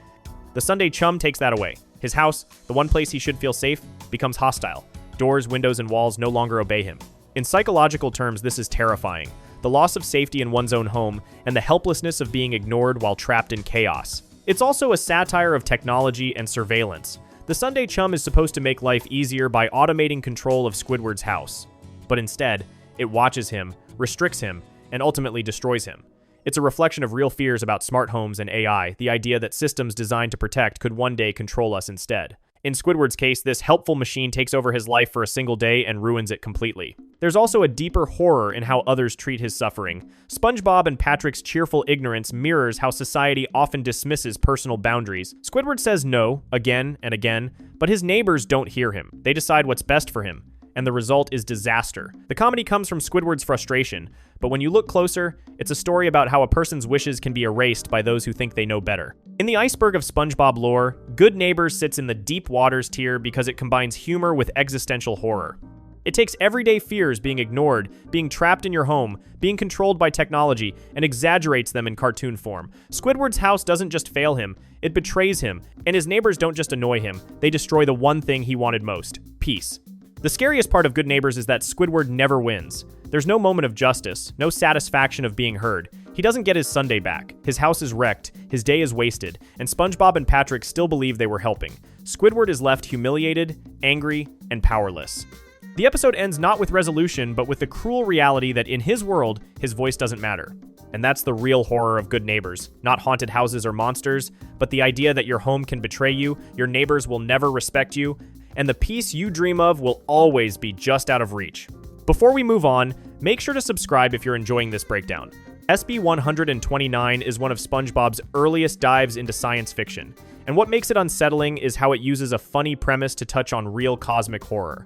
The Sunday chum takes that away. His house, the one place he should feel safe, becomes hostile. Doors, windows, and walls no longer obey him. In psychological terms, this is terrifying. The loss of safety in one's own home, and the helplessness of being ignored while trapped in chaos. It's also a satire of technology and surveillance. The Sunday chum is supposed to make life easier by automating control of Squidward's house. But instead, it watches him, restricts him, and ultimately destroys him. It's a reflection of real fears about smart homes and AI, the idea that systems designed to protect could one day control us instead. In Squidward's case, this helpful machine takes over his life for a single day and ruins it completely. There's also a deeper horror in how others treat his suffering. SpongeBob and Patrick's cheerful ignorance mirrors how society often dismisses personal boundaries. Squidward says no, again and again, but his neighbors don't hear him. They decide what's best for him, and the result is disaster. The comedy comes from Squidward's frustration, but when you look closer, it's a story about how a person's wishes can be erased by those who think they know better. In the iceberg of SpongeBob lore, Good Neighbors sits in the deep waters tier because it combines humor with existential horror. It takes everyday fears being ignored, being trapped in your home, being controlled by technology, and exaggerates them in cartoon form. Squidward's house doesn't just fail him, it betrays him, and his neighbors don't just annoy him, they destroy the one thing he wanted most: peace. The scariest part of Good Neighbors is that Squidward never wins. There's no moment of justice, no satisfaction of being heard. He doesn't get his Sunday back. His house is wrecked, his day is wasted, and SpongeBob and Patrick still believe they were helping. Squidward is left humiliated, angry, and powerless. The episode ends not with resolution, but with the cruel reality that in his world, his voice doesn't matter. And that's the real horror of Good Neighbors. Not haunted houses or monsters, but the idea that your home can betray you, your neighbors will never respect you, and the peace you dream of will always be just out of reach. Before we move on, make sure to subscribe if you're enjoying this breakdown. SB 129 is one of SpongeBob's earliest dives into science fiction, and what makes it unsettling is how it uses a funny premise to touch on real cosmic horror.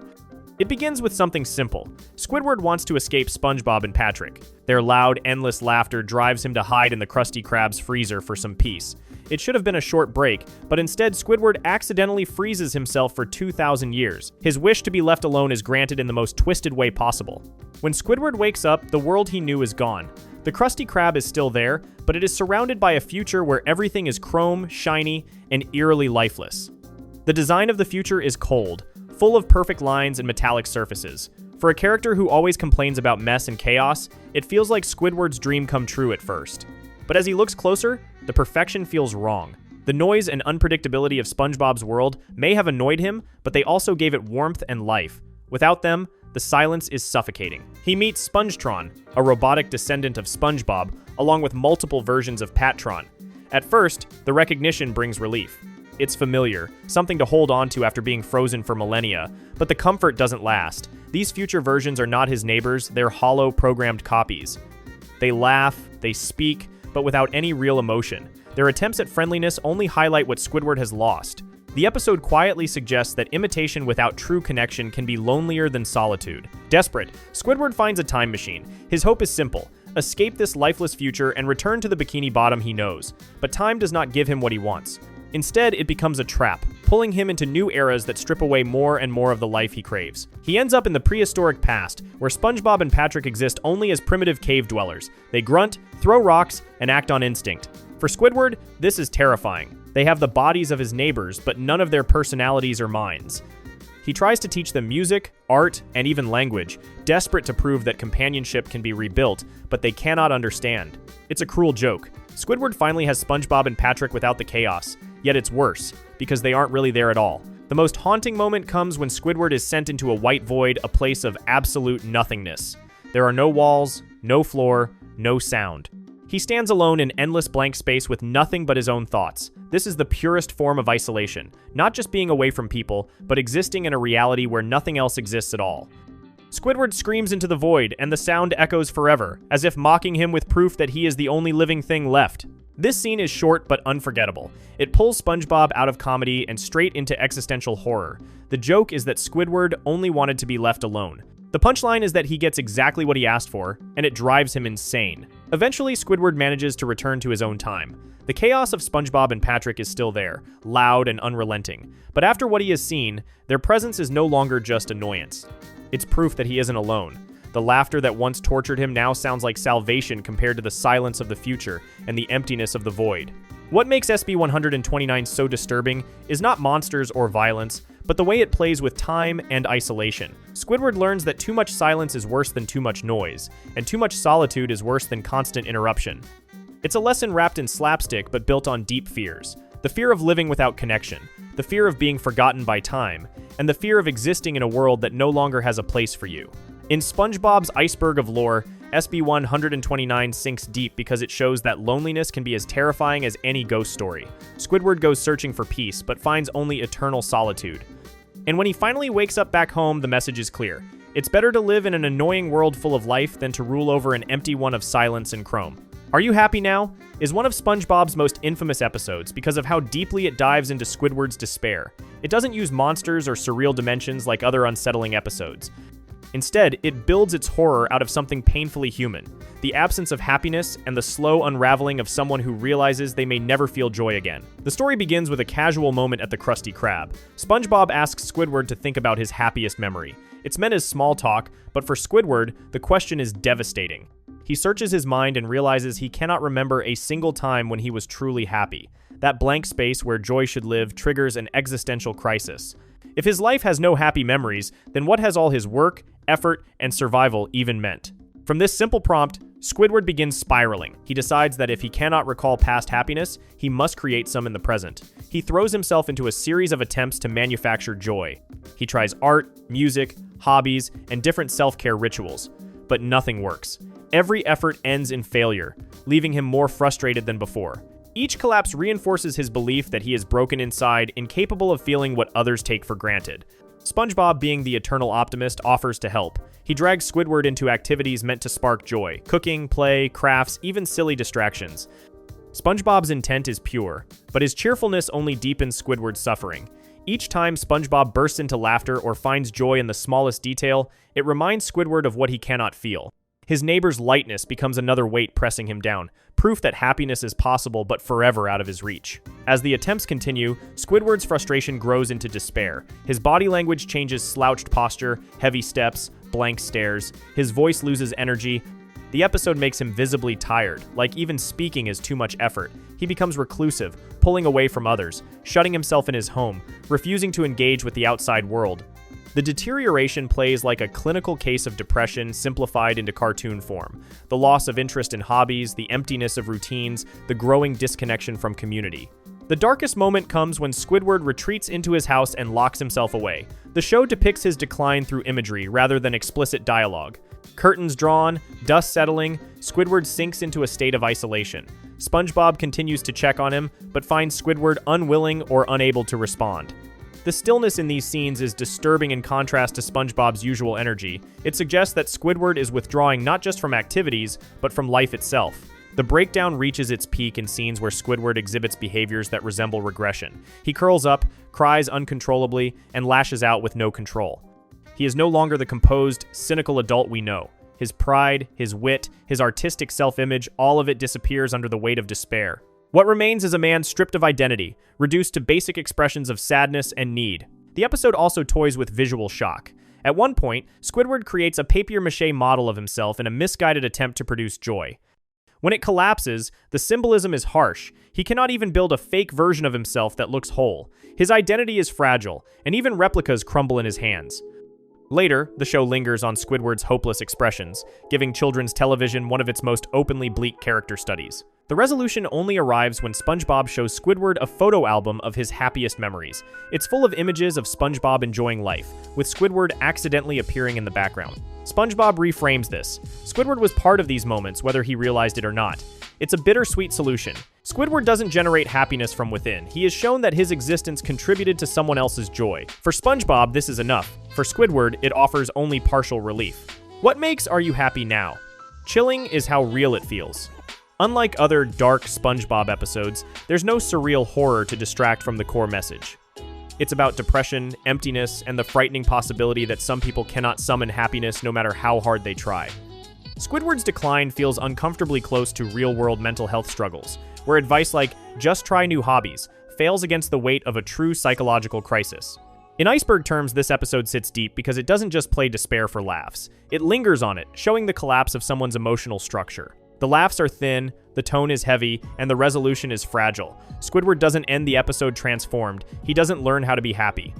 It begins with something simple. Squidward wants to escape SpongeBob and Patrick. Their loud, endless laughter drives him to hide in the Krusty Krab's freezer for some peace. It should have been a short break, but instead Squidward accidentally freezes himself for 2,000 years. His wish to be left alone is granted in the most twisted way possible. When Squidward wakes up, the world he knew is gone. The Krusty Krab is still there, but it is surrounded by a future where everything is chrome, shiny, and eerily lifeless. The design of the future is cold, full of perfect lines and metallic surfaces. For a character who always complains about mess and chaos, it feels like Squidward's dream come true at first. But as he looks closer, the perfection feels wrong. The noise and unpredictability of SpongeBob's world may have annoyed him, but they also gave it warmth and life. Without them, the silence is suffocating. He meets Spongetron, a robotic descendant of SpongeBob, along with multiple versions of Patron. At first, the recognition brings relief. It's familiar, something to hold on to after being frozen for millennia, but the comfort doesn't last. These future versions are not his neighbors, they're hollow, programmed copies. They laugh, they speak, but without any real emotion. Their attempts at friendliness only highlight what Squidward has lost. The episode quietly suggests that imitation without true connection can be lonelier than solitude. Desperate, Squidward finds a time machine. His hope is simple: escape this lifeless future and return to the Bikini Bottom he knows. But time does not give him what he wants. Instead, it becomes a trap, pulling him into new eras that strip away more and more of the life he craves. He ends up in the prehistoric past, where SpongeBob and Patrick exist only as primitive cave dwellers. They grunt, throw rocks, and act on instinct. For Squidward, this is terrifying. They have the bodies of his neighbors, but none of their personalities or minds. He tries to teach them music, art, and even language, desperate to prove that companionship can be rebuilt, but they cannot understand. It's a cruel joke. Squidward finally has SpongeBob and Patrick without the chaos, yet it's worse, because they aren't really there at all. The most haunting moment comes when Squidward is sent into a white void, a place of absolute nothingness. There are no walls, no floor, no sound. He stands alone in endless blank space with nothing but his own thoughts. This is the purest form of isolation, not just being away from people, but existing in a reality where nothing else exists at all. Squidward screams into the void, and the sound echoes forever, as if mocking him with proof that he is the only living thing left. This scene is short but unforgettable. It pulls SpongeBob out of comedy and straight into existential horror. The joke is that Squidward only wanted to be left alone. The punchline is that he gets exactly what he asked for, and it drives him insane. Eventually, Squidward manages to return to his own time. The chaos of SpongeBob and Patrick is still there, loud and unrelenting. But after what he has seen, their presence is no longer just annoyance. It's proof that he isn't alone. The laughter that once tortured him now sounds like salvation compared to the silence of the future and the emptiness of the void. What makes SB-129 so disturbing is not monsters or violence, but the way it plays with time and isolation. Squidward learns that too much silence is worse than too much noise, and too much solitude is worse than constant interruption. It's a lesson wrapped in slapstick but built on deep fears. The fear of living without connection, the fear of being forgotten by time, and the fear of existing in a world that no longer has a place for you. In SpongeBob's iceberg of lore, SB-129 sinks deep because it shows that loneliness can be as terrifying as any ghost story. Squidward goes searching for peace, but finds only eternal solitude. And when he finally wakes up back home, the message is clear. It's better to live in an annoying world full of life than to rule over an empty one of silence and chrome. Are You Happy Now? Is one of SpongeBob's most infamous episodes because of how deeply it dives into Squidward's despair. It doesn't use monsters or surreal dimensions like other unsettling episodes. Instead, it builds its horror out of something painfully human, the absence of happiness and the slow unraveling of someone who realizes they may never feel joy again. The story begins with a casual moment at the Krusty Krab. SpongeBob asks Squidward to think about his happiest memory. It's meant as small talk, but for Squidward, the question is devastating. He searches his mind and realizes he cannot remember a single time when he was truly happy. That blank space where joy should live triggers an existential crisis. If his life has no happy memories, then what has all his work, effort, and survival even meant? From this simple prompt, Squidward begins spiraling. He decides that if he cannot recall past happiness, he must create some in the present. He throws himself into a series of attempts to manufacture joy. He tries art, music, hobbies, and different self-care rituals, but nothing works. Every effort ends in failure, leaving him more frustrated than before. Each collapse reinforces his belief that he is broken inside, incapable of feeling what others take for granted. SpongeBob, being the eternal optimist, offers to help. He drags Squidward into activities meant to spark joy: cooking, play, crafts, even silly distractions. SpongeBob's intent is pure, but his cheerfulness only deepens Squidward's suffering. Each time SpongeBob bursts into laughter or finds joy in the smallest detail, it reminds Squidward of what he cannot feel. His neighbor's lightness becomes another weight pressing him down, proof that happiness is possible but forever out of his reach. As the attempts continue, Squidward's frustration grows into despair. His body language changes: slouched posture, heavy steps, blank stares. His voice loses energy. The episode makes him visibly tired, like even speaking is too much effort. He becomes reclusive, pulling away from others, shutting himself in his home, refusing to engage with the outside world. The deterioration plays like a clinical case of depression simplified into cartoon form. The loss of interest in hobbies, the emptiness of routines, the growing disconnection from community. The darkest moment comes when Squidward retreats into his house and locks himself away. The show depicts his decline through imagery rather than explicit dialogue. Curtains drawn, dust settling, Squidward sinks into a state of isolation. SpongeBob continues to check on him, but finds Squidward unwilling or unable to respond. The stillness in these scenes is disturbing in contrast to SpongeBob's usual energy. It suggests that Squidward is withdrawing not just from activities, but from life itself. The breakdown reaches its peak in scenes where Squidward exhibits behaviors that resemble regression. He curls up, cries uncontrollably, and lashes out with no control. He is no longer the composed, cynical adult we know. His pride, his wit, his artistic self-image, all of it disappears under the weight of despair. What remains is a man stripped of identity, reduced to basic expressions of sadness and need. The episode also toys with visual shock. At one point, Squidward creates a papier-mâché model of himself in a misguided attempt to produce joy. When it collapses, the symbolism is harsh. He cannot even build a fake version of himself that looks whole. His identity is fragile, and even replicas crumble in his hands. Later, the show lingers on Squidward's hopeless expressions, giving children's television one of its most openly bleak character studies. The resolution only arrives when SpongeBob shows Squidward a photo album of his happiest memories. It's full of images of SpongeBob enjoying life, with Squidward accidentally appearing in the background. SpongeBob reframes this. Squidward was part of these moments, whether he realized it or not. It's a bittersweet solution. Squidward doesn't generate happiness from within. He is shown that his existence contributed to someone else's joy. For SpongeBob, this is enough. For Squidward, it offers only partial relief. What makes Are You Happy Now? Chilling is how real it feels. Unlike other dark SpongeBob episodes, there's no surreal horror to distract from the core message. It's about depression, emptiness, and the frightening possibility that some people cannot summon happiness no matter how hard they try. Squidward's decline feels uncomfortably close to real-world mental health struggles, where advice like, just try new hobbies, fails against the weight of a true psychological crisis. In iceberg terms, this episode sits deep because it doesn't just play despair for laughs. It lingers on it, showing the collapse of someone's emotional structure. The laughs are thin, the tone is heavy, and the resolution is fragile. Squidward doesn't end the episode transformed. He doesn't learn how to be happy.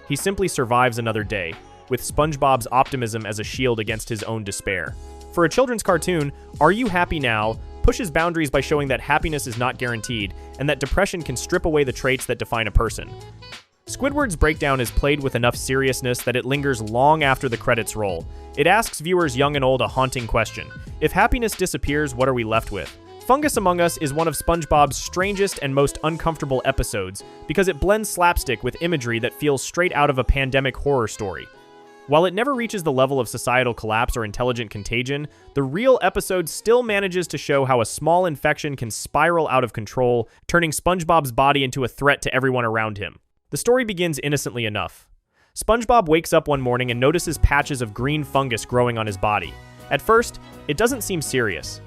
He simply survives another day, with SpongeBob's optimism as a shield against his own despair. For a children's cartoon, Are You Happy Now? Pushes boundaries by showing that happiness is not guaranteed, and that depression can strip away the traits that define a person. Squidward's breakdown is played with enough seriousness that it lingers long after the credits roll. It asks viewers young and old a haunting question. If happiness disappears, what are we left with? Fungus Among Us is one of SpongeBob's strangest and most uncomfortable episodes because it blends slapstick with imagery that feels straight out of a pandemic horror story. While it never reaches the level of societal collapse or intelligent contagion, the real episode still manages to show how a small infection can spiral out of control, turning SpongeBob's body into a threat to everyone around him. The story begins innocently enough. SpongeBob wakes up one morning and notices patches of green fungus growing on his body. At first, it doesn't seem serious.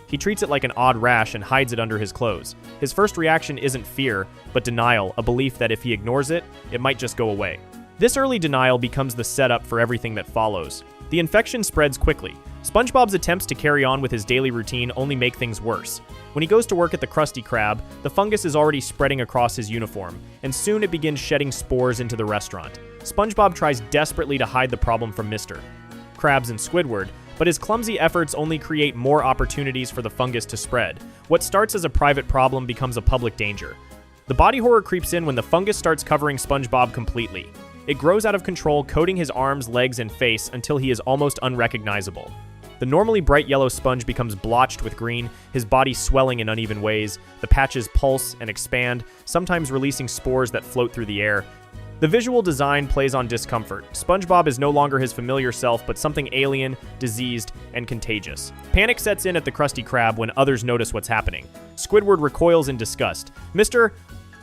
He treats it like an odd rash and hides it under his clothes. His first reaction isn't fear, but denial, a belief that if he ignores it, it might just go away. This early denial becomes the setup for everything that follows. The infection spreads quickly. SpongeBob's attempts to carry on with his daily routine only make things worse. When he goes to work at the Krusty Krab, the fungus is already spreading across his uniform, and soon it begins shedding spores into the restaurant. SpongeBob tries desperately to hide the problem from Mr. Krabs and Squidward, but his clumsy efforts only create more opportunities for the fungus to spread. What starts as a private problem becomes a public danger. The body horror creeps in when the fungus starts covering SpongeBob completely. It grows out of control, coating his arms, legs, and face until he is almost unrecognizable. The normally bright yellow sponge becomes blotched with green, his body swelling in uneven ways. The patches pulse and expand, sometimes releasing spores that float through the air. The visual design plays on discomfort. SpongeBob is no longer his familiar self, but something alien, diseased, and contagious. Panic sets in at the Krusty Krab when others notice what's happening. Squidward recoils in disgust. Mr.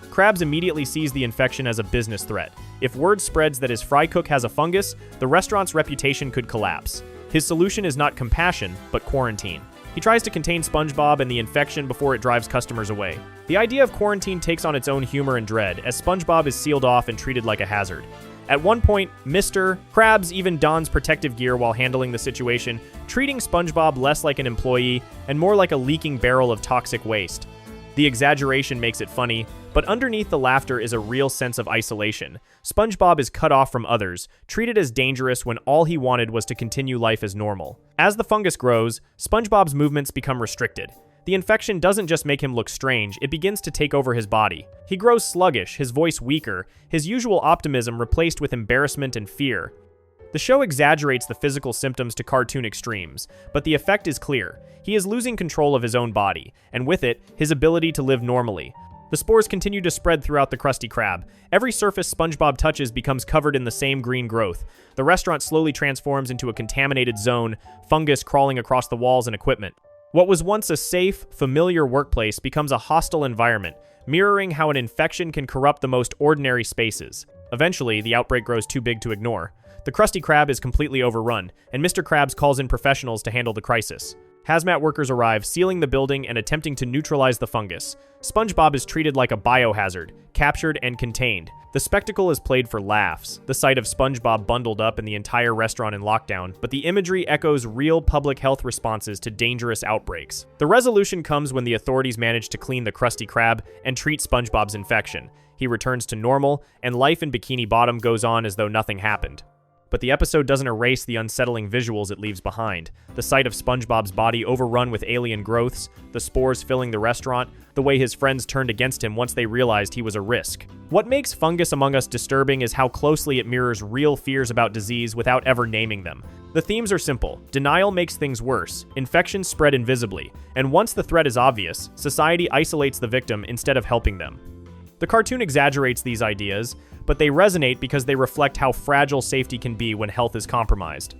Krabs immediately sees the infection as a business threat. If word spreads that his fry cook has a fungus, the restaurant's reputation could collapse. His solution is not compassion, but quarantine. He tries to contain SpongeBob and the infection before it drives customers away. The idea of quarantine takes on its own humor and dread, as SpongeBob is sealed off and treated like a hazard. At one point, Mr. Krabs even dons protective gear while handling the situation, treating SpongeBob less like an employee and more like a leaking barrel of toxic waste. The exaggeration makes it funny, but underneath the laughter is a real sense of isolation. SpongeBob is cut off from others, treated as dangerous when all he wanted was to continue life as normal. As the fungus grows, SpongeBob's movements become restricted. The infection doesn't just make him look strange, it begins to take over his body. He grows sluggish, his voice weaker, his usual optimism replaced with embarrassment and fear. The show exaggerates the physical symptoms to cartoon extremes, but the effect is clear. He is losing control of his own body, and with it, his ability to live normally. The spores continue to spread throughout the Krusty Krab. Every surface SpongeBob touches becomes covered in the same green growth. The restaurant slowly transforms into a contaminated zone, fungus crawling across the walls and equipment. What was once a safe, familiar workplace becomes a hostile environment, mirroring how an infection can corrupt the most ordinary spaces. Eventually, the outbreak grows too big to ignore. The Krusty Krab is completely overrun, and Mr. Krabs calls in professionals to handle the crisis. Hazmat workers arrive, sealing the building and attempting to neutralize the fungus. SpongeBob is treated like a biohazard, captured and contained. The spectacle is played for laughs, the sight of SpongeBob bundled up and the entire restaurant in lockdown, but the imagery echoes real public health responses to dangerous outbreaks. The resolution comes when the authorities manage to clean the Krusty Krab and treat SpongeBob's infection. He returns to normal, and life in Bikini Bottom goes on as though nothing happened. But the episode doesn't erase the unsettling visuals it leaves behind. The sight of SpongeBob's body overrun with alien growths, the spores filling the restaurant, the way his friends turned against him once they realized he was a risk. What makes Fungus Among Us disturbing is how closely it mirrors real fears about disease without ever naming them. The themes are simple. Denial makes things worse, infections spread invisibly, and once the threat is obvious, society isolates the victim instead of helping them. The cartoon exaggerates these ideas, but they resonate because they reflect how fragile safety can be when health is compromised.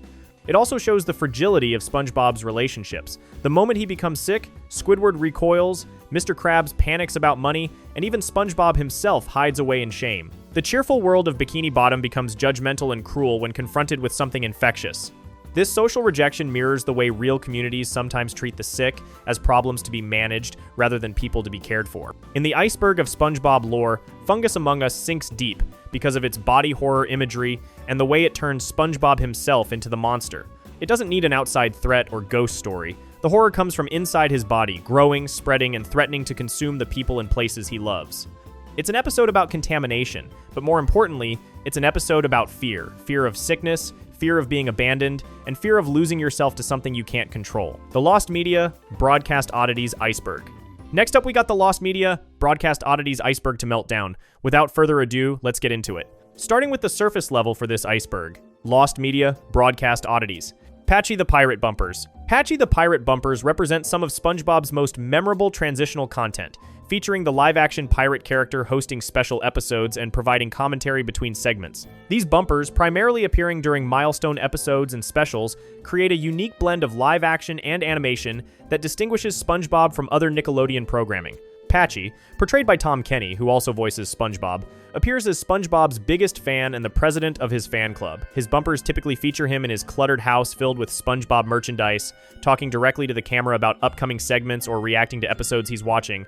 It also shows the fragility of SpongeBob's relationships. The moment he becomes sick, Squidward recoils, Mr. Krabs panics about money, and even SpongeBob himself hides away in shame. The cheerful world of Bikini Bottom becomes judgmental and cruel when confronted with something infectious. This social rejection mirrors the way real communities sometimes treat the sick as problems to be managed rather than people to be cared for. In the iceberg of SpongeBob lore, Fungus Among Us sinks deep because of its body horror imagery and the way it turns SpongeBob himself into the monster. It doesn't need an outside threat or ghost story. The horror comes from inside his body, growing, spreading, and threatening to consume the people and places he loves. It's an episode about contamination, but more importantly, it's an episode about fear. Fear of sickness, fear of being abandoned, and fear of losing yourself to something you can't control. The Lost Media, Broadcast Oddities Iceberg. Next up, we got the Lost Media, Broadcast Oddities Iceberg to melt down. Without further ado, let's get into it. Starting with the surface level for this iceberg. Lost Media, Broadcast Oddities. Patchy the Pirate Bumpers. Patchy the Pirate Bumpers represent some of SpongeBob's most memorable transitional content, featuring the live-action pirate character hosting special episodes and providing commentary between segments. These bumpers, primarily appearing during milestone episodes and specials, create a unique blend of live-action and animation that distinguishes SpongeBob from other Nickelodeon programming. Patchy, portrayed by Tom Kenny, who also voices SpongeBob, appears as SpongeBob's biggest fan and the president of his fan club. His bumpers typically feature him in his cluttered house filled with SpongeBob merchandise, talking directly to the camera about upcoming segments or reacting to episodes he's watching.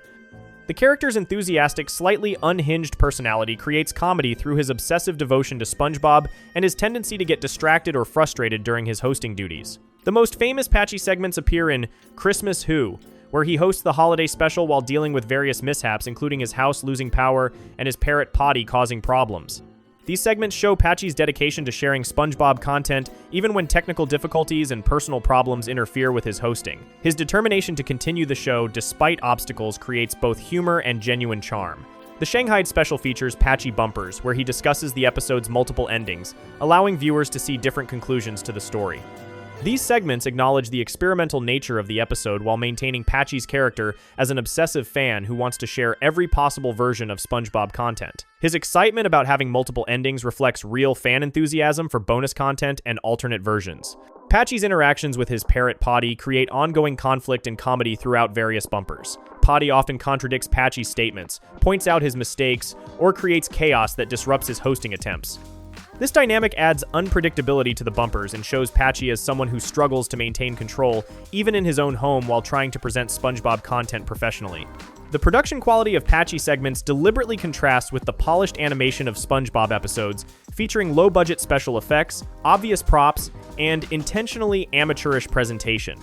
The character's enthusiastic, slightly unhinged personality creates comedy through his obsessive devotion to SpongeBob and his tendency to get distracted or frustrated during his hosting duties. The most famous Patchy segments appear in Christmas Who, where he hosts the holiday special while dealing with various mishaps, including his house losing power and his parrot Potty causing problems. These segments show Patchy's dedication to sharing SpongeBob content even when technical difficulties and personal problems interfere with his hosting. His determination to continue the show despite obstacles creates both humor and genuine charm. The Shanghai special features Patchy Bumpers, where he discusses the episode's multiple endings, allowing viewers to see different conclusions to the story. These segments acknowledge the experimental nature of the episode while maintaining Patchy's character as an obsessive fan who wants to share every possible version of SpongeBob content. His excitement about having multiple endings reflects real fan enthusiasm for bonus content and alternate versions. Patchy's interactions with his parrot Potty create ongoing conflict and comedy throughout various bumpers. Potty often contradicts Patchy's statements, points out his mistakes, or creates chaos that disrupts his hosting attempts. This dynamic adds unpredictability to the bumpers and shows Patchy as someone who struggles to maintain control even in his own home while trying to present SpongeBob content professionally. The production quality of Patchy segments deliberately contrasts with the polished animation of SpongeBob episodes, featuring low-budget special effects, obvious props, and intentionally amateurish presentation.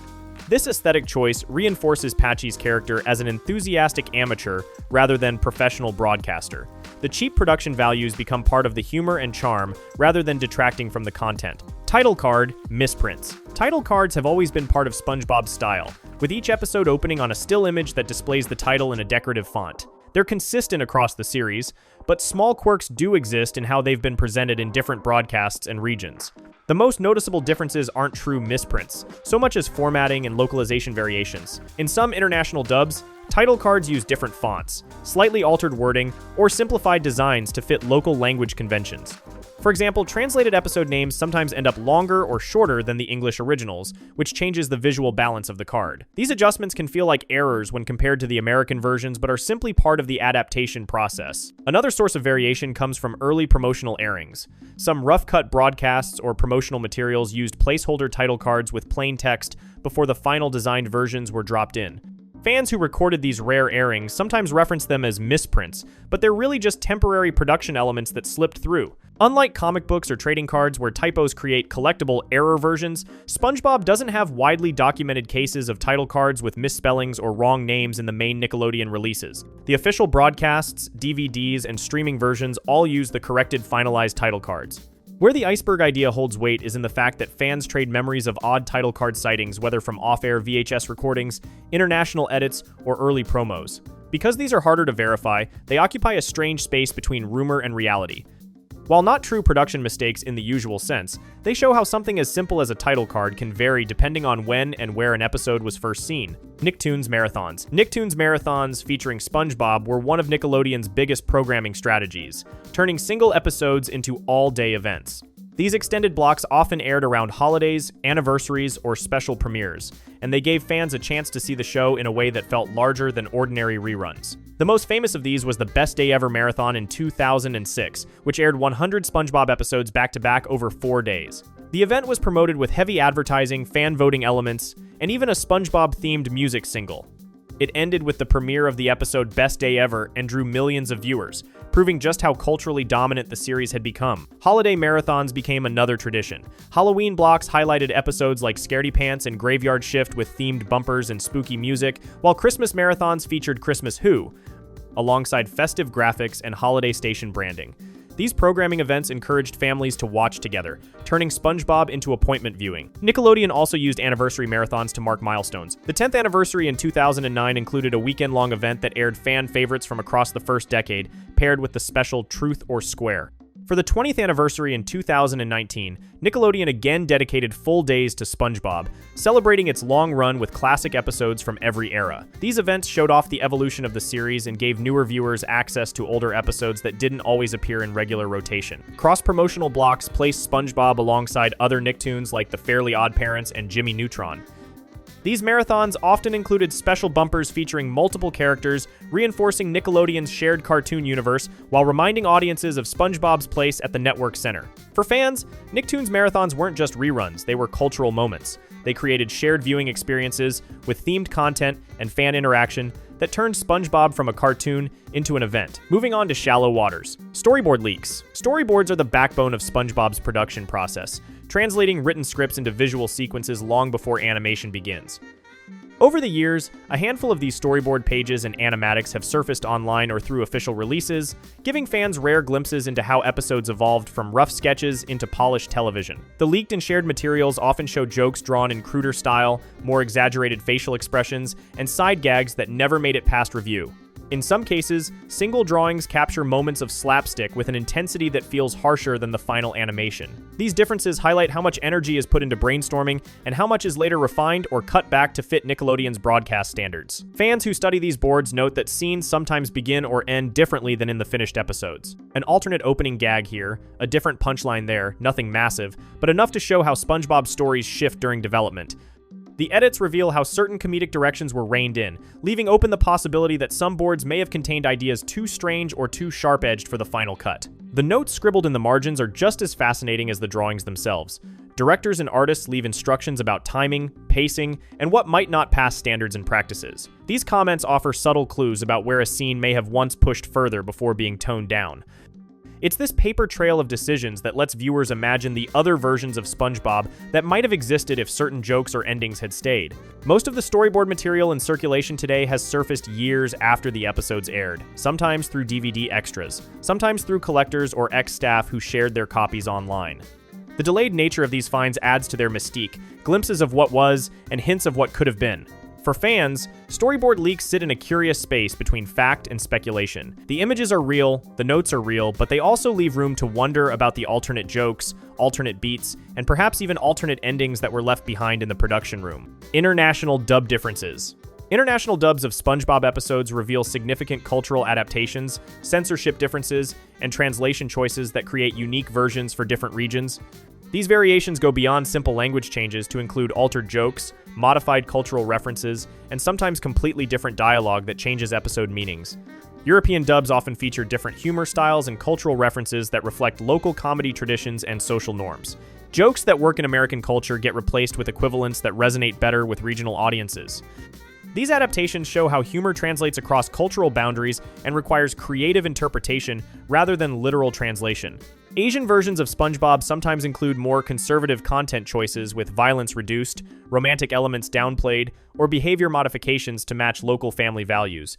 This aesthetic choice reinforces Patchy's character as an enthusiastic amateur rather than professional broadcaster. The cheap production values become part of the humor and charm rather than detracting from the content. Title card, misprints. Title cards have always been part of SpongeBob's style, with each episode opening on a still image that displays the title in a decorative font. They're consistent across the series, but small quirks do exist in how they've been presented in different broadcasts and regions. The most noticeable differences aren't true misprints, so much as formatting and localization variations. In some international dubs, title cards use different fonts, slightly altered wording, or simplified designs to fit local language conventions. For example, translated episode names sometimes end up longer or shorter than the English originals, which changes the visual balance of the card. These adjustments can feel like errors when compared to the American versions, but are simply part of the adaptation process. Another source of variation comes from early promotional airings. Some rough-cut broadcasts or promotional materials used placeholder title cards with plain text before the final designed versions were dropped in. Fans who recorded these rare airings sometimes reference them as misprints, but they're really just temporary production elements that slipped through. Unlike comic books or trading cards where typos create collectible error versions, SpongeBob doesn't have widely documented cases of title cards with misspellings or wrong names in the main Nickelodeon releases. The official broadcasts, DVDs, and streaming versions all use the corrected finalized title cards. Where the iceberg idea holds weight is in the fact that fans trade memories of odd title card sightings, whether from off-air VHS recordings, international edits, or early promos. Because these are harder to verify, they occupy a strange space between rumor and reality. While not true production mistakes in the usual sense, they show how something as simple as a title card can vary depending on when and where an episode was first seen. Nicktoons Marathons. Nicktoons Marathons featuring SpongeBob were one of Nickelodeon's biggest programming strategies, turning single episodes into all-day events. These extended blocks often aired around holidays, anniversaries, or special premieres, and they gave fans a chance to see the show in a way that felt larger than ordinary reruns. The most famous of these was the Best Day Ever Marathon in 2006, which aired 100 SpongeBob episodes back-to-back over 4 days. The event was promoted with heavy advertising, fan voting elements, and even a SpongeBob-themed music single. It ended with the premiere of the episode Best Day Ever and drew millions of viewers, proving just how culturally dominant the series had become. Holiday marathons became another tradition. Halloween blocks highlighted episodes like Scaredy Pants and Graveyard Shift with themed bumpers and spooky music, while Christmas marathons featured Christmas Who, alongside festive graphics and holiday station branding. These programming events encouraged families to watch together, turning SpongeBob into appointment viewing. Nickelodeon also used anniversary marathons to mark milestones. The 10th anniversary in 2009 included a weekend-long event that aired fan favorites from across the first decade, paired with the special Truth or Square. For the 20th anniversary in 2019, Nickelodeon again dedicated full days to SpongeBob, celebrating its long run with classic episodes from every era. These events showed off the evolution of the series and gave newer viewers access to older episodes that didn't always appear in regular rotation. Cross-promotional blocks placed SpongeBob alongside other Nicktoons like The Fairly OddParents and Jimmy Neutron. These marathons often included special bumpers featuring multiple characters, reinforcing Nickelodeon's shared cartoon universe while reminding audiences of SpongeBob's place at the network center. For fans, Nicktoons marathons weren't just reruns, they were cultural moments. They created shared viewing experiences with themed content and fan interaction that turned SpongeBob from a cartoon into an event. Moving on to shallow waters. Storyboard leaks. Storyboards are the backbone of SpongeBob's production process, translating written scripts into visual sequences long before animation begins. Over the years, a handful of these storyboard pages and animatics have surfaced online or through official releases, giving fans rare glimpses into how episodes evolved from rough sketches into polished television. The leaked and shared materials often show jokes drawn in cruder style, more exaggerated facial expressions, and side gags that never made it past review. In some cases, single drawings capture moments of slapstick with an intensity that feels harsher than the final animation. These differences highlight how much energy is put into brainstorming and how much is later refined or cut back to fit Nickelodeon's broadcast standards. Fans who study these boards note that scenes sometimes begin or end differently than in the finished episodes. An alternate opening gag here, a different punchline there, nothing massive, but enough to show how SpongeBob's stories shift during development. The edits reveal how certain comedic directions were reined in, leaving open the possibility that some boards may have contained ideas too strange or too sharp-edged for the final cut. The notes scribbled in the margins are just as fascinating as the drawings themselves. Directors and artists leave instructions about timing, pacing, and what might not pass standards and practices. These comments offer subtle clues about where a scene may have once pushed further before being toned down. It's this paper trail of decisions that lets viewers imagine the other versions of SpongeBob that might have existed if certain jokes or endings had stayed. Most of the storyboard material in circulation today has surfaced years after the episodes aired, sometimes through DVD extras, sometimes through collectors or ex-staff who shared their copies online. The delayed nature of these finds adds to their mystique, glimpses of what was and hints of what could have been. For fans, storyboard leaks sit in a curious space between fact and speculation. The images are real, the notes are real, but they also leave room to wonder about the alternate jokes, alternate beats, and perhaps even alternate endings that were left behind in the production room. International dub differences. International dubs of SpongeBob episodes reveal significant cultural adaptations, censorship differences, and translation choices that create unique versions for different regions. These variations go beyond simple language changes to include altered jokes, modified cultural references, and sometimes completely different dialogue that changes episode meanings. European dubs often feature different humor styles and cultural references that reflect local comedy traditions and social norms. Jokes that work in American culture get replaced with equivalents that resonate better with regional audiences. These adaptations show how humor translates across cultural boundaries and requires creative interpretation rather than literal translation. Asian versions of SpongeBob sometimes include more conservative content choices with violence reduced, romantic elements downplayed, or behavior modifications to match local family values.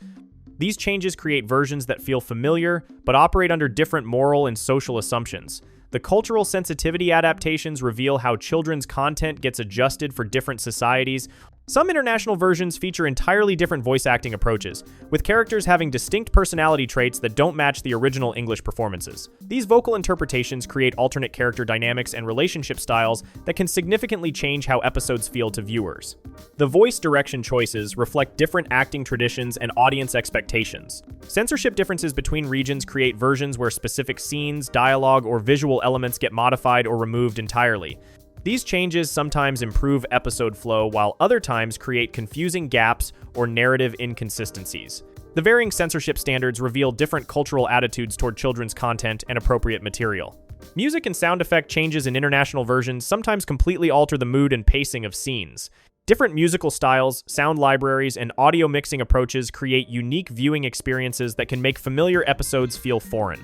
These changes create versions that feel familiar, but operate under different moral and social assumptions. The cultural sensitivity adaptations reveal how children's content gets adjusted for different societies. Some international versions feature entirely different voice acting approaches, with characters having distinct personality traits that don't match the original English performances. These vocal interpretations create alternate character dynamics and relationship styles that can significantly change how episodes feel to viewers. The voice direction choices reflect different acting traditions and audience expectations. Censorship differences between regions create versions where specific scenes, dialogue, or visual elements get modified or removed entirely. These changes sometimes improve episode flow, while other times create confusing gaps or narrative inconsistencies. The varying censorship standards reveal different cultural attitudes toward children's content and appropriate material. Music and sound effect changes in international versions sometimes completely alter the mood and pacing of scenes. Different musical styles, sound libraries, and audio mixing approaches create unique viewing experiences that can make familiar episodes feel foreign.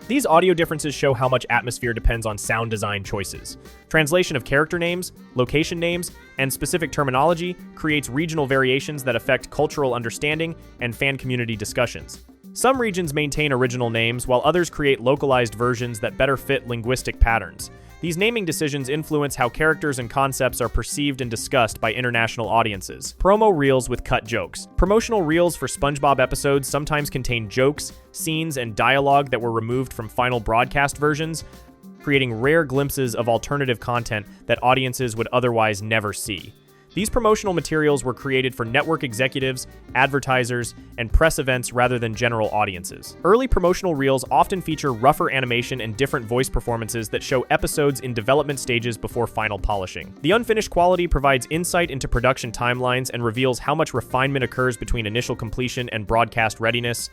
These audio differences show how much atmosphere depends on sound design choices. Translation of character names, location names, and specific terminology creates regional variations that affect cultural understanding and fan community discussions. Some regions maintain original names, while others create localized versions that better fit linguistic patterns. These naming decisions influence how characters and concepts are perceived and discussed by international audiences. Promo reels with cut jokes. Promotional reels for SpongeBob episodes sometimes contain jokes, scenes, and dialogue that were removed from final broadcast versions, creating rare glimpses of alternative content that audiences would otherwise never see. These promotional materials were created for network executives, advertisers, and press events rather than general audiences. Early promotional reels often feature rougher animation and different voice performances that show episodes in development stages before final polishing. The unfinished quality provides insight into production timelines and reveals how much refinement occurs between initial completion and broadcast readiness.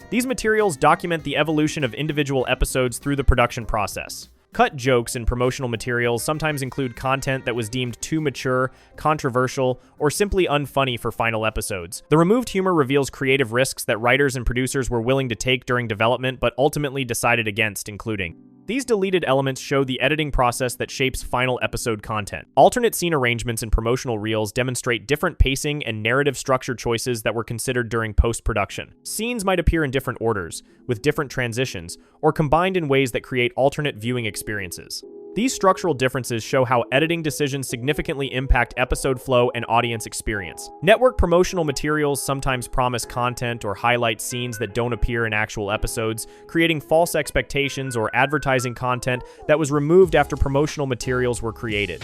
These materials document the evolution of individual episodes through the production process. Cut jokes in promotional materials sometimes include content that was deemed too mature, controversial, or simply unfunny for final episodes. The removed humor reveals creative risks that writers and producers were willing to take during development but ultimately decided against including. These deleted elements show the editing process that shapes final episode content. Alternate scene arrangements in promotional reels demonstrate different pacing and narrative structure choices that were considered during post-production. Scenes might appear in different orders, with different transitions, or combined in ways that create alternate viewing experiences. These structural differences show how editing decisions significantly impact episode flow and audience experience. Network promotional materials sometimes promise content or highlight scenes that don't appear in actual episodes, creating false expectations or advertising content that was removed after promotional materials were created.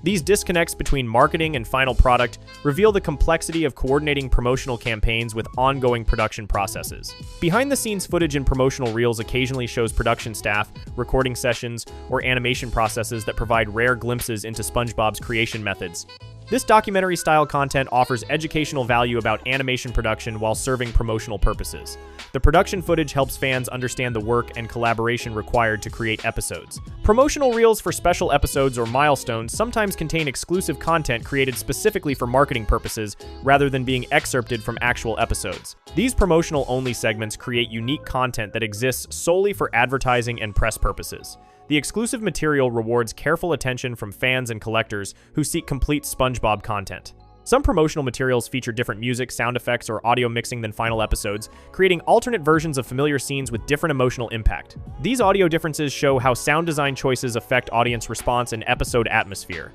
These disconnects between marketing and final product reveal the complexity of coordinating promotional campaigns with ongoing production processes. Behind-the-scenes footage in promotional reels occasionally shows production staff, recording sessions, or animation processes that provide rare glimpses into SpongeBob's creation methods. This documentary-style content offers educational value about animation production while serving promotional purposes. The production footage helps fans understand the work and collaboration required to create episodes. Promotional reels for special episodes or milestones sometimes contain exclusive content created specifically for marketing purposes rather than being excerpted from actual episodes. These promotional-only segments create unique content that exists solely for advertising and press purposes. The exclusive material rewards careful attention from fans and collectors who seek complete SpongeBob content. Some promotional materials feature different music, sound effects, or audio mixing than final episodes, creating alternate versions of familiar scenes with different emotional impact. These audio differences show how sound design choices affect audience response and episode atmosphere.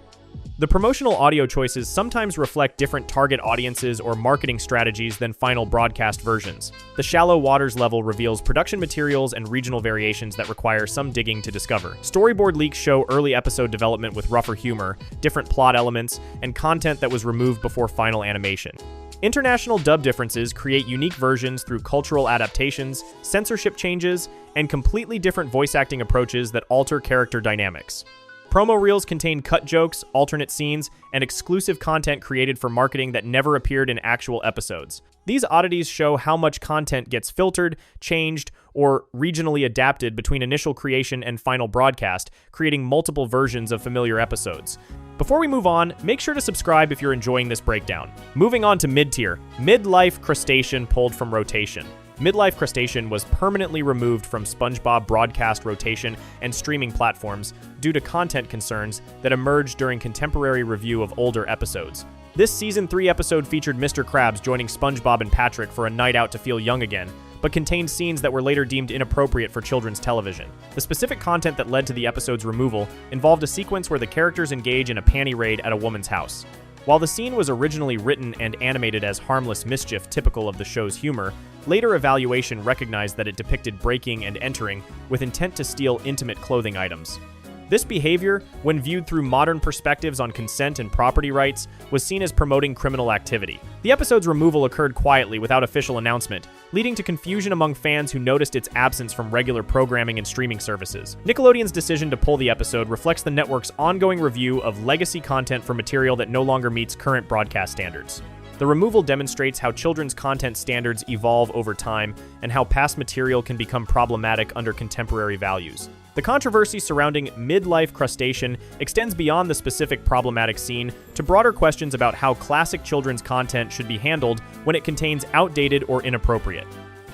The promotional audio choices sometimes reflect different target audiences or marketing strategies than final broadcast versions. The Shallow Waters level reveals production materials and regional variations that require some digging to discover. Storyboard leaks show early episode development with rougher humor, different plot elements, and content that was removed before final animation. International dub differences create unique versions through cultural adaptations, censorship changes, and completely different voice acting approaches that alter character dynamics. Promo reels contain cut jokes, alternate scenes, and exclusive content created for marketing that never appeared in actual episodes. These oddities show how much content gets filtered, changed, or regionally adapted between initial creation and final broadcast, creating multiple versions of familiar episodes. Before we move on, make sure to subscribe if you're enjoying this breakdown. Moving on to mid-tier, Midlife Crustacean pulled from rotation. Midlife Crustacean was permanently removed from SpongeBob broadcast rotation and streaming platforms due to content concerns that emerged during contemporary review of older episodes. This Season 3 episode featured Mr. Krabs joining SpongeBob and Patrick for a night out to feel young again, but contained scenes that were later deemed inappropriate for children's television. The specific content that led to the episode's removal involved a sequence where the characters engage in a panty raid at a woman's house. While the scene was originally written and animated as harmless mischief typical of the show's humor, later evaluation recognized that it depicted breaking and entering with intent to steal intimate clothing items. This behavior, when viewed through modern perspectives on consent and property rights, was seen as promoting criminal activity. The episode's removal occurred quietly without official announcement, leading to confusion among fans who noticed its absence from regular programming and streaming services. Nickelodeon's decision to pull the episode reflects the network's ongoing review of legacy content for material that no longer meets current broadcast standards. The removal demonstrates how children's content standards evolve over time and how past material can become problematic under contemporary values. The controversy surrounding midlife crustacean extends beyond the specific problematic scene to broader questions about how classic children's content should be handled when it contains outdated or inappropriate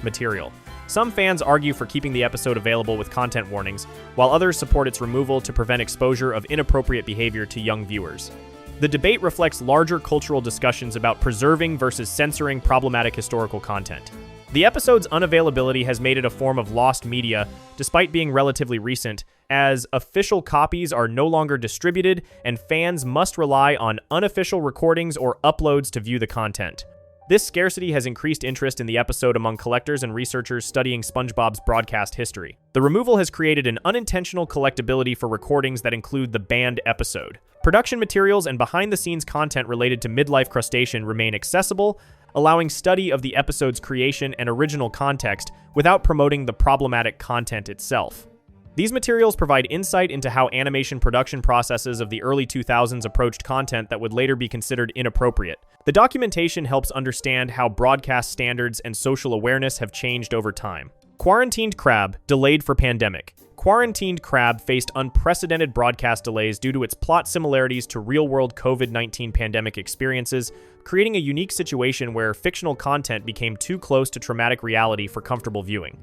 material. Some fans argue for keeping the episode available with content warnings, while others support its removal to prevent exposure of inappropriate behavior to young viewers. The debate reflects larger cultural discussions about preserving versus censoring problematic historical content. The episode's unavailability has made it a form of lost media, despite being relatively recent, as official copies are no longer distributed and fans must rely on unofficial recordings or uploads to view the content. This scarcity has increased interest in the episode among collectors and researchers studying SpongeBob's broadcast history. The removal has created an unintentional collectability for recordings that include the banned episode. Production materials and behind-the-scenes content related to midlife crustacean remain accessible, allowing study of the episode's creation and original context without promoting the problematic content itself. These materials provide insight into how animation production processes of the early 2000s approached content that would later be considered inappropriate. The documentation helps understand how broadcast standards and social awareness have changed over time. Quarantined Crab, delayed for pandemic. Quarantined Crab faced unprecedented broadcast delays due to its plot similarities to real-world COVID-19 pandemic experiences, creating a unique situation where fictional content became too close to traumatic reality for comfortable viewing.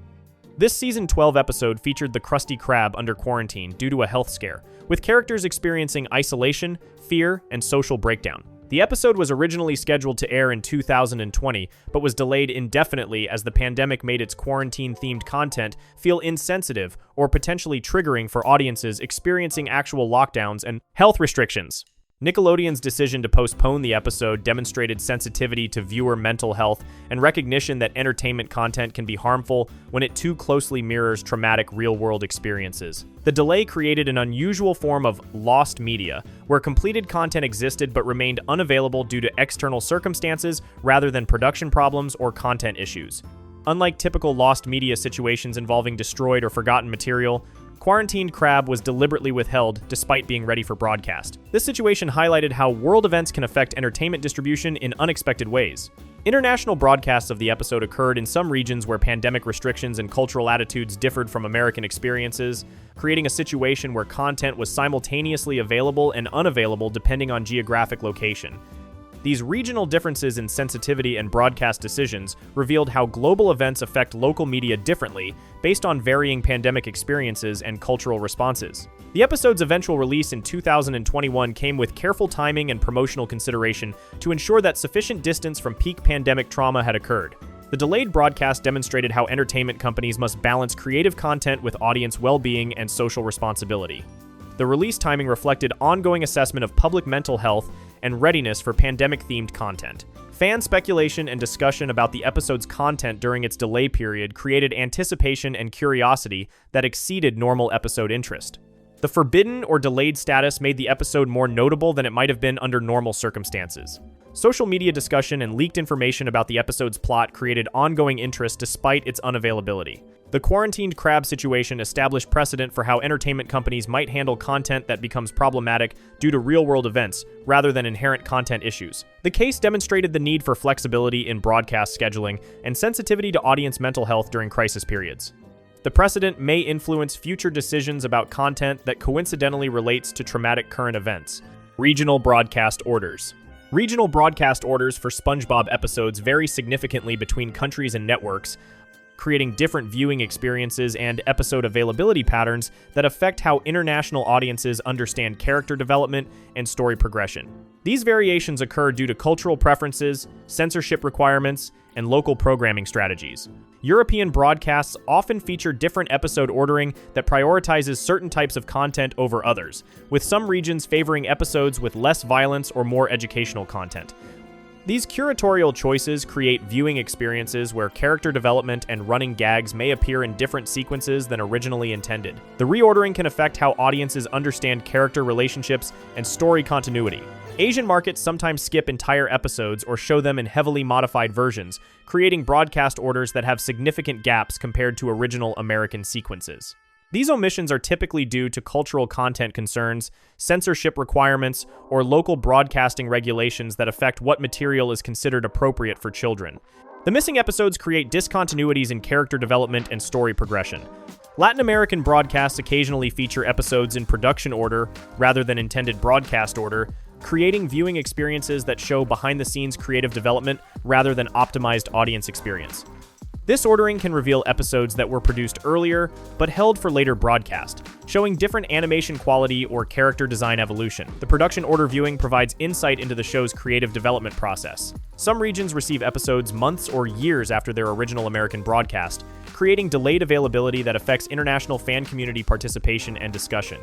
This Season 12 episode featured the Krusty Krab under quarantine due to a health scare, with characters experiencing isolation, fear, and social breakdown. The episode was originally scheduled to air in 2020, but was delayed indefinitely as the pandemic made its quarantine-themed content feel insensitive or potentially triggering for audiences experiencing actual lockdowns and health restrictions. Nickelodeon's decision to postpone the episode demonstrated sensitivity to viewer mental health and recognition that entertainment content can be harmful when it too closely mirrors traumatic real-world experiences. The delay created an unusual form of lost media, where completed content existed but remained unavailable due to external circumstances rather than production problems or content issues. Unlike typical lost media situations involving destroyed or forgotten material, Quarantined Crab was deliberately withheld despite being ready for broadcast. This situation highlighted how world events can affect entertainment distribution in unexpected ways. International broadcasts of the episode occurred in some regions where pandemic restrictions and cultural attitudes differed from American experiences, creating a situation where content was simultaneously available and unavailable depending on geographic location. These regional differences in sensitivity and broadcast decisions revealed how global events affect local media differently based on varying pandemic experiences and cultural responses. The episode's eventual release in 2021 came with careful timing and promotional consideration to ensure that sufficient distance from peak pandemic trauma had occurred. The delayed broadcast demonstrated how entertainment companies must balance creative content with audience well-being and social responsibility. The release timing reflected ongoing assessment of public mental health and readiness for pandemic-themed content. Fan speculation and discussion about the episode's content during its delay period created anticipation and curiosity that exceeded normal episode interest. The forbidden or delayed status made the episode more notable than it might have been under normal circumstances. Social media discussion and leaked information about the episode's plot created ongoing interest despite its unavailability. The Quarantined Crab situation established precedent for how entertainment companies might handle content that becomes problematic due to real-world events, rather than inherent content issues. The case demonstrated the need for flexibility in broadcast scheduling and sensitivity to audience mental health during crisis periods. The precedent may influence future decisions about content that coincidentally relates to traumatic current events. Regional broadcast orders. Regional broadcast orders for SpongeBob episodes vary significantly between countries and networks, creating different viewing experiences and episode availability patterns that affect how international audiences understand character development and story progression. These variations occur due to cultural preferences, censorship requirements, and local programming strategies. European broadcasts often feature different episode ordering that prioritizes certain types of content over others, with some regions favoring episodes with less violence or more educational content. These curatorial choices create viewing experiences where character development and running gags may appear in different sequences than originally intended. The reordering can affect how audiences understand character relationships and story continuity. Asian markets sometimes skip entire episodes or show them in heavily modified versions, creating broadcast orders that have significant gaps compared to original American sequences. These omissions are typically due to cultural content concerns, censorship requirements, or local broadcasting regulations that affect what material is considered appropriate for children. The missing episodes create discontinuities in character development and story progression. Latin American broadcasts occasionally feature episodes in production order rather than intended broadcast order, creating viewing experiences that show behind-the-scenes creative development rather than optimized audience experience. This ordering can reveal episodes that were produced earlier but held for later broadcast, showing different animation quality or character design evolution. The production order viewing provides insight into the show's creative development process. Some regions receive episodes months or years after their original American broadcast, creating delayed availability that affects international fan community participation and discussion.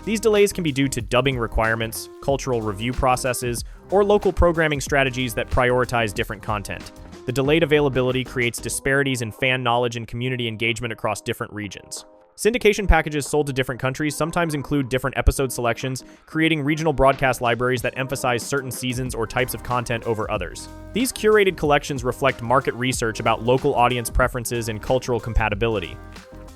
These delays can be due to dubbing requirements, cultural review processes, or local programming strategies that prioritize different content. The delayed availability creates disparities in fan knowledge and community engagement across different regions. Syndication packages sold to different countries sometimes include different episode selections, creating regional broadcast libraries that emphasize certain seasons or types of content over others. These curated collections reflect market research about local audience preferences and cultural compatibility.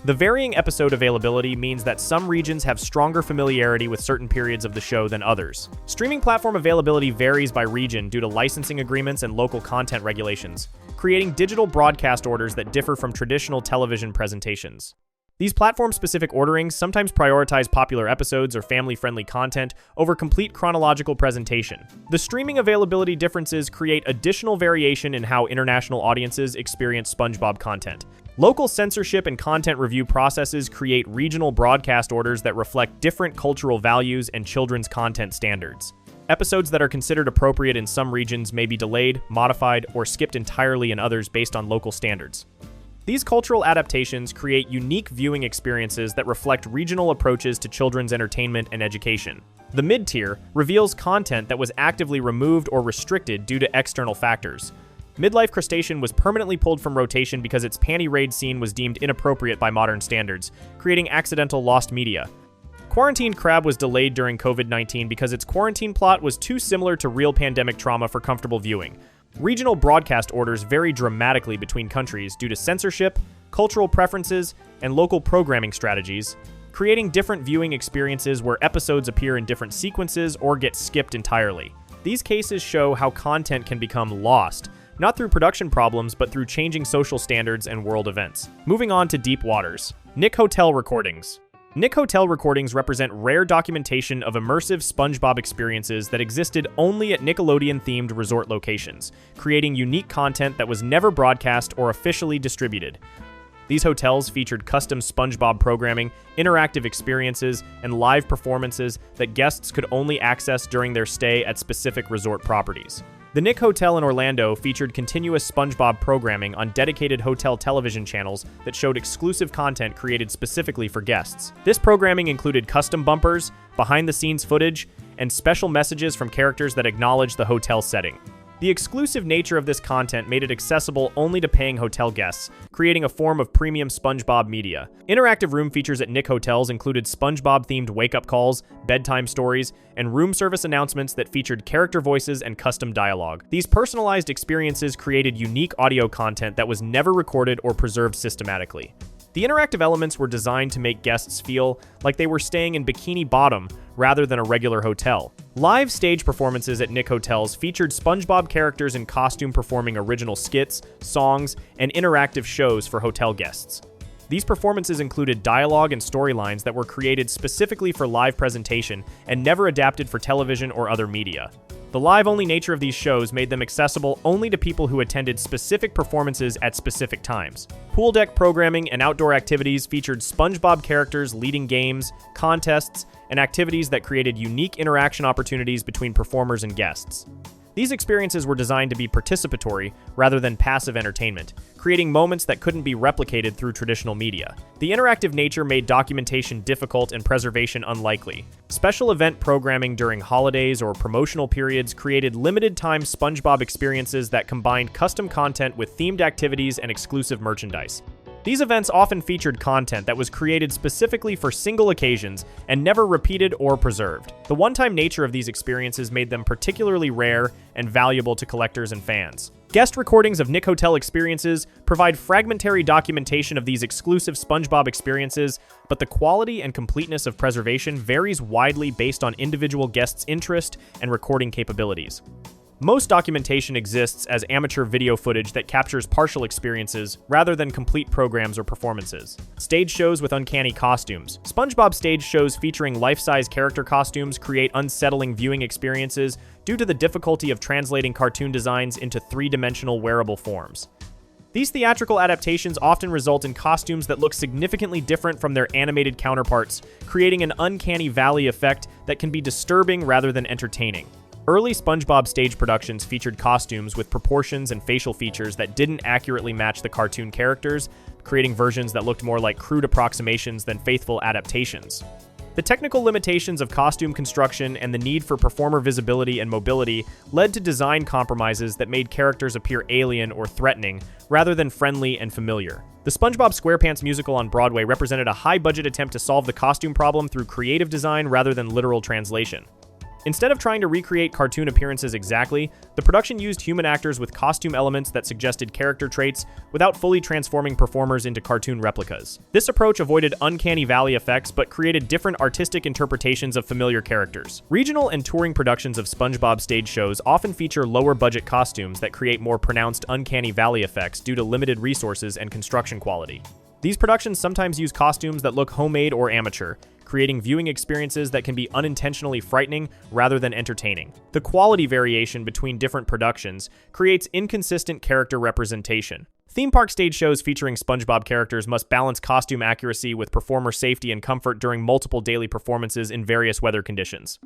The varying episode availability means that some regions have stronger familiarity with certain periods of the show than others. Streaming platform availability varies by region due to licensing agreements and local content regulations, creating digital broadcast orders that differ from traditional television presentations. These platform-specific orderings sometimes prioritize popular episodes or family-friendly content over complete chronological presentation. The streaming availability differences create additional variation in how international audiences experience SpongeBob content. Local censorship and content review processes create regional broadcast orders that reflect different cultural values and children's content standards. Episodes that are considered appropriate in some regions may be delayed, modified, or skipped entirely in others based on local standards. These cultural adaptations create unique viewing experiences that reflect regional approaches to children's entertainment and education. The mid-tier reveals content that was actively removed or restricted due to external factors. Midlife Crustacean was permanently pulled from rotation because its panty raid scene was deemed inappropriate by modern standards, creating accidental lost media. Quarantined Crab was delayed during COVID-19 because its quarantine plot was too similar to real pandemic trauma for comfortable viewing. Regional broadcast orders vary dramatically between countries due to censorship, cultural preferences, and local programming strategies, creating different viewing experiences where episodes appear in different sequences or get skipped entirely. These cases show how content can become lost, not through production problems, but through changing social standards and world events. Moving on to deep waters. Nick Hotel recordings. Nick Hotel recordings represent rare documentation of immersive SpongeBob experiences that existed only at Nickelodeon-themed resort locations, creating unique content that was never broadcast or officially distributed. These hotels featured custom SpongeBob programming, interactive experiences, and live performances that guests could only access during their stay at specific resort properties. The Nick Hotel in Orlando featured continuous SpongeBob programming on dedicated hotel television channels that showed exclusive content created specifically for guests. This programming included custom bumpers, behind-the-scenes footage, and special messages from characters that acknowledged the hotel setting. The exclusive nature of this content made it accessible only to paying hotel guests, creating a form of premium SpongeBob media. Interactive room features at Nick Hotels included SpongeBob-themed wake-up calls, bedtime stories, and room service announcements that featured character voices and custom dialogue. These personalized experiences created unique audio content that was never recorded or preserved systematically. The interactive elements were designed to make guests feel like they were staying in Bikini Bottom rather than a regular hotel. Live stage performances at Nick Hotels featured SpongeBob characters in costume performing original skits, songs, and interactive shows for hotel guests. These performances included dialogue and storylines that were created specifically for live presentation and never adapted for television or other media. The live-only nature of these shows made them accessible only to people who attended specific performances at specific times. Pool deck programming and outdoor activities featured SpongeBob characters leading games, contests, and activities that created unique interaction opportunities between performers and guests. These experiences were designed to be participatory rather than passive entertainment, creating moments that couldn't be replicated through traditional media. The interactive nature made documentation difficult and preservation unlikely. Special event programming during holidays or promotional periods created limited-time SpongeBob experiences that combined custom content with themed activities and exclusive merchandise. These events often featured content that was created specifically for single occasions and never repeated or preserved. The one-time nature of these experiences made them particularly rare and valuable to collectors and fans. Guest recordings of Nick Hotel experiences provide fragmentary documentation of these exclusive SpongeBob experiences, but the quality and completeness of preservation varies widely based on individual guests' interest and recording capabilities. Most documentation exists as amateur video footage that captures partial experiences rather than complete programs or performances. Stage shows with uncanny costumes. SpongeBob stage shows featuring life-size character costumes create unsettling viewing experiences due to the difficulty of translating cartoon designs into three-dimensional wearable forms. These theatrical adaptations often result in costumes that look significantly different from their animated counterparts, creating an uncanny valley effect that can be disturbing rather than entertaining. Early SpongeBob stage productions featured costumes with proportions and facial features that didn't accurately match the cartoon characters, creating versions that looked more like crude approximations than faithful adaptations. The technical limitations of costume construction and the need for performer visibility and mobility led to design compromises that made characters appear alien or threatening, rather than friendly and familiar. The SpongeBob SquarePants musical on Broadway represented a high-budget attempt to solve the costume problem through creative design rather than literal translation. Instead of trying to recreate cartoon appearances exactly, the production used human actors with costume elements that suggested character traits without fully transforming performers into cartoon replicas. This approach avoided uncanny valley effects but created different artistic interpretations of familiar characters. Regional and touring productions of SpongeBob stage shows often feature lower-budget costumes that create more pronounced uncanny valley effects due to limited resources and construction quality. These productions sometimes use costumes that look homemade or amateur, creating viewing experiences that can be unintentionally frightening rather than entertaining. The quality variation between different productions creates inconsistent character representation. Theme park stage shows featuring SpongeBob characters must balance costume accuracy with performer safety and comfort during multiple daily performances in various weather conditions.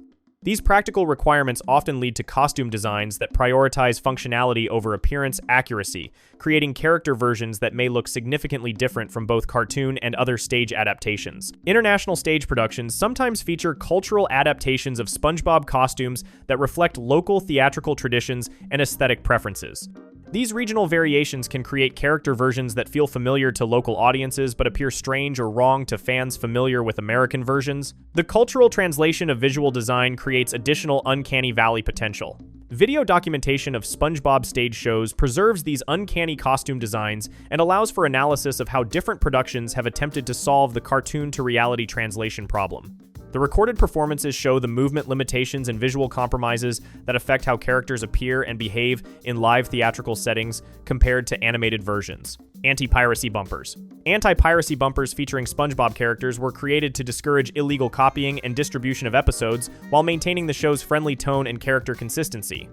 These practical requirements often lead to costume designs that prioritize functionality over appearance accuracy, creating character versions that may look significantly different from both cartoon and other stage adaptations. International stage productions sometimes feature cultural adaptations of SpongeBob costumes that reflect local theatrical traditions and aesthetic preferences. These regional variations can create character versions that feel familiar to local audiences but appear strange or wrong to fans familiar with American versions. The cultural translation of visual design creates additional uncanny valley potential. Video documentation of SpongeBob stage shows preserves these uncanny costume designs and allows for analysis of how different productions have attempted to solve the cartoon-to-reality translation problem. The recorded performances show the movement limitations and visual compromises that affect how characters appear and behave in live theatrical settings compared to animated versions. Anti-piracy bumpers. Anti-piracy bumpers featuring SpongeBob characters were created to discourage illegal copying and distribution of episodes while maintaining the show's friendly tone and character consistency.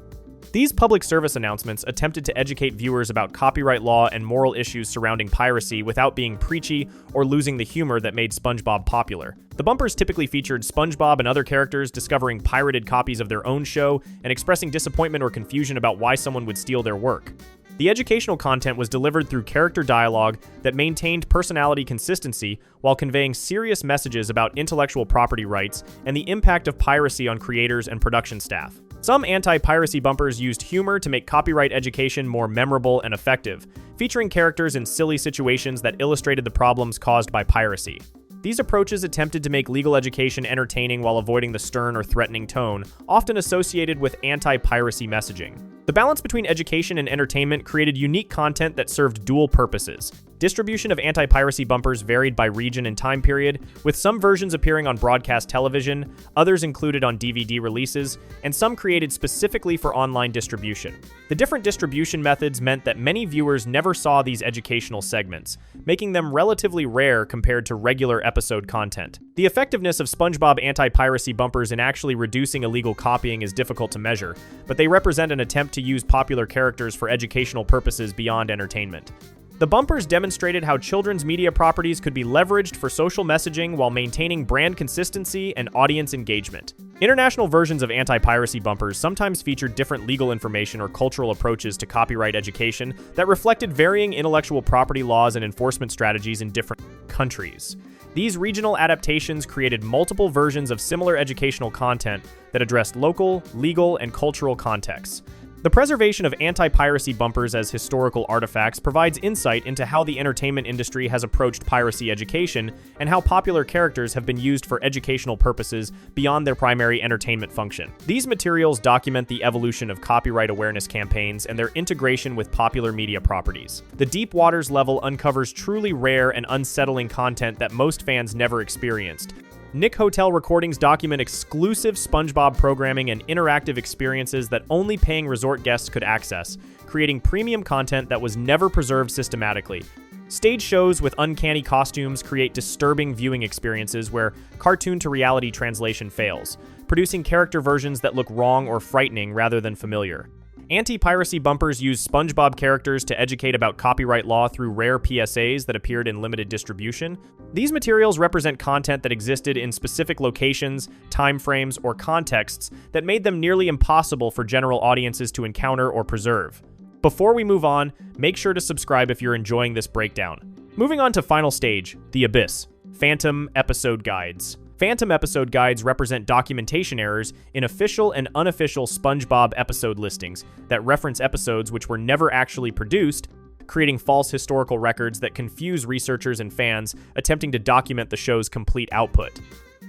These public service announcements attempted to educate viewers about copyright law and moral issues surrounding piracy without being preachy or losing the humor that made SpongeBob popular. The bumpers typically featured SpongeBob and other characters discovering pirated copies of their own show and expressing disappointment or confusion about why someone would steal their work. The educational content was delivered through character dialogue that maintained personality consistency while conveying serious messages about intellectual property rights and the impact of piracy on creators and production staff. Some anti-piracy bumpers used humor to make copyright education more memorable and effective, featuring characters in silly situations that illustrated the problems caused by piracy. These approaches attempted to make legal education entertaining while avoiding the stern or threatening tone, often associated with anti-piracy messaging. The balance between education and entertainment created unique content that served dual purposes. Distribution of anti-piracy bumpers varied by region and time period, with some versions appearing on broadcast television, others included on DVD releases, and some created specifically for online distribution. The different distribution methods meant that many viewers never saw these educational segments, making them relatively rare compared to regular episode content. The effectiveness of SpongeBob anti-piracy bumpers in actually reducing illegal copying is difficult to measure, but they represent an attempt to use popular characters for educational purposes beyond entertainment. The bumpers demonstrated how children's media properties could be leveraged for social messaging while maintaining brand consistency and audience engagement. International versions of anti-piracy bumpers sometimes featured different legal information or cultural approaches to copyright education that reflected varying intellectual property laws and enforcement strategies in different countries. These regional adaptations created multiple versions of similar educational content that addressed local, legal, and cultural contexts. The preservation of anti-piracy bumpers as historical artifacts provides insight into how the entertainment industry has approached piracy education and how popular characters have been used for educational purposes beyond their primary entertainment function. These materials document the evolution of copyright awareness campaigns and their integration with popular media properties. The Deep Waters level uncovers truly rare and unsettling content that most fans never experienced. Nick Hotel recordings document exclusive SpongeBob programming and interactive experiences that only paying resort guests could access, creating premium content that was never preserved systematically. Stage shows with uncanny costumes create disturbing viewing experiences where cartoon-to-reality translation fails, producing character versions that look wrong or frightening rather than familiar. Anti-piracy bumpers use SpongeBob characters to educate about copyright law through rare PSAs that appeared in limited distribution. These materials represent content that existed in specific locations, time frames, or contexts that made them nearly impossible for general audiences to encounter or preserve. Before we move on, make sure to subscribe if you're enjoying this breakdown. Moving on to final stage, the abyss. Phantom episode guides. Phantom episode guides represent documentation errors in official and unofficial SpongeBob episode listings that reference episodes which were never actually produced, creating false historical records that confuse researchers and fans attempting to document the show's complete output.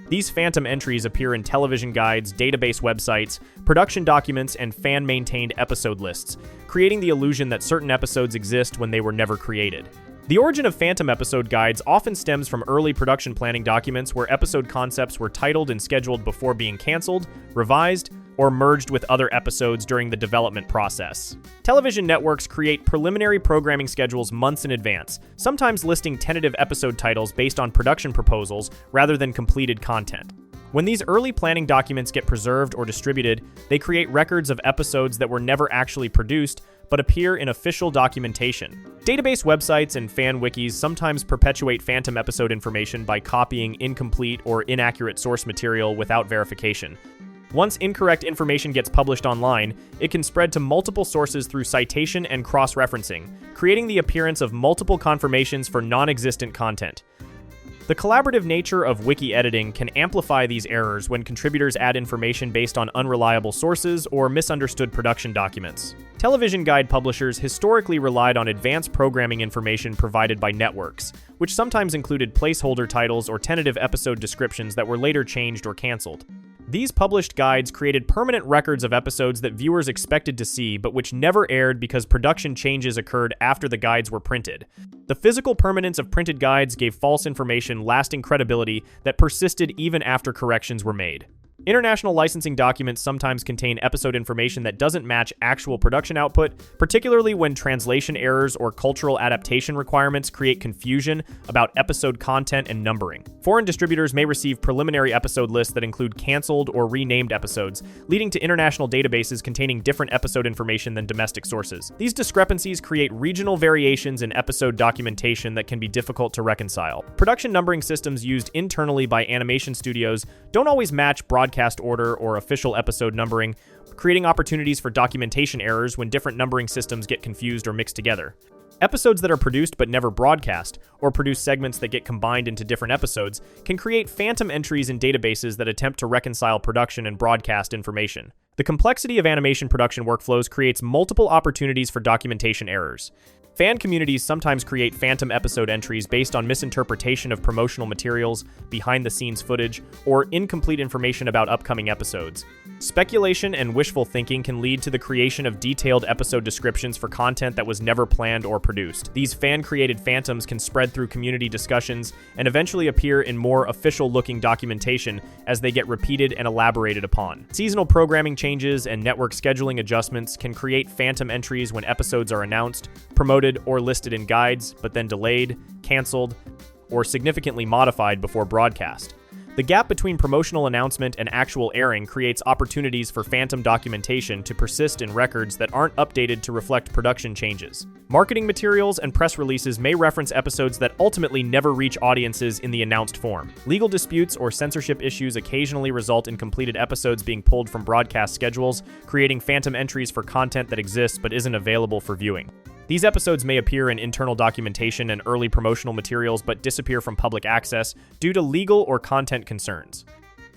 These phantom entries appear in television guides, database websites, production documents, and fan-maintained episode lists, creating the illusion that certain episodes exist when they were never created. The origin of phantom episode guides often stems from early production planning documents where episode concepts were titled and scheduled before being canceled, revised, or merged with other episodes during the development process. Television networks create preliminary programming schedules months in advance, sometimes listing tentative episode titles based on production proposals rather than completed content. When these early planning documents get preserved or distributed, they create records of episodes that were never actually produced but appear in official documentation. Database websites and fan wikis sometimes perpetuate phantom episode information by copying incomplete or inaccurate source material without verification. Once incorrect information gets published online, it can spread to multiple sources through citation and cross-referencing, creating the appearance of multiple confirmations for non-existent content. The collaborative nature of wiki editing can amplify these errors when contributors add information based on unreliable sources or misunderstood production documents. Television guide publishers historically relied on advanced programming information provided by networks, which sometimes included placeholder titles or tentative episode descriptions that were later changed or canceled. These published guides created permanent records of episodes that viewers expected to see but which never aired because production changes occurred after the guides were printed. The physical permanence of printed guides gave false information lasting credibility that persisted even after corrections were made. International licensing documents sometimes contain episode information that doesn't match actual production output, particularly when translation errors or cultural adaptation requirements create confusion about episode content and numbering. Foreign distributors may receive preliminary episode lists that include canceled or renamed episodes, leading to international databases containing different episode information than domestic sources. These discrepancies create regional variations in episode documentation that can be difficult to reconcile. Production numbering systems used internally by animation studios don't always match broadcast order or official episode numbering, creating opportunities for documentation errors when different numbering systems get confused or mixed together. Episodes that are produced but never broadcast, or produce segments that get combined into different episodes, can create phantom entries in databases that attempt to reconcile production and broadcast information. The complexity of animation production workflows creates multiple opportunities for documentation errors. Fan communities sometimes create phantom episode entries based on misinterpretation of promotional materials, behind-the-scenes footage, or incomplete information about upcoming episodes. Speculation and wishful thinking can lead to the creation of detailed episode descriptions for content that was never planned or produced. These fan-created phantoms can spread through community discussions and eventually appear in more official-looking documentation as they get repeated and elaborated upon. Seasonal programming changes and network scheduling adjustments can create phantom entries when episodes are announced, promoted, or listed in guides, but then delayed, canceled, or significantly modified before broadcast. The gap between promotional announcement and actual airing creates opportunities for phantom documentation to persist in records that aren't updated to reflect production changes. Marketing materials and press releases may reference episodes that ultimately never reach audiences in the announced form. Legal disputes or censorship issues occasionally result in completed episodes being pulled from broadcast schedules, creating phantom entries for content that exists but isn't available for viewing. These episodes may appear in internal documentation and early promotional materials but disappear from public access due to legal or content concerns.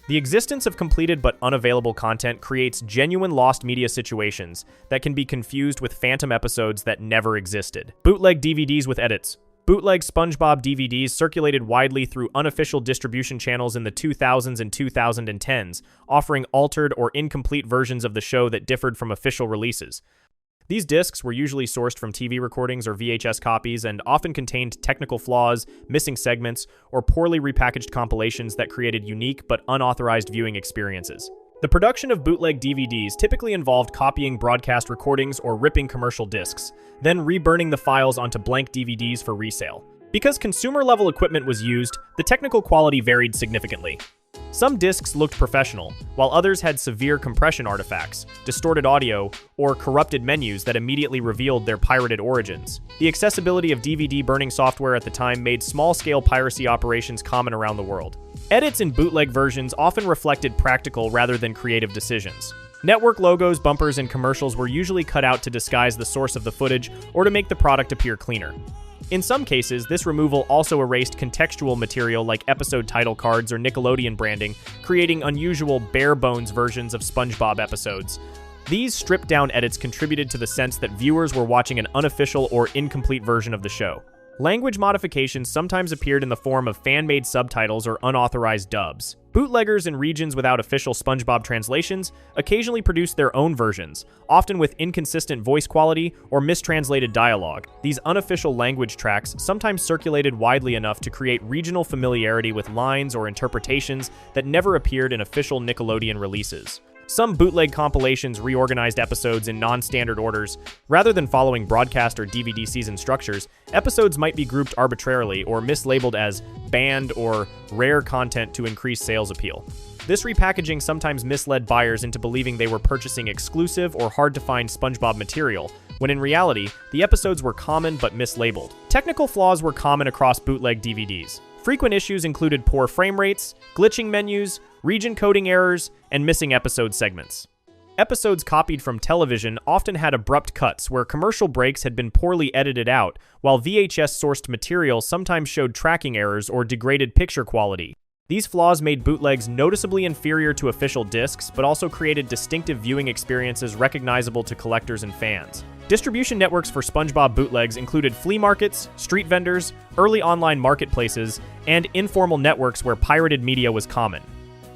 The existence of completed but unavailable content creates genuine lost media situations that can be confused with phantom episodes that never existed. Bootleg DVDs with edits. Bootleg SpongeBob DVDs circulated widely through unofficial distribution channels in the 2000s and 2010s, offering altered or incomplete versions of the show that differed from official releases. These discs were usually sourced from TV recordings or VHS copies and often contained technical flaws, missing segments, or poorly repackaged compilations that created unique but unauthorized viewing experiences. The production of bootleg DVDs typically involved copying broadcast recordings or ripping commercial discs, then reburning the files onto blank DVDs for resale. Because consumer-level equipment was used, the technical quality varied significantly. Some discs looked professional, while others had severe compression artifacts, distorted audio, or corrupted menus that immediately revealed their pirated origins. The accessibility of DVD burning software at the time made small-scale piracy operations common around the world. Edits in bootleg versions often reflected practical rather than creative decisions. Network logos, bumpers, and commercials were usually cut out to disguise the source of the footage or to make the product appear cleaner. In some cases, this removal also erased contextual material like episode title cards or Nickelodeon branding, creating unusual bare-bones versions of SpongeBob episodes. These stripped-down edits contributed to the sense that viewers were watching an unofficial or incomplete version of the show. Language modifications sometimes appeared in the form of fan-made subtitles or unauthorized dubs. Bootleggers in regions without official SpongeBob translations occasionally produced their own versions, often with inconsistent voice quality or mistranslated dialogue. These unofficial language tracks sometimes circulated widely enough to create regional familiarity with lines or interpretations that never appeared in official Nickelodeon releases. Some bootleg compilations reorganized episodes in non-standard orders. Rather than following broadcast or DVD season structures, episodes might be grouped arbitrarily or mislabeled as banned or rare content to increase sales appeal. This repackaging sometimes misled buyers into believing they were purchasing exclusive or hard-to-find SpongeBob material, when in reality, the episodes were common but mislabeled. Technical flaws were common across bootleg DVDs. Frequent issues included poor frame rates, glitching menus, region coding errors, and missing episode segments. Episodes copied from television often had abrupt cuts where commercial breaks had been poorly edited out, while VHS-sourced material sometimes showed tracking errors or degraded picture quality. These flaws made bootlegs noticeably inferior to official discs, but also created distinctive viewing experiences recognizable to collectors and fans. Distribution networks for SpongeBob bootlegs included flea markets, street vendors, early online marketplaces, and informal networks where pirated media was common.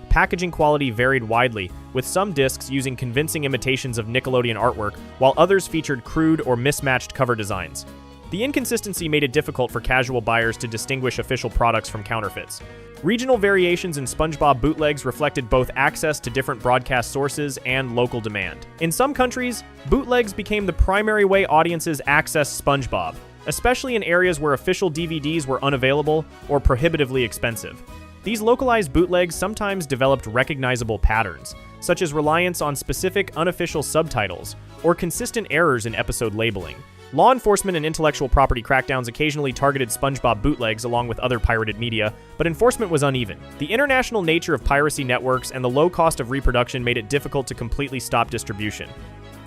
Packaging quality varied widely, with some discs using convincing imitations of Nickelodeon artwork, while others featured crude or mismatched cover designs. The inconsistency made it difficult for casual buyers to distinguish official products from counterfeits. Regional variations in SpongeBob bootlegs reflected both access to different broadcast sources and local demand. In some countries, bootlegs became the primary way audiences accessed SpongeBob, especially in areas where official DVDs were unavailable or prohibitively expensive. These localized bootlegs sometimes developed recognizable patterns, such as reliance on specific unofficial subtitles or consistent errors in episode labeling. Law enforcement and intellectual property crackdowns occasionally targeted SpongeBob bootlegs along with other pirated media, but enforcement was uneven. The international nature of piracy networks and the low cost of reproduction made it difficult to completely stop distribution.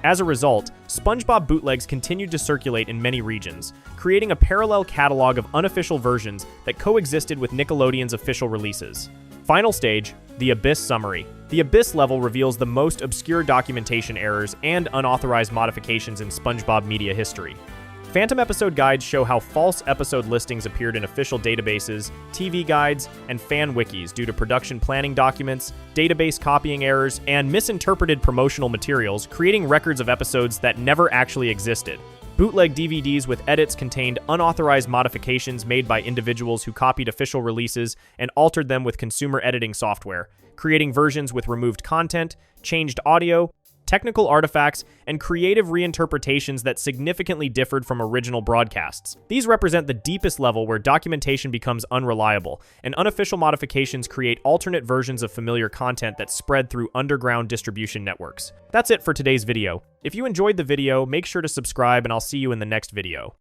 As a result, SpongeBob bootlegs continued to circulate in many regions, creating a parallel catalog of unofficial versions that coexisted with Nickelodeon's official releases. Final stage, the Abyss Summary. The Abyss level reveals the most obscure documentation errors and unauthorized modifications in SpongeBob media history. Phantom episode guides show how false episode listings appeared in official databases, TV guides, and fan wikis due to production planning documents, database copying errors, and misinterpreted promotional materials, creating records of episodes that never actually existed. Bootleg DVDs with edits contained unauthorized modifications made by individuals who copied official releases and altered them with consumer editing software, creating versions with removed content, changed audio, technical artifacts, and creative reinterpretations that significantly differed from original broadcasts. These represent the deepest level where documentation becomes unreliable, and unofficial modifications create alternate versions of familiar content that spread through underground distribution networks. That's it for today's video. If you enjoyed the video, make sure to subscribe, and I'll see you in the next video.